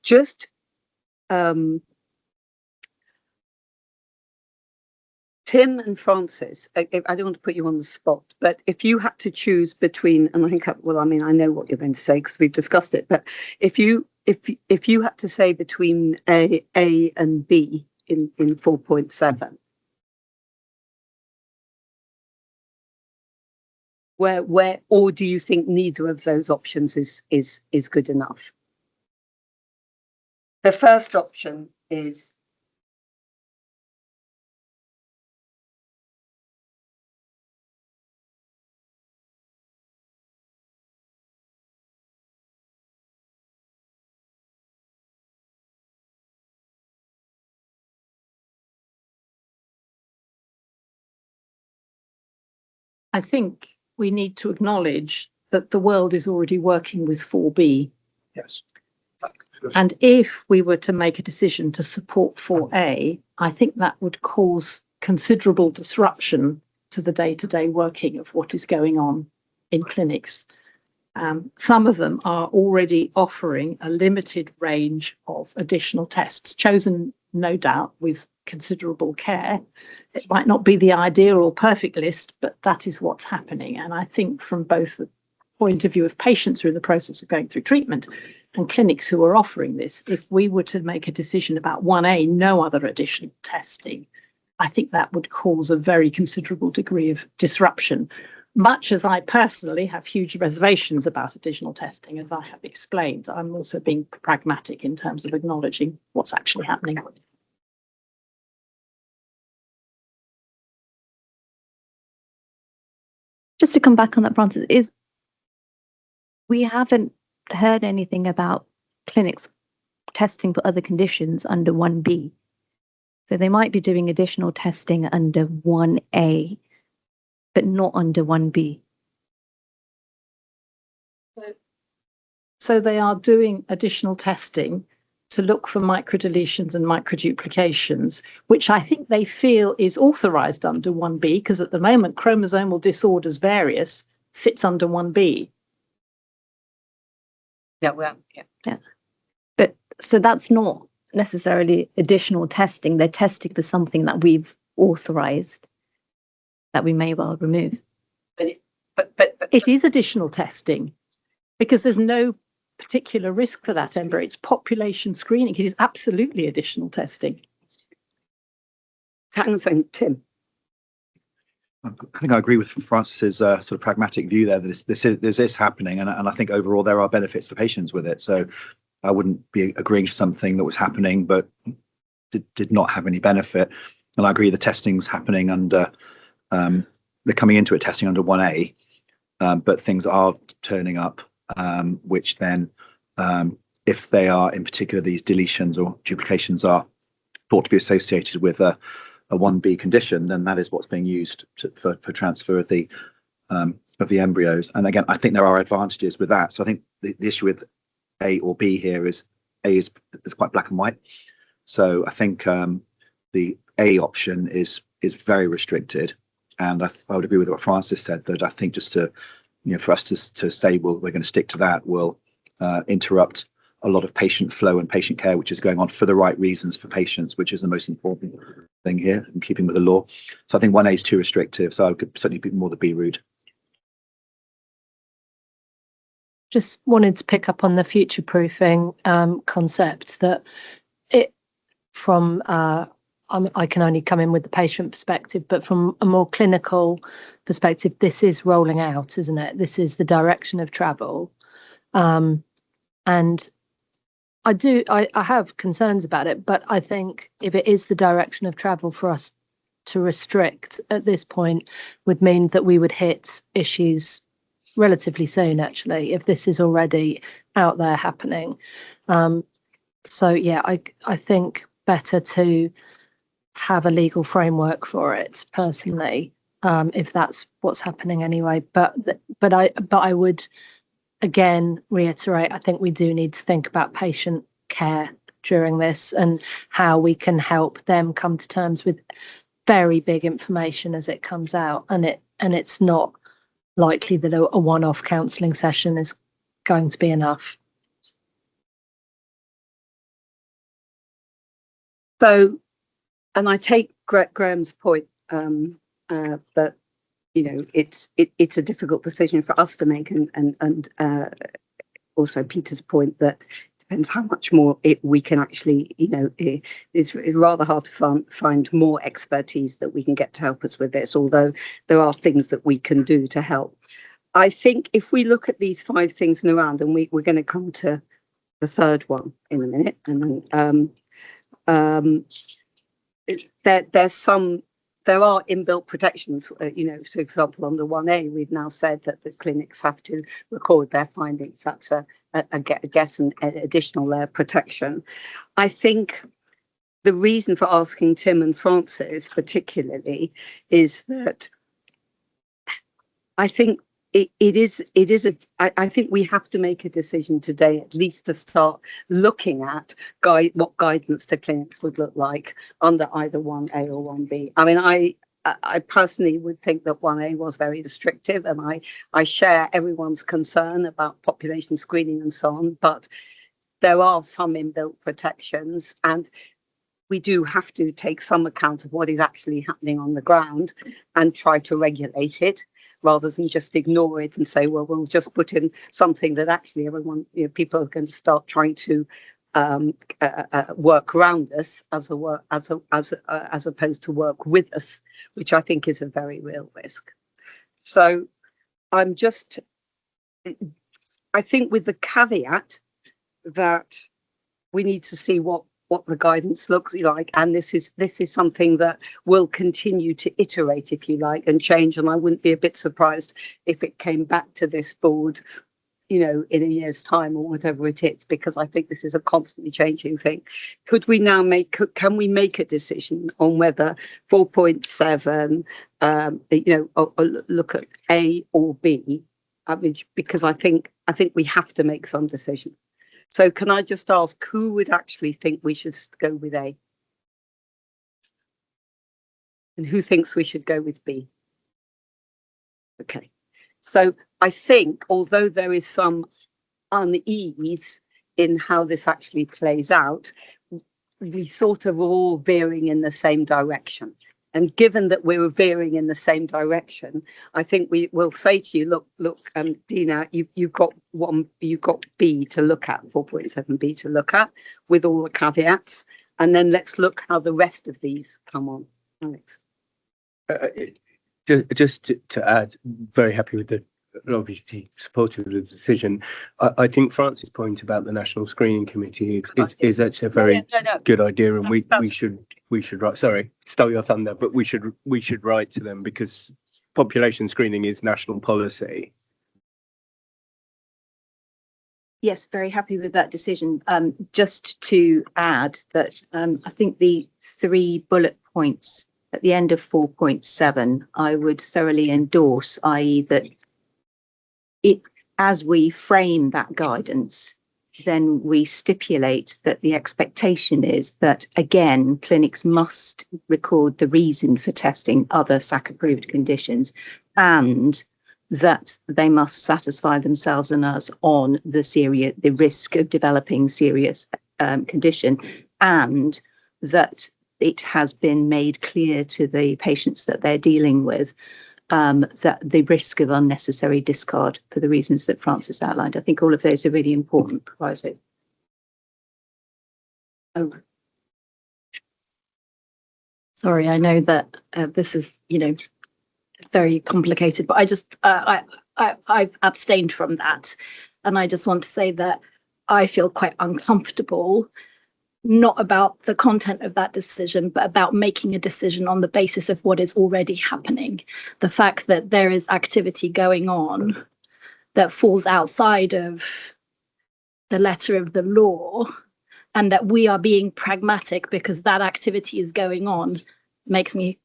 Just Tim and Francis, I don't want to put you on the spot, but if you had to choose between, and I think, well, I mean, I know what you're going to say because we've discussed it, but if you had to say between A and B in 4.7, where, or do you think neither of those options is good enough? The first option is I think we need to acknowledge that the world is already working with 4B. Yes. And if we were to make a decision to support 4A, I think that would cause considerable disruption to the day-to-day working of what is going on in clinics. Some of them are already offering a limited range of additional tests, chosen, no doubt, with considerable care. It might not be the ideal or perfect list, but that is what's happening. And I think from both the point of view of patients who are in the process of going through treatment and clinics who are offering this, if we were to make a decision about 1A, no other additional testing, I think that would cause a very considerable degree of disruption. Much as I personally have huge reservations about additional testing, as I have explained, I'm also being pragmatic in terms of acknowledging what's actually happening. Just to come back on that, Francis, we haven't heard anything about clinics testing for other conditions under 1B. So they might be doing additional testing under 1A, but not under 1B. So they are doing additional testing to look for microdeletions and microduplications, which I think they feel is authorised under 1B, because at the moment chromosomal disorders various sits under 1B. Yeah, well, Yeah. But so that's not necessarily additional testing. They're testing for something that we've authorised that we may well remove. But it is additional testing because there's no particular risk for that embryo. It's population screening. It is absolutely additional testing. Thanks, and Tim. I think I agree with Francis's sort of pragmatic view there that this is happening, and I think overall there are benefits for patients with it. So I wouldn't be agreeing to something that was happening but did not have any benefit. And I agree the testing's happening under they're coming into it testing under 1A, but things are turning up which then if they are in particular these deletions or duplications are thought to be associated with a 1B condition, then that is what's being used for transfer of the embryos. And again, I think there are advantages with that. So I think the issue with A or B here is A is quite black and white. So I think the A option is very restricted, and I would agree with what Francis said, that I think just to for us to say, well, we're going to stick to that will interrupt a lot of patient flow and patient care, which is going on for the right reasons for patients, which is the most important thing here in keeping with the law. So I think 1A is too restrictive, so I could certainly be more the B route. Just wanted to pick up on the future proofing concept, that it from I can only come in with the patient perspective, but from a more clinical perspective, this is rolling out, isn't it? This is the direction of travel. And I have concerns about it, but I think if it is the direction of travel, for us to restrict at this point would mean that we would hit issues relatively soon, actually, if this is already out there happening. So yeah, I think better to have a legal framework for it personally, if that's what's happening anyway. But I would again reiterate, I think we do need to think about patient care during this and how we can help them come to terms with very big information as it comes out, and it's not likely that a one-off counselling session is going to be enough. So, and I take Graham's point that it's a difficult decision for us to make, and also Peter's point that depends how much more we can actually, it's rather hard to find more expertise that we can get to help us with this, although there are things that we can do to help. I think if we look at these 5 things in a round, and we're going to come to the third one in a minute, and then there are inbuilt protections, so for example, under 1A, we've now said that the clinics have to record their findings. That's a guess an additional layer of protection. I think the reason for asking Tim and Francis particularly is that I think I think we have to make a decision today, at least to start looking at what guidance to clinics would look like under either 1A or 1B. I mean, I personally would think that 1A was very restrictive, and I share everyone's concern about population screening and so on, but there are some inbuilt protections, and we do have to take some account of what is actually happening on the ground and try to regulate it, rather than just ignore it and say, well, we'll just put in something that actually everyone, people are going to start trying to work around us as opposed to work with us, which I think is a very real risk. So I think with the caveat that we need to see what the guidance looks like, and this is something that will continue to iterate, if you like, and change, and I wouldn't be a bit surprised if it came back to this board in a year's time or whatever it is, because I think this is a constantly changing thing. Can we make a decision on whether 4.7, or look at A or B? I mean, because I think we have to make some decision. So can I just ask, who would actually think we should go with A? And who thinks we should go with B? Okay. So I think, although there is some unease in how this actually plays out, we sort of all veering in the same direction. And given that we're veering in the same direction, I think we will say to you, look, Dina, you've got B to look at, 4.7B to look at, with all the caveats, and then let's look how the rest of these come on. Alex. Just to add, very happy with obviously supportive of the decision. I think Francis' point about the National Screening Committee is actually a very good idea, and we should write. Sorry, stole your thunder, but we should write to them, because population screening is national policy. Yes, very happy with that decision. Just to add that I think the 3 bullet points at the end of 4.7, I would thoroughly endorse, i.e. that as we frame that guidance, then we stipulate that the expectation is that, again, clinics must record the reason for testing other SAC-approved conditions, and that they must satisfy themselves and us on the risk of developing serious condition, and that it has been made clear to the patients that they're dealing with that the risk of unnecessary discard for the reasons that Francis outlined. I think all of those are really important provisos. Sorry, I know that this is, very complicated, but I just I've abstained from that, and I just want to say that I feel quite uncomfortable, not about the content of that decision, but about making a decision on the basis of what is already happening. The fact that there is activity going on that falls outside of the letter of the law, and that we are being pragmatic because that activity is going on, makes me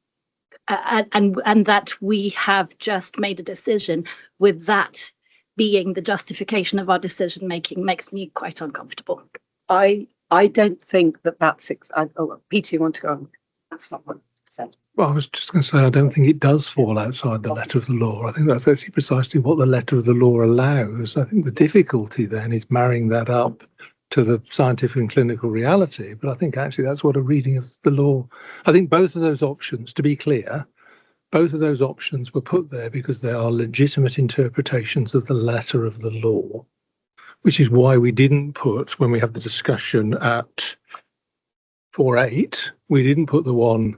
and that we have just made a decision with that being the justification of our decision making, makes me quite uncomfortable. I don't think that's Peter, you want to go on? That's not what I said. Well, I was just going to say, I don't think it does fall outside the letter of the law. I think that's actually precisely what the letter of the law allows. I think the difficulty then is marrying that up to the scientific and clinical reality. But I think actually that's what a reading of the law, I think both of those options, to be clear, both of those options were put there because they are legitimate interpretations of the letter of the law, which is why we didn't put, when we have the discussion at 4.8, we didn't put the one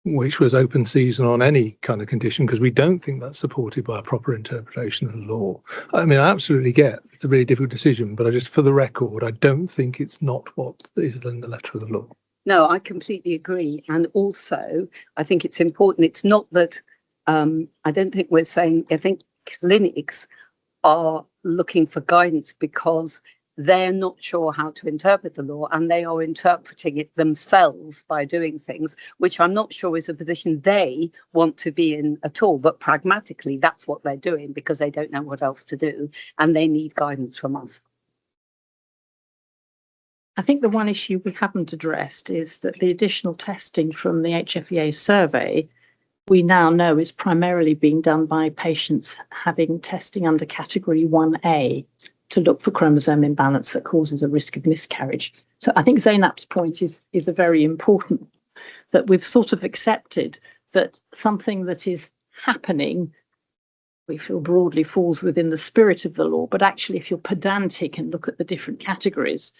which was open season on any kind of condition, because we don't think that's supported by a proper interpretation of the law. I mean, I absolutely get it's a really difficult decision, but I just, for the record, I don't think it's not what is in the letter of the law. No, I completely agree. And also, I think it's important. It's not that, I don't think we're saying, I think clinics are looking for guidance because they're not sure how to interpret the law, and they are interpreting it themselves by doing things, which I'm not sure is a position they want to be in at all. But pragmatically, that's what they're doing because they don't know what else to do, and they need guidance from us. I think the one issue we haven't addressed is that the additional testing from the HFEA survey, we now know is primarily being done by patients having testing under category 1A to look for chromosome imbalance that causes a risk of miscarriage. So I think Zainab's point is a very important, that we've sort of accepted that something that is happening, we feel broadly falls within the spirit of the law, but actually if you're pedantic and look at the different categories,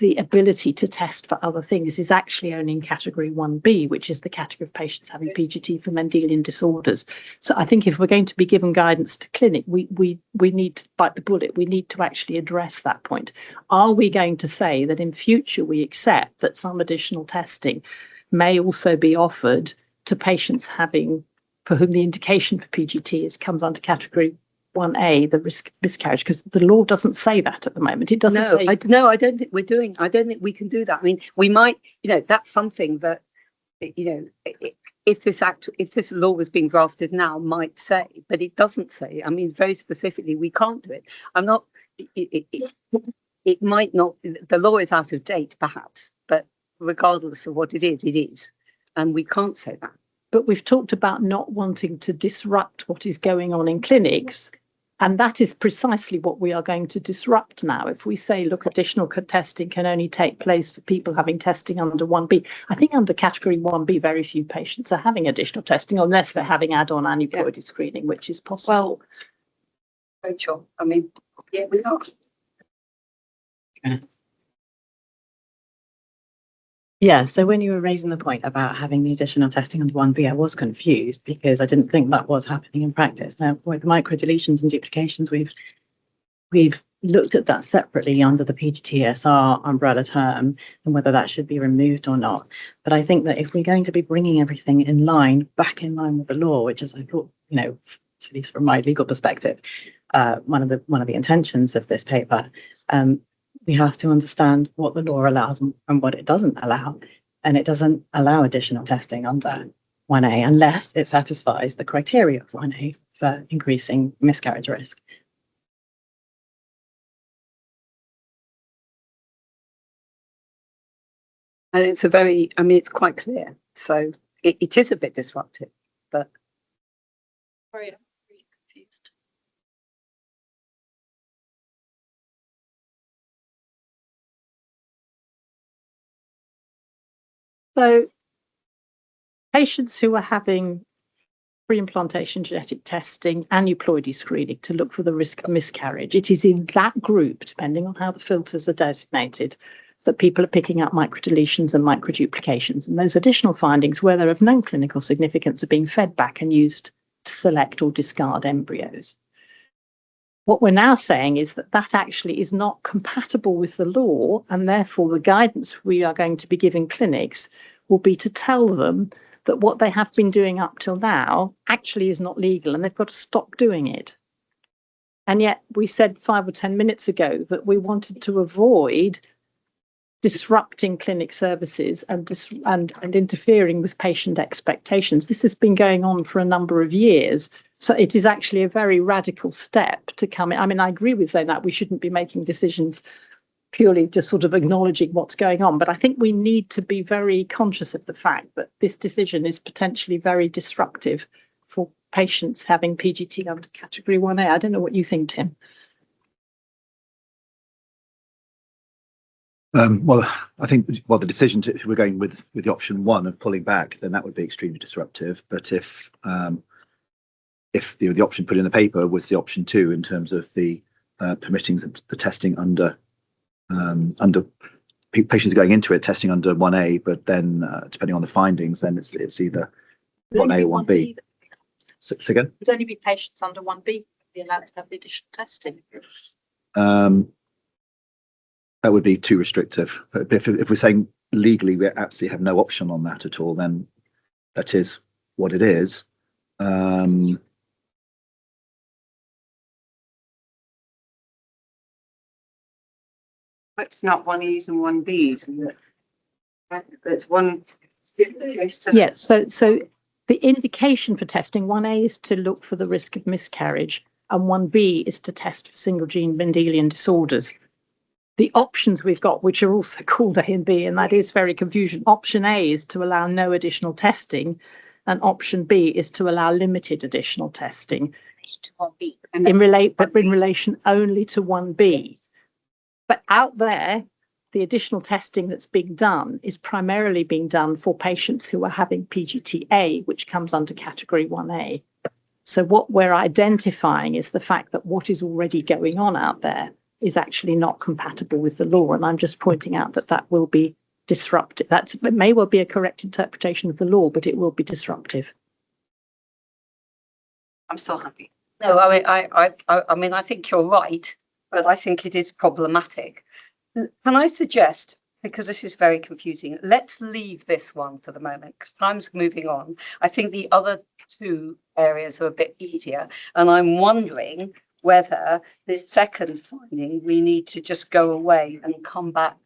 the ability to test for other things is actually only in category 1B, which is the category of patients having PGT for Mendelian disorders. So I think if we're going to be given guidance to clinic, we need to bite the bullet. We need to actually address that point. Are we going to say that in future we accept that some additional testing may also be offered to patients for whom the indication for PGT comes under category 1A, the risk of miscarriage, because the law doesn't say that at the moment. It doesn't say. I don't think we're doing. I don't think we can do that. I mean, we might. That's something that if this law was being drafted now, might say, but it doesn't say. I mean, very specifically, we can't do it. I'm not. It might not. The law is out of date, perhaps, but regardless of what it is, and we can't say that. But we've talked about not wanting to disrupt what is going on in clinics. And that is precisely what we are going to disrupt now. If we say, look, additional testing can only take place for people having testing under 1B. I think under category 1B, very few patients are having additional testing unless they're having add-on aneuploidy screening, which is possible. Well, Rachel, I mean, yeah, we're not. Yeah, so when you were raising the point about having the additional testing under 1B, I was confused because I didn't think that was happening in practice. Now, with microdeletions and duplications, we've looked at that separately under the PGTSR umbrella term and whether that should be removed or not. But I think that if we're going to be bringing everything back in line with the law, which is, I thought, at least from my legal perspective, one of the intentions of this paper, we have to understand what the law allows and what it doesn't allow. And it doesn't allow additional testing under 1A unless it satisfies the criteria of 1A for increasing miscarriage risk. And it's quite clear. So it is a bit disruptive, but. Sorry, I'm really confused. So patients who are having pre-implantation genetic testing, aneuploidy screening to look for the risk of miscarriage, it is in that group, depending on how the filters are designated, that people are picking up microdeletions and microduplications. And those additional findings, where they're of no clinical significance, are being fed back and used to select or discard embryos. What we're now saying is that that actually is not compatible with the law, and therefore the guidance we are going to be giving clinics will be to tell them that what they have been doing up till now actually is not legal and they've got to stop doing it. And yet we said 5 or 10 minutes ago that we wanted to avoid disrupting clinic services and interfering with patient expectations. This has been going on for a number of years. So it is actually a very radical step to come in. I mean, I agree with saying that we shouldn't be making decisions purely just sort of acknowledging what's going on. But I think we need to be very conscious of the fact that this decision is potentially very disruptive for patients having PGT under category 1A. I don't know what you think, Tim. Well, I think the decision if we're going with the option 1 of pulling back, then that would be extremely disruptive. But if the option put in the paper was the option 2 in terms of the permitting the testing under patients going into it testing under 1A, but then depending on the findings, then it's either 1A or 1B. So again, It would only be patients under 1B be allowed to have the additional testing. That would be too restrictive. But if we're saying legally we absolutely have no option on that at all, then that is what it is. It's not 1As and 1Bs. It's one. Yes. So the indication for testing 1A is to look for the risk of miscarriage, and 1B is to test for single gene Mendelian disorders. The options we've got, which are also called A and B, and that is very confusing. Option A is to allow no additional testing, and option B is to allow limited additional testing in relation only to 1B. But out there, the additional testing that's being done is primarily being done for patients who are having PGT-A, which comes under category 1A. So what we're identifying is the fact that what is already going on out there is actually not compatible with the law. And I'm just pointing out that that will be disruptive. It may well be a correct interpretation of the law, but it will be disruptive. I'm so happy. No, I mean, I think you're right, but I think it is problematic. Can I suggest because this is very confusing. Let's leave this one for the moment because time's moving on. I think the other two areas are a bit easier. And I'm wondering whether this second finding, we need to just go away and come back,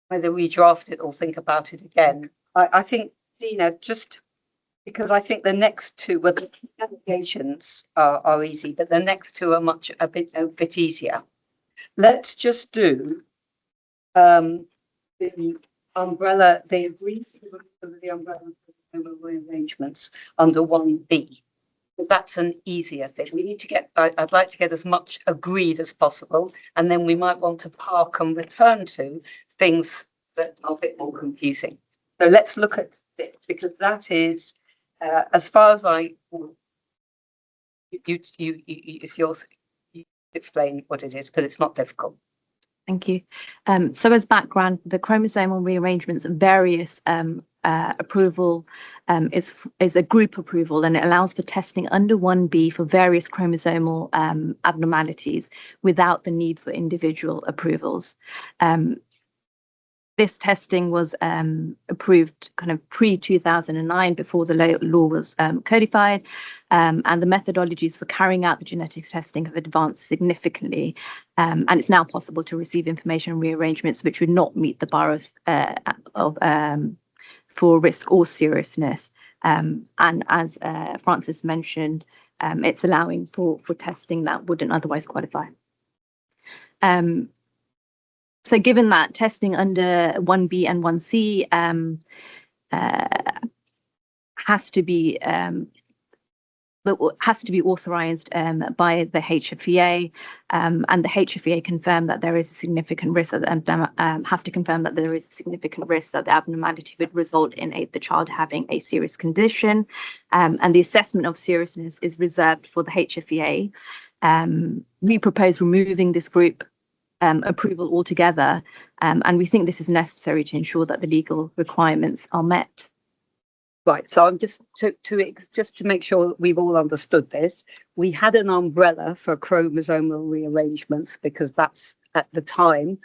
whether we draft it or think about it again. I think, Dina, just because I think the next two, well, the allegations are easy, but the next two are a bit easier. Let's just do the umbrella, they agreed to the umbrella arrangements under 1B. That's an easier thing. We need to get, I'd like to get as much agreed as possible, and then we might want to park and return to things that are a bit more confusing. So let's look at it, because that is, as far as it's yours. You explain what it is, because it's not difficult. Thank you. So as background, the chromosomal rearrangements of various approval is a group approval, and it allows for testing under 1B for various chromosomal abnormalities without the need for individual approvals. This testing was approved kind of pre-2009, before the law was codified, and the methodologies for carrying out the genetics testing have advanced significantly, and it's now possible to receive information on rearrangements which would not meet the bar for risk or seriousness. And as Francis mentioned, it's allowing for testing that wouldn't otherwise qualify. So given that testing under 1B and 1C has to be authorized by the HFEA, and the HFEA confirmed that there is a significant risk have to confirm that there is a significant risk that the abnormality would result in the child having a serious condition, and the assessment of seriousness is reserved for the HFEA. We propose removing this group approval altogether, and we think this is necessary to ensure that the legal requirements are met. Right, so I'm just to make sure we've all understood this. We had an umbrella for chromosomal rearrangements because that's at the time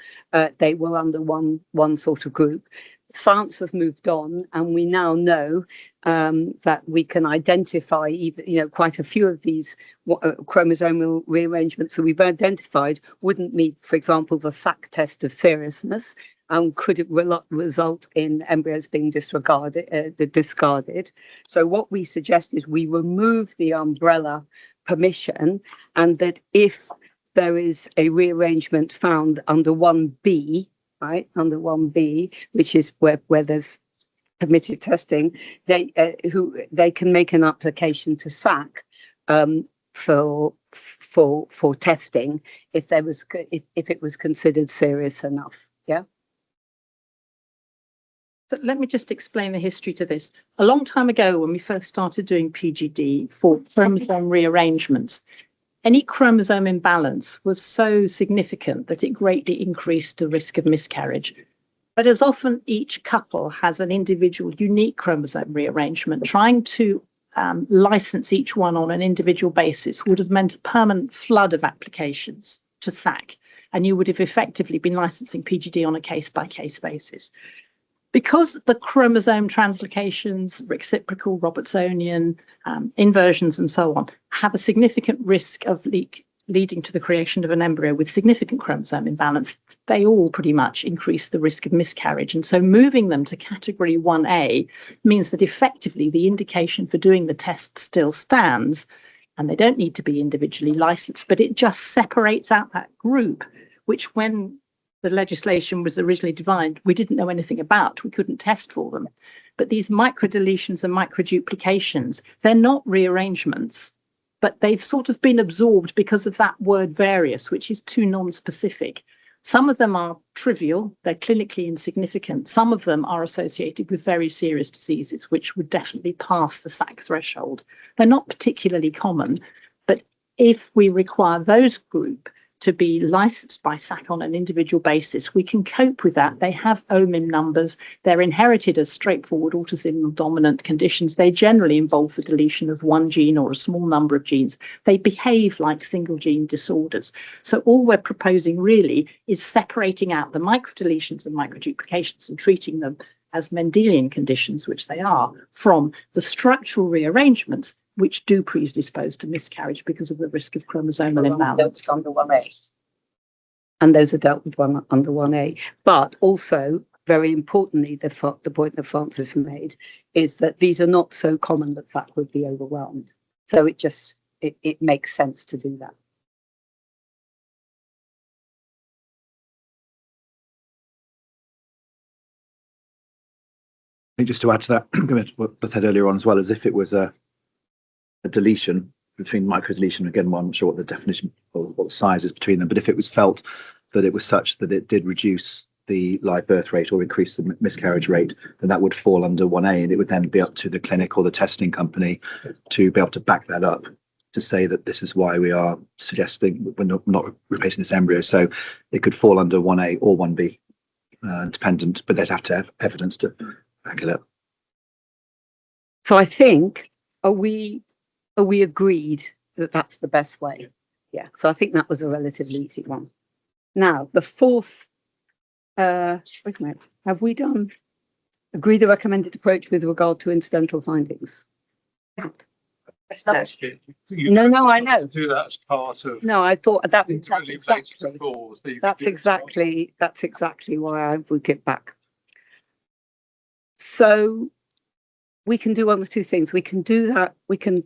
they were under one sort of group. Science has moved on, and we now know that we can identify even, quite a few of these chromosomal rearrangements that we've identified wouldn't meet, for example, the SAC test of seriousness, and could it result in embryos being discarded. So what we suggest is we remove the umbrella permission, and that if there is a rearrangement found under 1B, right, under 1B, which is where there's permitted testing, they can make an application to SAC for testing if it was considered serious enough. Yeah. So let me just explain the history to this. A long time ago, when we first started doing PGD for chromosome rearrangements, any chromosome imbalance was so significant that it greatly increased the risk of miscarriage. But as often each couple has an individual unique chromosome rearrangement, trying to license each one on an individual basis would have meant a permanent flood of applications to SAC, and you would have effectively been licensing PGD on a case-by-case basis. Because the chromosome translocations, reciprocal, Robertsonian, inversions, and so on, have a significant risk of leading to the creation of an embryo with significant chromosome imbalance, they all pretty much increase the risk of miscarriage. And so moving them to category 1A means that effectively the indication for doing the test still stands, and they don't need to be individually licensed, but it just separates out that group, which when the legislation was originally defined, we didn't know anything about. We couldn't test for them. But these microdeletions and microduplications, they're not rearrangements, but they've sort of been absorbed because of that word various, which is too non-specific. Some of them are trivial, they're clinically insignificant. Some of them are associated with very serious diseases, which would definitely pass the SAC threshold. They're not particularly common, but if we require those group to be licensed by SAC on an individual basis. We can cope with that. They have OMIM numbers. They're inherited as straightforward autosomal dominant conditions. They generally involve the deletion of one gene or a small number of genes. They behave like single gene disorders. So all we're proposing really is separating out the microdeletions and microduplications and treating them as Mendelian conditions, which they are, from the structural rearrangements which do predispose to miscarriage because of the risk of chromosomal imbalance. Under 1A. And those are dealt with under 1A. But also, very importantly, the point that Francis made is that these are not so common that FAC would be overwhelmed. So it makes sense to do that. I think just to add to that, what I said earlier on as well, as if it was a deletion between microdeletion, again, well, I'm not sure what the definition or what the size is between them, but if it was felt that it was such that it did reduce the live birth rate or increase the miscarriage rate, then that would fall under 1A, and it would then be up to the clinic or the testing company to be able to back that up, to say that this is why we are suggesting we're not replacing this embryo. So it could fall under 1A or 1B, dependent, but they'd have to have evidence to back it up. So I think, are we agreed that that's the best way? Yeah, so I think that was a relatively easy one. Now, the fourth, wait a minute, have we done agree the recommended approach with regard to incidental findings? No, I know. Do that as part of. No, I thought that's exactly why I would get back. So we can do one of two things. We can do that. We can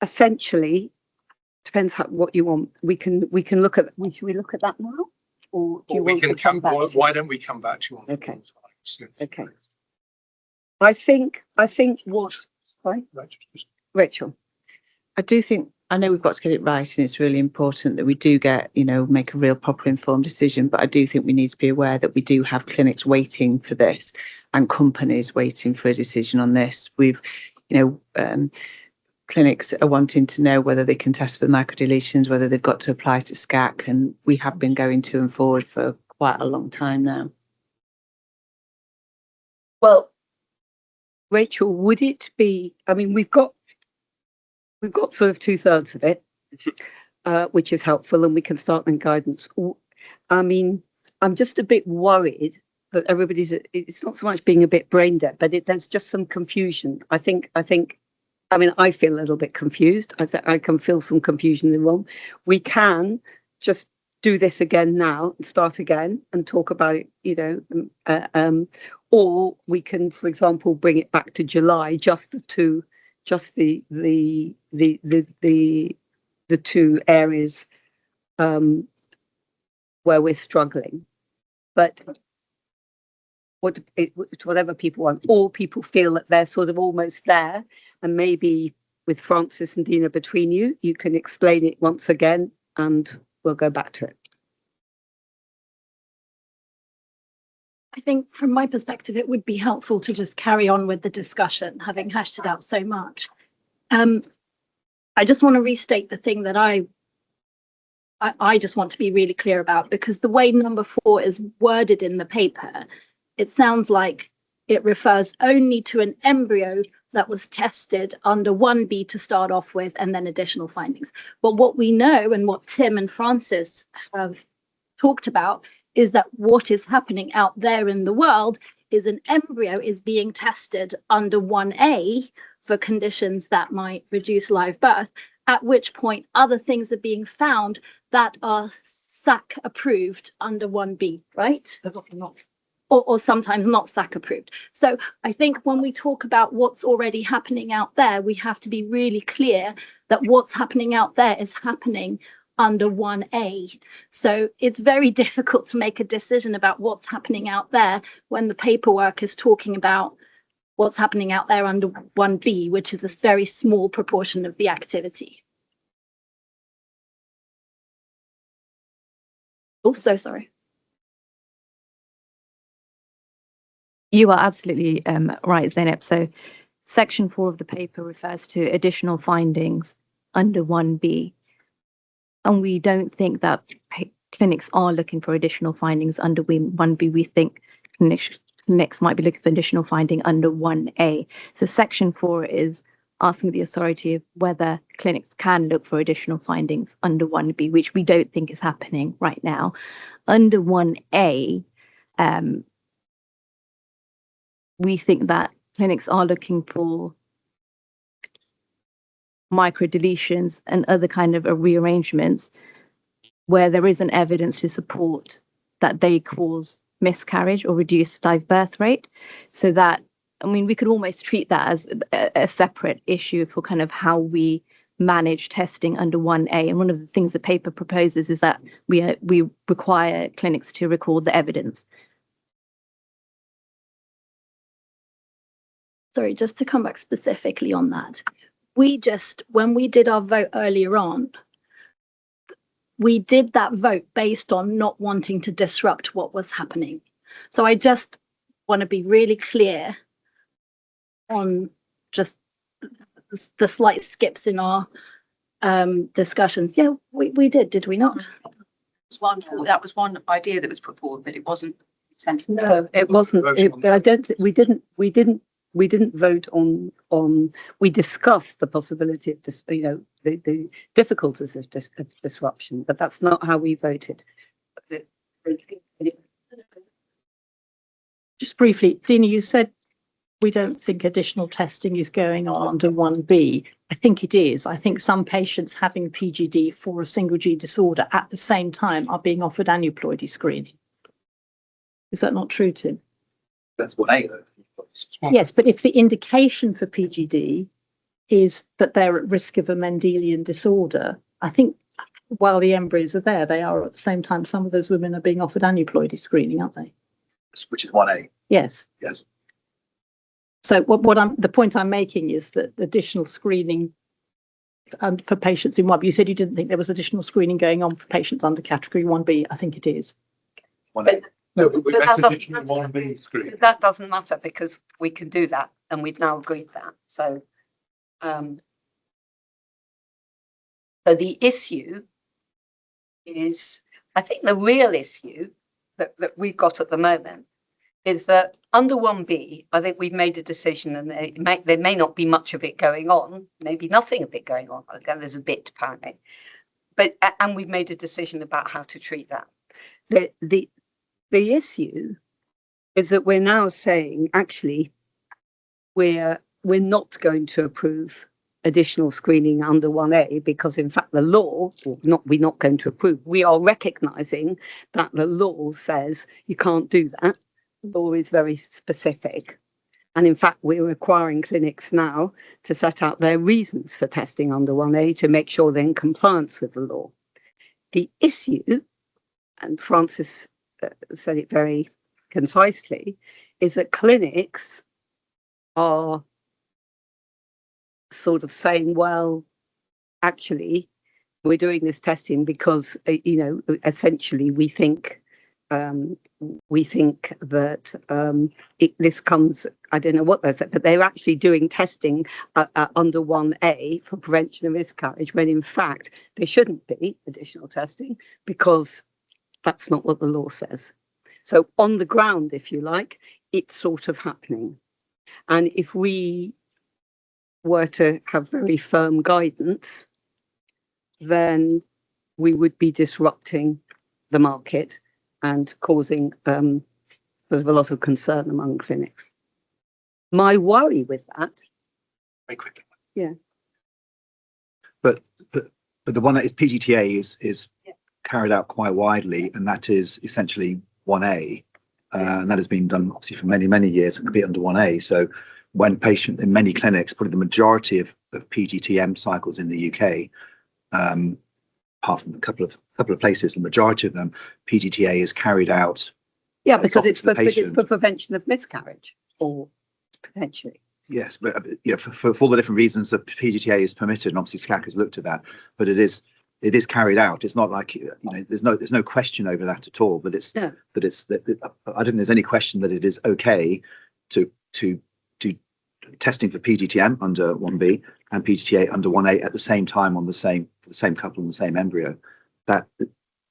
essentially, depends what you want. We can look at. Should we look at that now, or do you want to come back? Why don't we come back to you on? Okay. Okay. I think what. Sorry, Rachel. I know we've got to get it right, and it's really important that we do get, make a real proper informed decision. But I do think we need to be aware that we do have clinics waiting for this and companies waiting for a decision on this. We've, clinics are wanting to know whether they can test for microdeletions, whether they've got to apply to SCAC, and we have been going to and forward for quite a long time now. Well, Rachel, would it be? I mean, we've got sort of 2/3 of it, which is helpful, and we can start in guidance. I mean, I'm just a bit worried that it's not so much being a bit brain dead, but there's just some confusion. I feel a little bit confused. I can feel some confusion in the room. We can just do this again now and start again and talk about it, or we can, for example, bring it back to July, just the two areas where we're struggling. But whatever people want, or people feel that they're sort of almost there, and maybe with Francis and Dina between you can explain it once again, and we'll go back to it. I think from my perspective, it would be helpful to just carry on with the discussion, having hashed it out so much. I just want to restate the thing that I just want to be really clear about, because the way number 4 is worded in the paper, it sounds like it refers only to an embryo that was tested under 1B to start off with, and then additional findings. But what we know, and what Tim and Francis have talked about, is that what is happening out there in the world is an embryo is being tested under 1A for conditions that might reduce live birth, at which point other things are being found that are SAC approved under 1B, right? Or sometimes not SAC approved. So I think when we talk about what's already happening out there, we have to be really clear that what's happening out there is happening under 1A. So it's very difficult to make a decision about what's happening out there when the paperwork is talking about what's happening out there under 1B, which is a very small proportion of the activity. Oh, so sorry. You are absolutely right, Zeynep. So section 4 of the paper refers to additional findings under 1B. and we don't think that clinics are looking for additional findings under 1B. We think clinics might be looking for additional finding under 1A. So section 4 is asking the authority of whether clinics can look for additional findings under 1B, which we don't think is happening right now. Under 1A, we think that clinics are looking for microdeletions and other kind of rearrangements where there isn't evidence to support that they cause miscarriage or reduce live birth rate. So that, I mean, we could almost treat that as a separate issue for kind of how we manage testing under 1A. And one of the things the paper proposes is that we require clinics to record the evidence. Sorry, just to come back specifically on that. When we did our vote earlier on, we did that vote based on not wanting to disrupt what was happening. So I just want to be really clear on just the slight skips in our discussions. Yeah, we did we not? That was one idea that was put forward, but it wasn't sensible. No, it wasn't. I don't think we didn't vote on. We discussed the possibility of the difficulties of disruption, but that's not how we voted. Just briefly, Dina, you said we don't think additional testing is going on under 1B. I think it is. I think some patients having PGD for a single G disorder at the same time are being offered aneuploidy screening. Is that not true, Tim? That's 1A though. Yes, but if the indication for PGD is that they're at risk of a Mendelian disorder, I think while the embryos are there, they are at the same time, some of those women are being offered aneuploidy screening, aren't they? Which is 1A. Yes. Yes. So the point I'm making is that additional screening for patients in 1B, you said you didn't think there was additional screening going on for patients under category 1B. I think it is. 1A. No, but that doesn't matter because we can do that, and we've now agreed that. So, so the issue is, I think the real issue that we've got at the moment is that under 1B, I think we've made a decision, and there may not be much of it going on, maybe nothing of it going on. Again, there's a bit apparently, and we've made a decision about how to treat that. The issue is that we're now saying, actually, we're not going to approve additional screening under 1A because, in fact, the law, we're not going to approve. We are recognising that the law says you can't do that. The law is very specific. And in fact, we're requiring clinics now to set out their reasons for testing under 1A to make sure they're in compliance with the law. The issue, and Francis said it very concisely, is that clinics are sort of saying, well, actually, we're doing this testing because, essentially we think that this comes, I don't know what they said, but they're actually doing testing under 1A for prevention of miscarriage, when in fact there shouldn't be additional testing because that's not what the law says. So on the ground, if you like, it's sort of happening. And if we were to have very firm guidance, then we would be disrupting the market and causing sort of a lot of concern among clinics. My worry with that... Very quickly. Yeah. But the one that is PGTA is carried out quite widely, and that is essentially 1A, and that has been done obviously for many, many years. It could be under 1A. So when patient in many clinics, probably the majority of PGTM cycles in the UK, apart from a couple of places, the majority of them, PGTA is carried out. Yeah, because it's for prevention of miscarriage, or potentially. Yes, but for all the different reasons that PGTA is permitted, and obviously SCAC has looked at that, but it is carried out. It's not like there's no question over that at all. But I don't think there's any question that it is okay to do testing for PGTM under 1B and PGTA under 1A at the same time on the same couple and the same embryo. that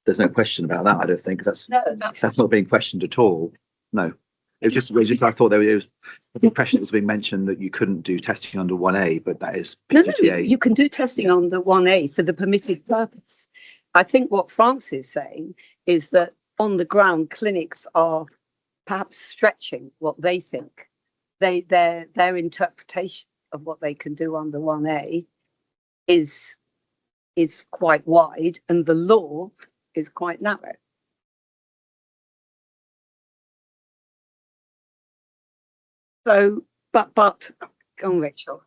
there's no question about that. I don't think, because that's not being questioned at all. No, it was just I thought there was the impression it was being mentioned that you couldn't do testing under 1A, but that is PGTA. No, you can do testing under 1A for the permitted purpose. I think what France is saying is that on the ground, clinics are perhaps stretching what they think. Their interpretation of what they can do under 1A is quite wide, and the law is quite narrow. So, but go on, Rachel.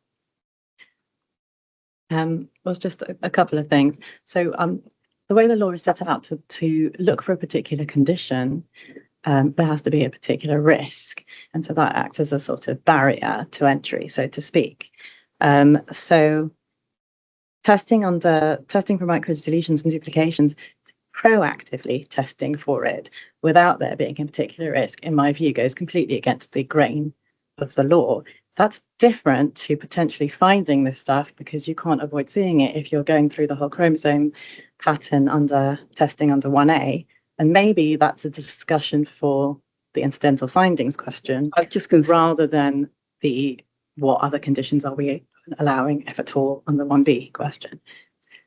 Was just a couple of things. So the way the law is set out to look for a particular condition, there has to be a particular risk, and so that acts as a sort of barrier to entry, so to speak. So testing for microdeletions and duplications, proactively testing for it without there being a particular risk, in my view, goes completely against the grain of the law. That's different to potentially finding this stuff because you can't avoid seeing it if you're going through the whole chromosome pattern under testing under 1A. And maybe that's a discussion for the incidental findings question, rather than the what other conditions are we allowing, if at all, on the 1B question.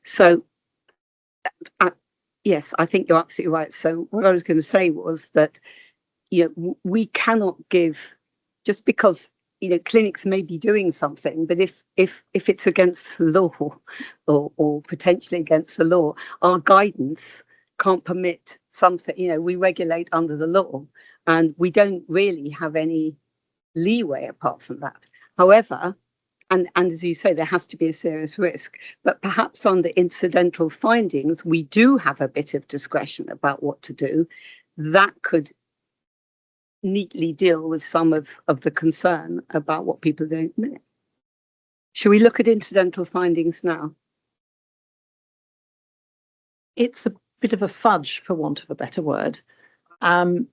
So, yes, I think you're absolutely right. So what I was going to say was that, we cannot give, just because, clinics may be doing something, but if it's against the law or potentially against the law, our guidance can't permit something, we regulate under the law and we don't really have any leeway apart from that. However, and as you say, there has to be a serious risk, but perhaps under incidental findings, we do have a bit of discretion about what to do. That could neatly deal with some of the concern about what people are doing at the minute. Shall we look at incidental findings now? It's a bit of a fudge, for want of a better word. But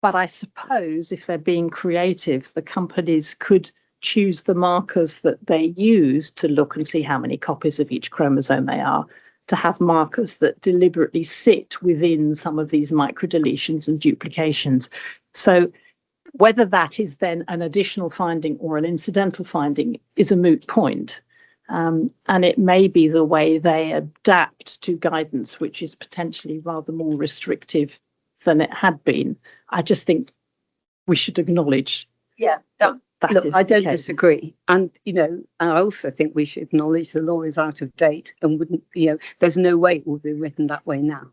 I suppose if they're being creative, the companies could choose the markers that they use to look and see how many copies of each chromosome they are, to have markers that deliberately sit within some of these microdeletions and duplications. So whether that is then an additional finding or an incidental finding is a moot point. And it may be the way they adapt to guidance, which is potentially rather more restrictive than it had been. I just think we should acknowledge. Yeah, look, I don't disagree. And, I also think we should acknowledge the law is out of date and wouldn't, there's no way it will be written that way now.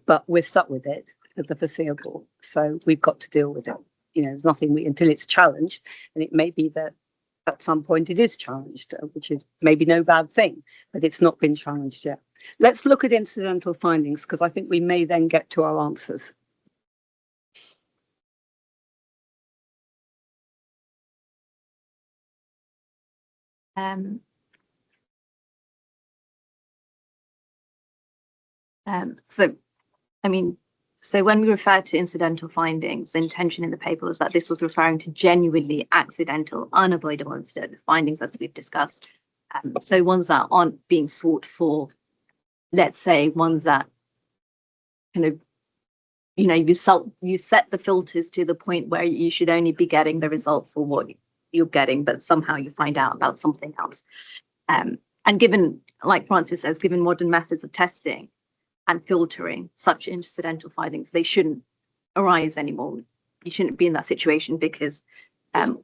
But we're stuck with it for the foreseeable. So we've got to deal with it. There's nothing until it's challenged. And it may be that at some point it is challenged, which is maybe no bad thing, but it's not been challenged yet. Let's look at incidental findings, because I think we may then get to our answers. So when we refer to incidental findings, the intention in the paper was that this was referring to genuinely accidental, unavoidable incidental findings, as we've discussed. So ones that aren't being sought for, let's say ones that kind of, you set the filters to the point where you should only be getting the result for what you're getting, but somehow you find out about something else. And given, like Francis says, given modern methods of testing and filtering such incidental findings, they shouldn't arise anymore. You shouldn't be in that situation because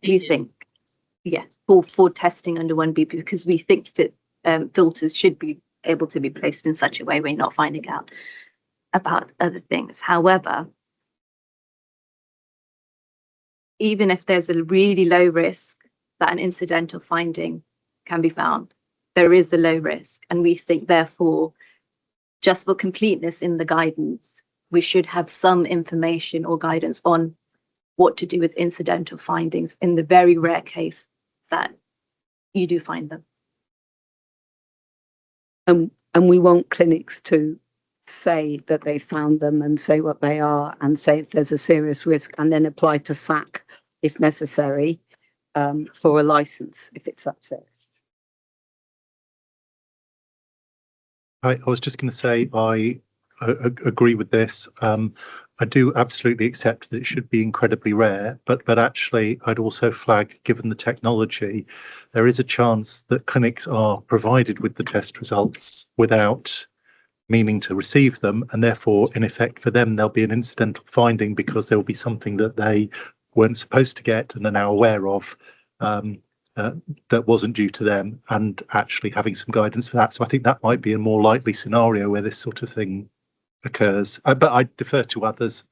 we think, for testing under 1B, because we think that filters should be able to be placed in such a way where you're not finding out about other things. However, even if there's a really low risk that an incidental finding can be found, there is a low risk. And we think, therefore, just for completeness in the guidance, we should have some information or guidance on what to do with incidental findings in the very rare case that you do find them. And we want clinics to say that they found them and say what they are and say if there's a serious risk, and then apply to SAC if necessary for a license if it's that serious. I was just going to say I agree with this. I do absolutely accept that it should be incredibly rare, but actually I'd also flag, given the technology, there is a chance that clinics are provided with the test results without meaning to receive them, and therefore in effect for them there'll be an incidental finding because there will be something that they weren't supposed to get and are now aware of that wasn't due to them, and actually having some guidance for that. So I think that might be a more likely scenario where this sort of thing occurs, but I defer to others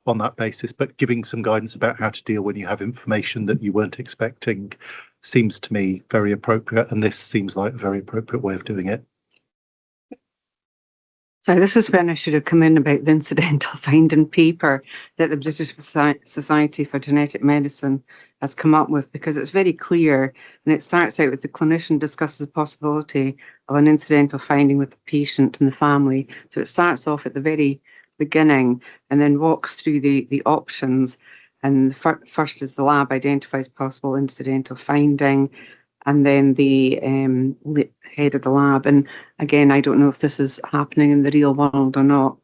on that basis. But giving some guidance about how to deal when you have information that you weren't expecting seems to me very appropriate, and this seems like a very appropriate way of doing it. So this is when I should have come in about the incidental finding paper that the British Society for Genetic Medicine has come up with, because it's very clear, and it starts out with the clinician discusses the possibility of an incidental finding with the patient and the family. So it starts off at the very beginning and then walks through the options. And first is the lab identifies possible incidental finding, and then the head of the lab. And again, I don't know if this is happening in the real world or not.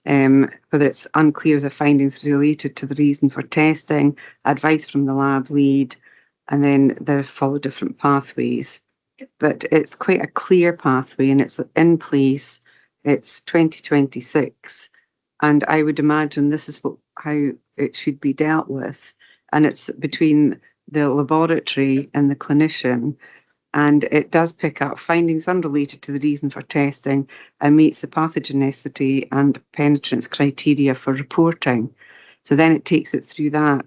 Whether it's unclear if the findings related to the reason for testing, advice from the lab lead, and then they follow different pathways. But it's quite a clear pathway and it's in place. It's 2026. And I would imagine this is how it should be dealt with. And it's between the laboratory and the clinician. And it does pick up findings unrelated to the reason for testing and meets the pathogenicity and penetrance criteria for reporting. So then it takes it through that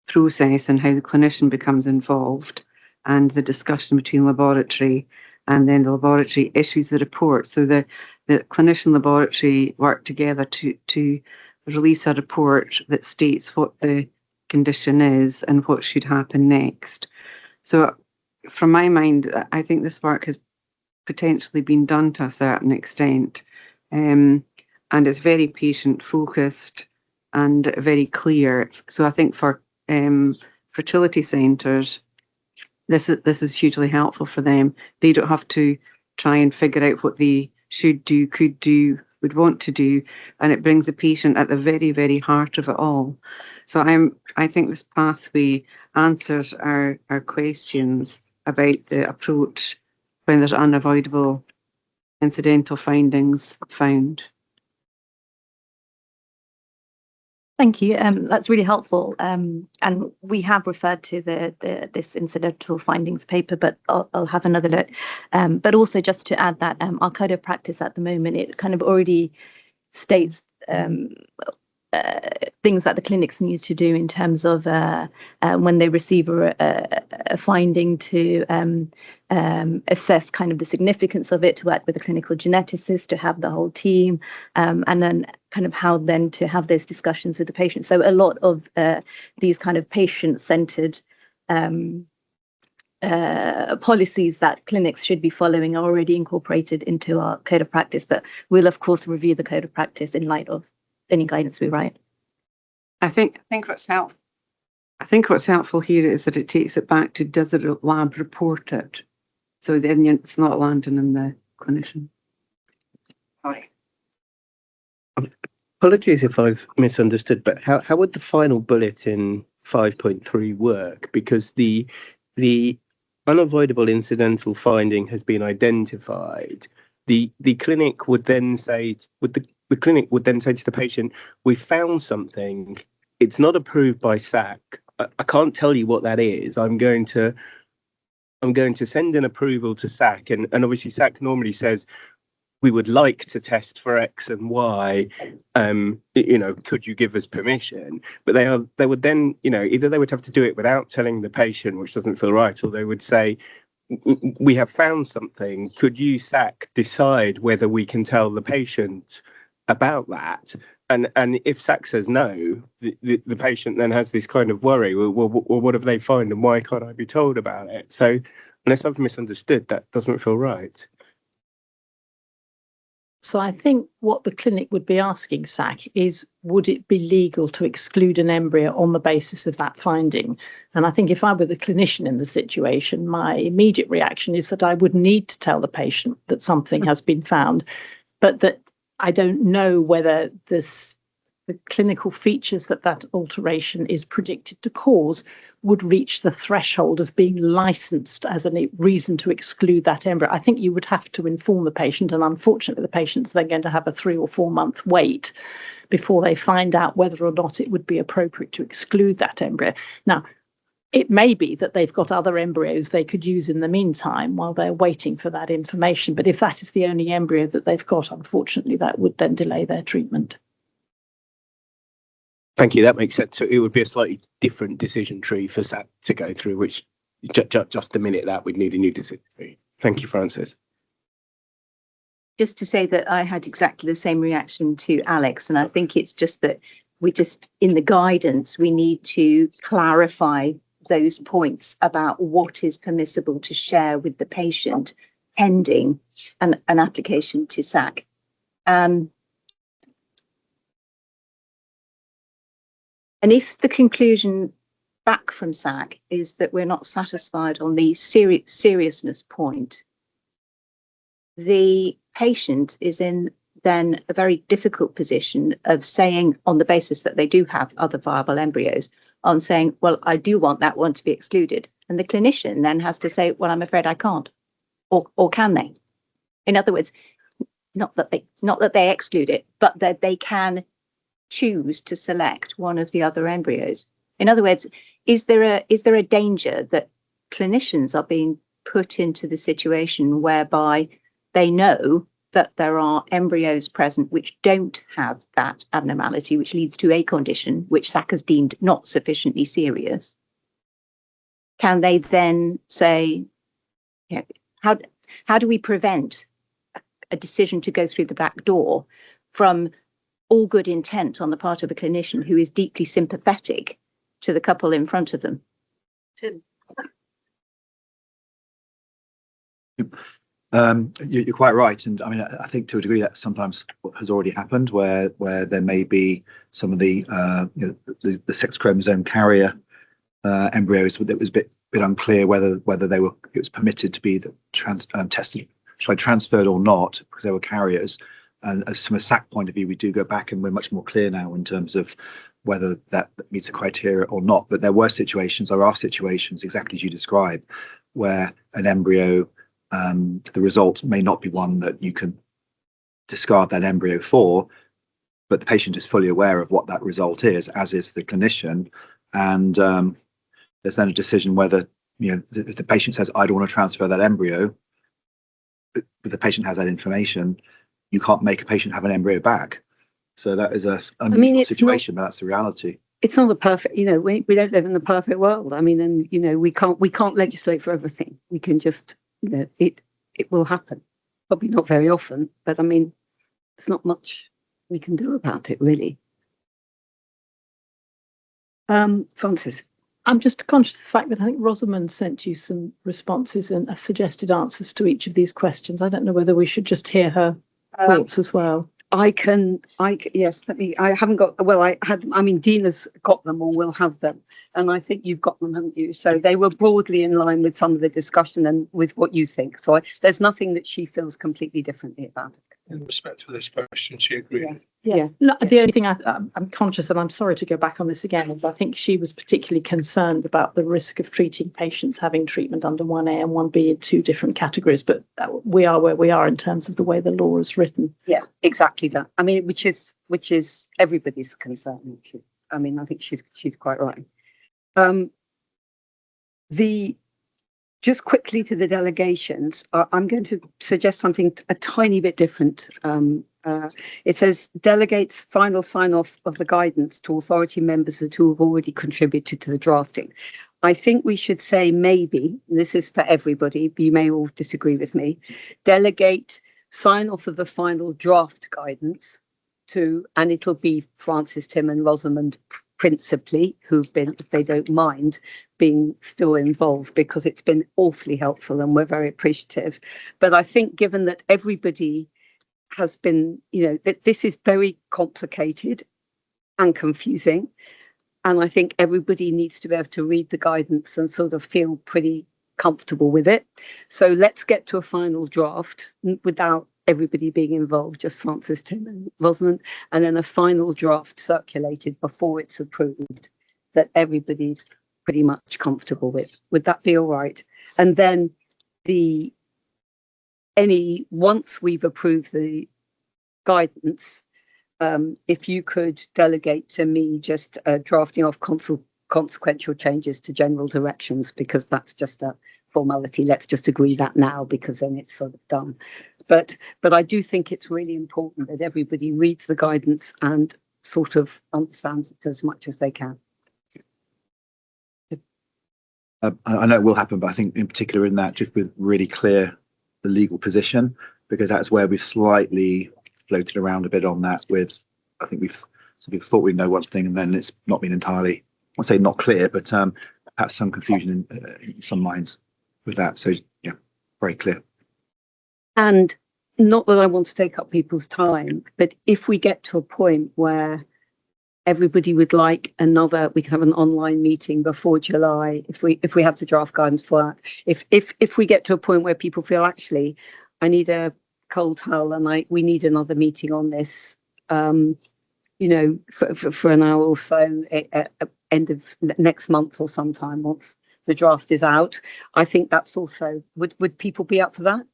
process and how the clinician becomes involved and the discussion between laboratory, and then the laboratory issues the report. So the clinician laboratory work together to release a report that states what the condition is and what should happen next. So from my mind, I think this work has potentially been done to a certain extent, and it's very patient focused and very clear. So I think for fertility centres, this is hugely helpful for them. They don't have to try and figure out what they should do, could do, would want to do, and it brings the patient at the very, very heart of it all. So I think this pathway answers our questions about the approach when there's unavoidable incidental findings found. Thank you. That's really helpful. And we have referred to this incidental findings paper, but I'll have another look. But also just to add that our code of practice at the moment, it kind of already states things that the clinics need to do in terms of when they receive a finding to assess kind of the significance of it, to work with a clinical geneticist, to have the whole team, and then kind of how then to have those discussions with the patient. So a lot of these kind of patient-centered policies that clinics should be following are already incorporated into our code of practice, but we'll of course review the code of practice in light of any guidance we write. I think what's helpful here is that it takes it back to, does the lab report it? So then it's not landing in the clinician. Sorry. Apologies if I've misunderstood, but how would the final bullet in 5.3 work? Because the unavoidable incidental finding has been identified. The clinic would then say the clinic would then say to the patient, "We found something. It's not approved by SAC. I can't tell you what that is. I'm going to send an approval to SAC, and obviously SAC normally says we would like to test for X and Y. Could you give us permission?" But they would then, either they would have to do it without telling the patient, which doesn't feel right, or they would say, "We have found something. Could you, SAC, decide whether we can tell the patient about that?" And if SAC says no, the patient then has this kind of worry. Well, what have they found, and why can't I be told about it? So unless I've misunderstood, that doesn't feel right. So I think what the clinic would be asking SAC is, would it be legal to exclude an embryo on the basis of that finding? And I think if I were the clinician in the situation, my immediate reaction is that I would need to tell the patient that something has been found, but that I don't know whether the clinical features that alteration is predicted to cause would reach the threshold of being licensed as a reason to exclude that embryo. I think you would have to inform the patient, and unfortunately the patient's then going to have a 3 or 4 month wait before they find out whether or not it would be appropriate to exclude that embryo. Now, it may be that they've got other embryos they could use in the meantime while they're waiting for that information, but if that is the only embryo that they've got, unfortunately, that would then delay their treatment. Thank you. That makes sense. So it would be a slightly different decision tree for SAC to go through, which just a minute that we'd need a new decision tree. Thank you, Frances. Just to say that I had exactly the same reaction to Alex, and I think it's just that in the guidance, we need to clarify those points about what is permissible to share with the patient pending an application to SAC. And if the conclusion back from SAC is that we're not satisfied on the seriousness point, the patient is in then a very difficult position of saying, on the basis that they do have other viable embryos, on saying, well, I do want that one to be excluded. And the clinician then has to say, well, I'm afraid I can't. Or can they? In other words, not that they exclude it, but that they can choose to select one of the other embryos. In other words, is there a danger that clinicians are being put into the situation whereby they know that there are embryos present which don't have that abnormality, which leads to a condition which SAC has deemed not sufficiently serious? Can they then say, how do we prevent a decision to go through the back door from all good intent on the part of a clinician who is deeply sympathetic to the couple in front of them? Tim. You're quite right, and I mean, I think to a degree that sometimes has already happened, where there may be some of the sex chromosome carrier embryos that was a bit unclear whether it was permitted to be transferred or not because they were carriers. And as from a SAC point of view, we do go back and we're much more clear now in terms of whether that meets the criteria or not. But there are situations exactly as you described, where an embryo, the result may not be one that you can discard that embryo for, but the patient is fully aware of what that result is, as is the clinician. And there's then a decision whether, if the patient says, I don't want to transfer that embryo, but the patient has that information, you can't make a patient have an embryo back. So that is a unusual situation, but that's the reality. It's not a perfect, we don't live in the perfect world. I mean, and we can't legislate for everything. We can just, it will happen. Probably not very often, but I mean, there's not much we can do about it, really. Frances. I'm just conscious of the fact that I think Rosamond sent you some responses and suggested answers to each of these questions. I don't know whether we should just hear her thoughts as well. Yes, Dina's got them or will have them. And I think you've got them, haven't you? So they were broadly in line with some of the discussion and with what you think. So there's nothing that she feels completely differently about it. In respect to this question, she agreed. Yeah. No, the only thing I'm conscious, and I'm sorry to go back on this again, is I think she was particularly concerned about the risk of treating patients having treatment under 1A and 1B in two different categories. But we are where we are in terms of the way the law is written. Yeah, exactly that. I mean, which is everybody's concern. I mean, I think she's quite right. Just quickly to the delegations, I'm going to suggest something a tiny bit different. It says delegates final sign-off of the guidance to authority members who have already contributed to the drafting. I think we should say maybe, and this is for everybody, you may all disagree with me, delegate sign-off of the final draft guidance to, and it'll be Frances, Tim and Rosamond principally, who've been, if they don't mind, being still involved, because it's been awfully helpful and we're very appreciative. But I think given that everybody has been, that this is very complicated and confusing. And I think everybody needs to be able to read the guidance and sort of feel pretty comfortable with it. So let's get to a final draft without everybody being involved, just Francis, Tim and Rosamond, and then a final draft circulated before it's approved that everybody's pretty much comfortable with. Would that be all right? And then once we've approved the guidance, if you could delegate to me just drafting off consequential changes to general directions, because that's just a formality. Let's just agree that now, because then it's sort of done. But I do think it's really important that everybody reads the guidance and sort of understands it as much as they can. I know it will happen, but I think in particular in that, just with really clear the legal position, because that's where we've slightly floated around a bit on that with, I think we've thought we know one thing and then it's not been entirely, I'll say not clear, but perhaps some confusion in some minds with that. So yeah, very clear. And not that I want to take up people's time, but if we get to a point where everybody would like we can have an online meeting before July, if we have the draft guidance for that. If we get to a point where people feel, actually, I need a cold towel and we need another meeting on this, for an hour or so at end of next month or sometime once the draft is out, I think that's also, would people be up for that?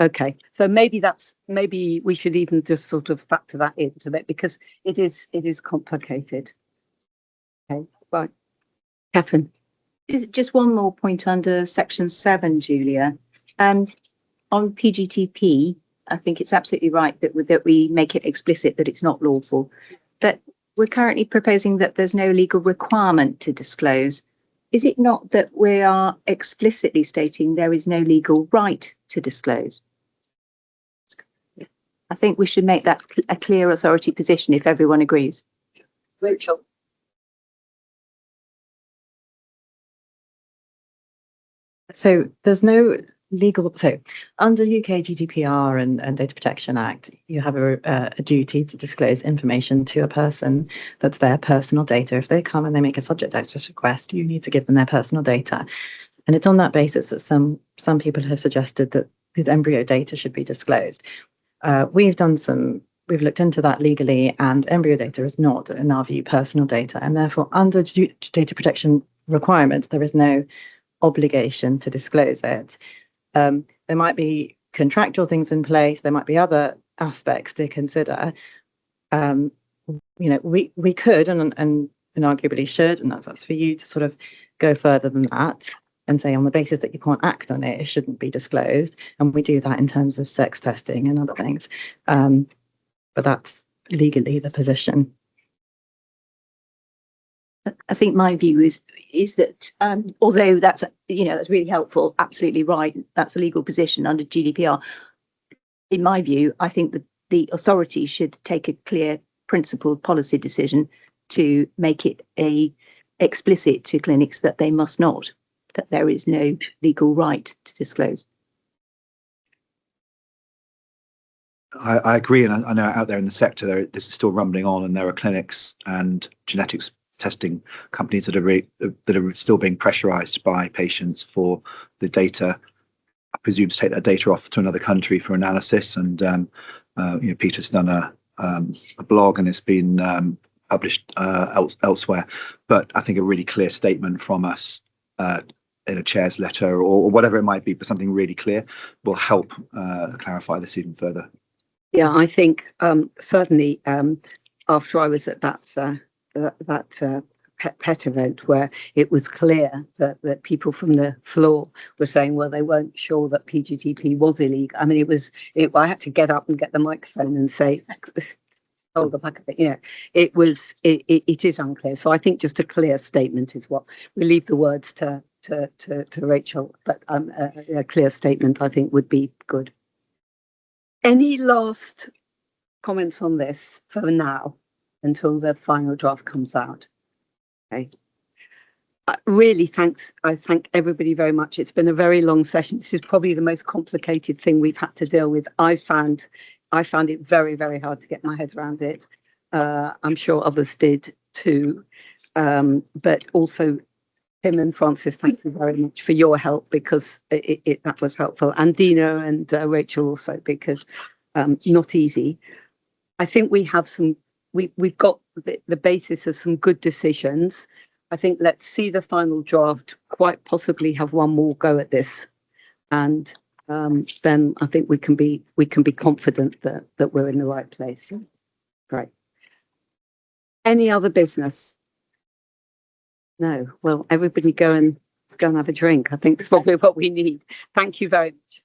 Okay, so maybe we should even just sort of factor that into it, because it is complicated. Okay, right, Catherine. Just one more point under section 7, Julia. On PGTP, I think it's absolutely right that we make it explicit that it's not lawful, but we're currently proposing that there's no legal requirement to disclose. Is it not that we are explicitly stating there is no legal right to disclose? I think we should make that a clear authority position if everyone agrees. Rachel. So there's no legal, so under UK GDPR and Data Protection Act, you have a duty to disclose information to a person that's their personal data. If they come and they make a subject access request, you need to give them their personal data. And it's on that basis that some people have suggested that the embryo data should be disclosed. We've looked into that legally, and embryo data is not, in our view, personal data, and therefore under data protection requirements, there is no obligation to disclose it. There might be contractual things in place, there might be other aspects to consider. We could and arguably should, and that's for you to sort of go further than that and say on the basis that you can't act on it, it shouldn't be disclosed. And we do that in terms of sex testing and other things. But that's legally the position. I think my view is that although that's really helpful, absolutely right, that's a legal position under GDPR. In my view, I think that the authority should take a clear principled policy decision to make it explicit to clinics that they must not, that there is no legal right to disclose. I agree, and I know out there in the sector, this is still rumbling on, and there are clinics and genetics testing companies that are still being pressurised by patients for the data, I presume, to take that data off to another country for analysis. And Peter's done a blog, and it's been published elsewhere. But I think a really clear statement from us in a chair's letter or whatever it might be, but something really clear will help clarify this even further. Yeah, I think certainly after I was at that pet event where it was clear that people from the floor were saying, well, they weren't sure that PGTP was illegal. I mean, I had to get up and get the microphone and say, hold the back of it. It is unclear. So I think just a clear statement is what we leave the words to Rachel, but a clear statement I think would be good. Any last comments on this for now until the final draft comes out? Okay. I thank everybody very much. It's been a very long session. This is probably the most complicated thing we've had to deal with. I found I found it very, very hard to get my head around it. I'm sure others did too. But also Tim and Francis, thank you very much for your help, because that was helpful. And Dina and Rachel also, because not easy. I think we have we've got the basis of some good decisions. I think let's see the final draft, quite possibly have one more go at this. And then I think we can be confident that we're in the right place. Great. Any other business? No. Well, everybody go and have a drink. I think that's probably what we need. Thank you very much.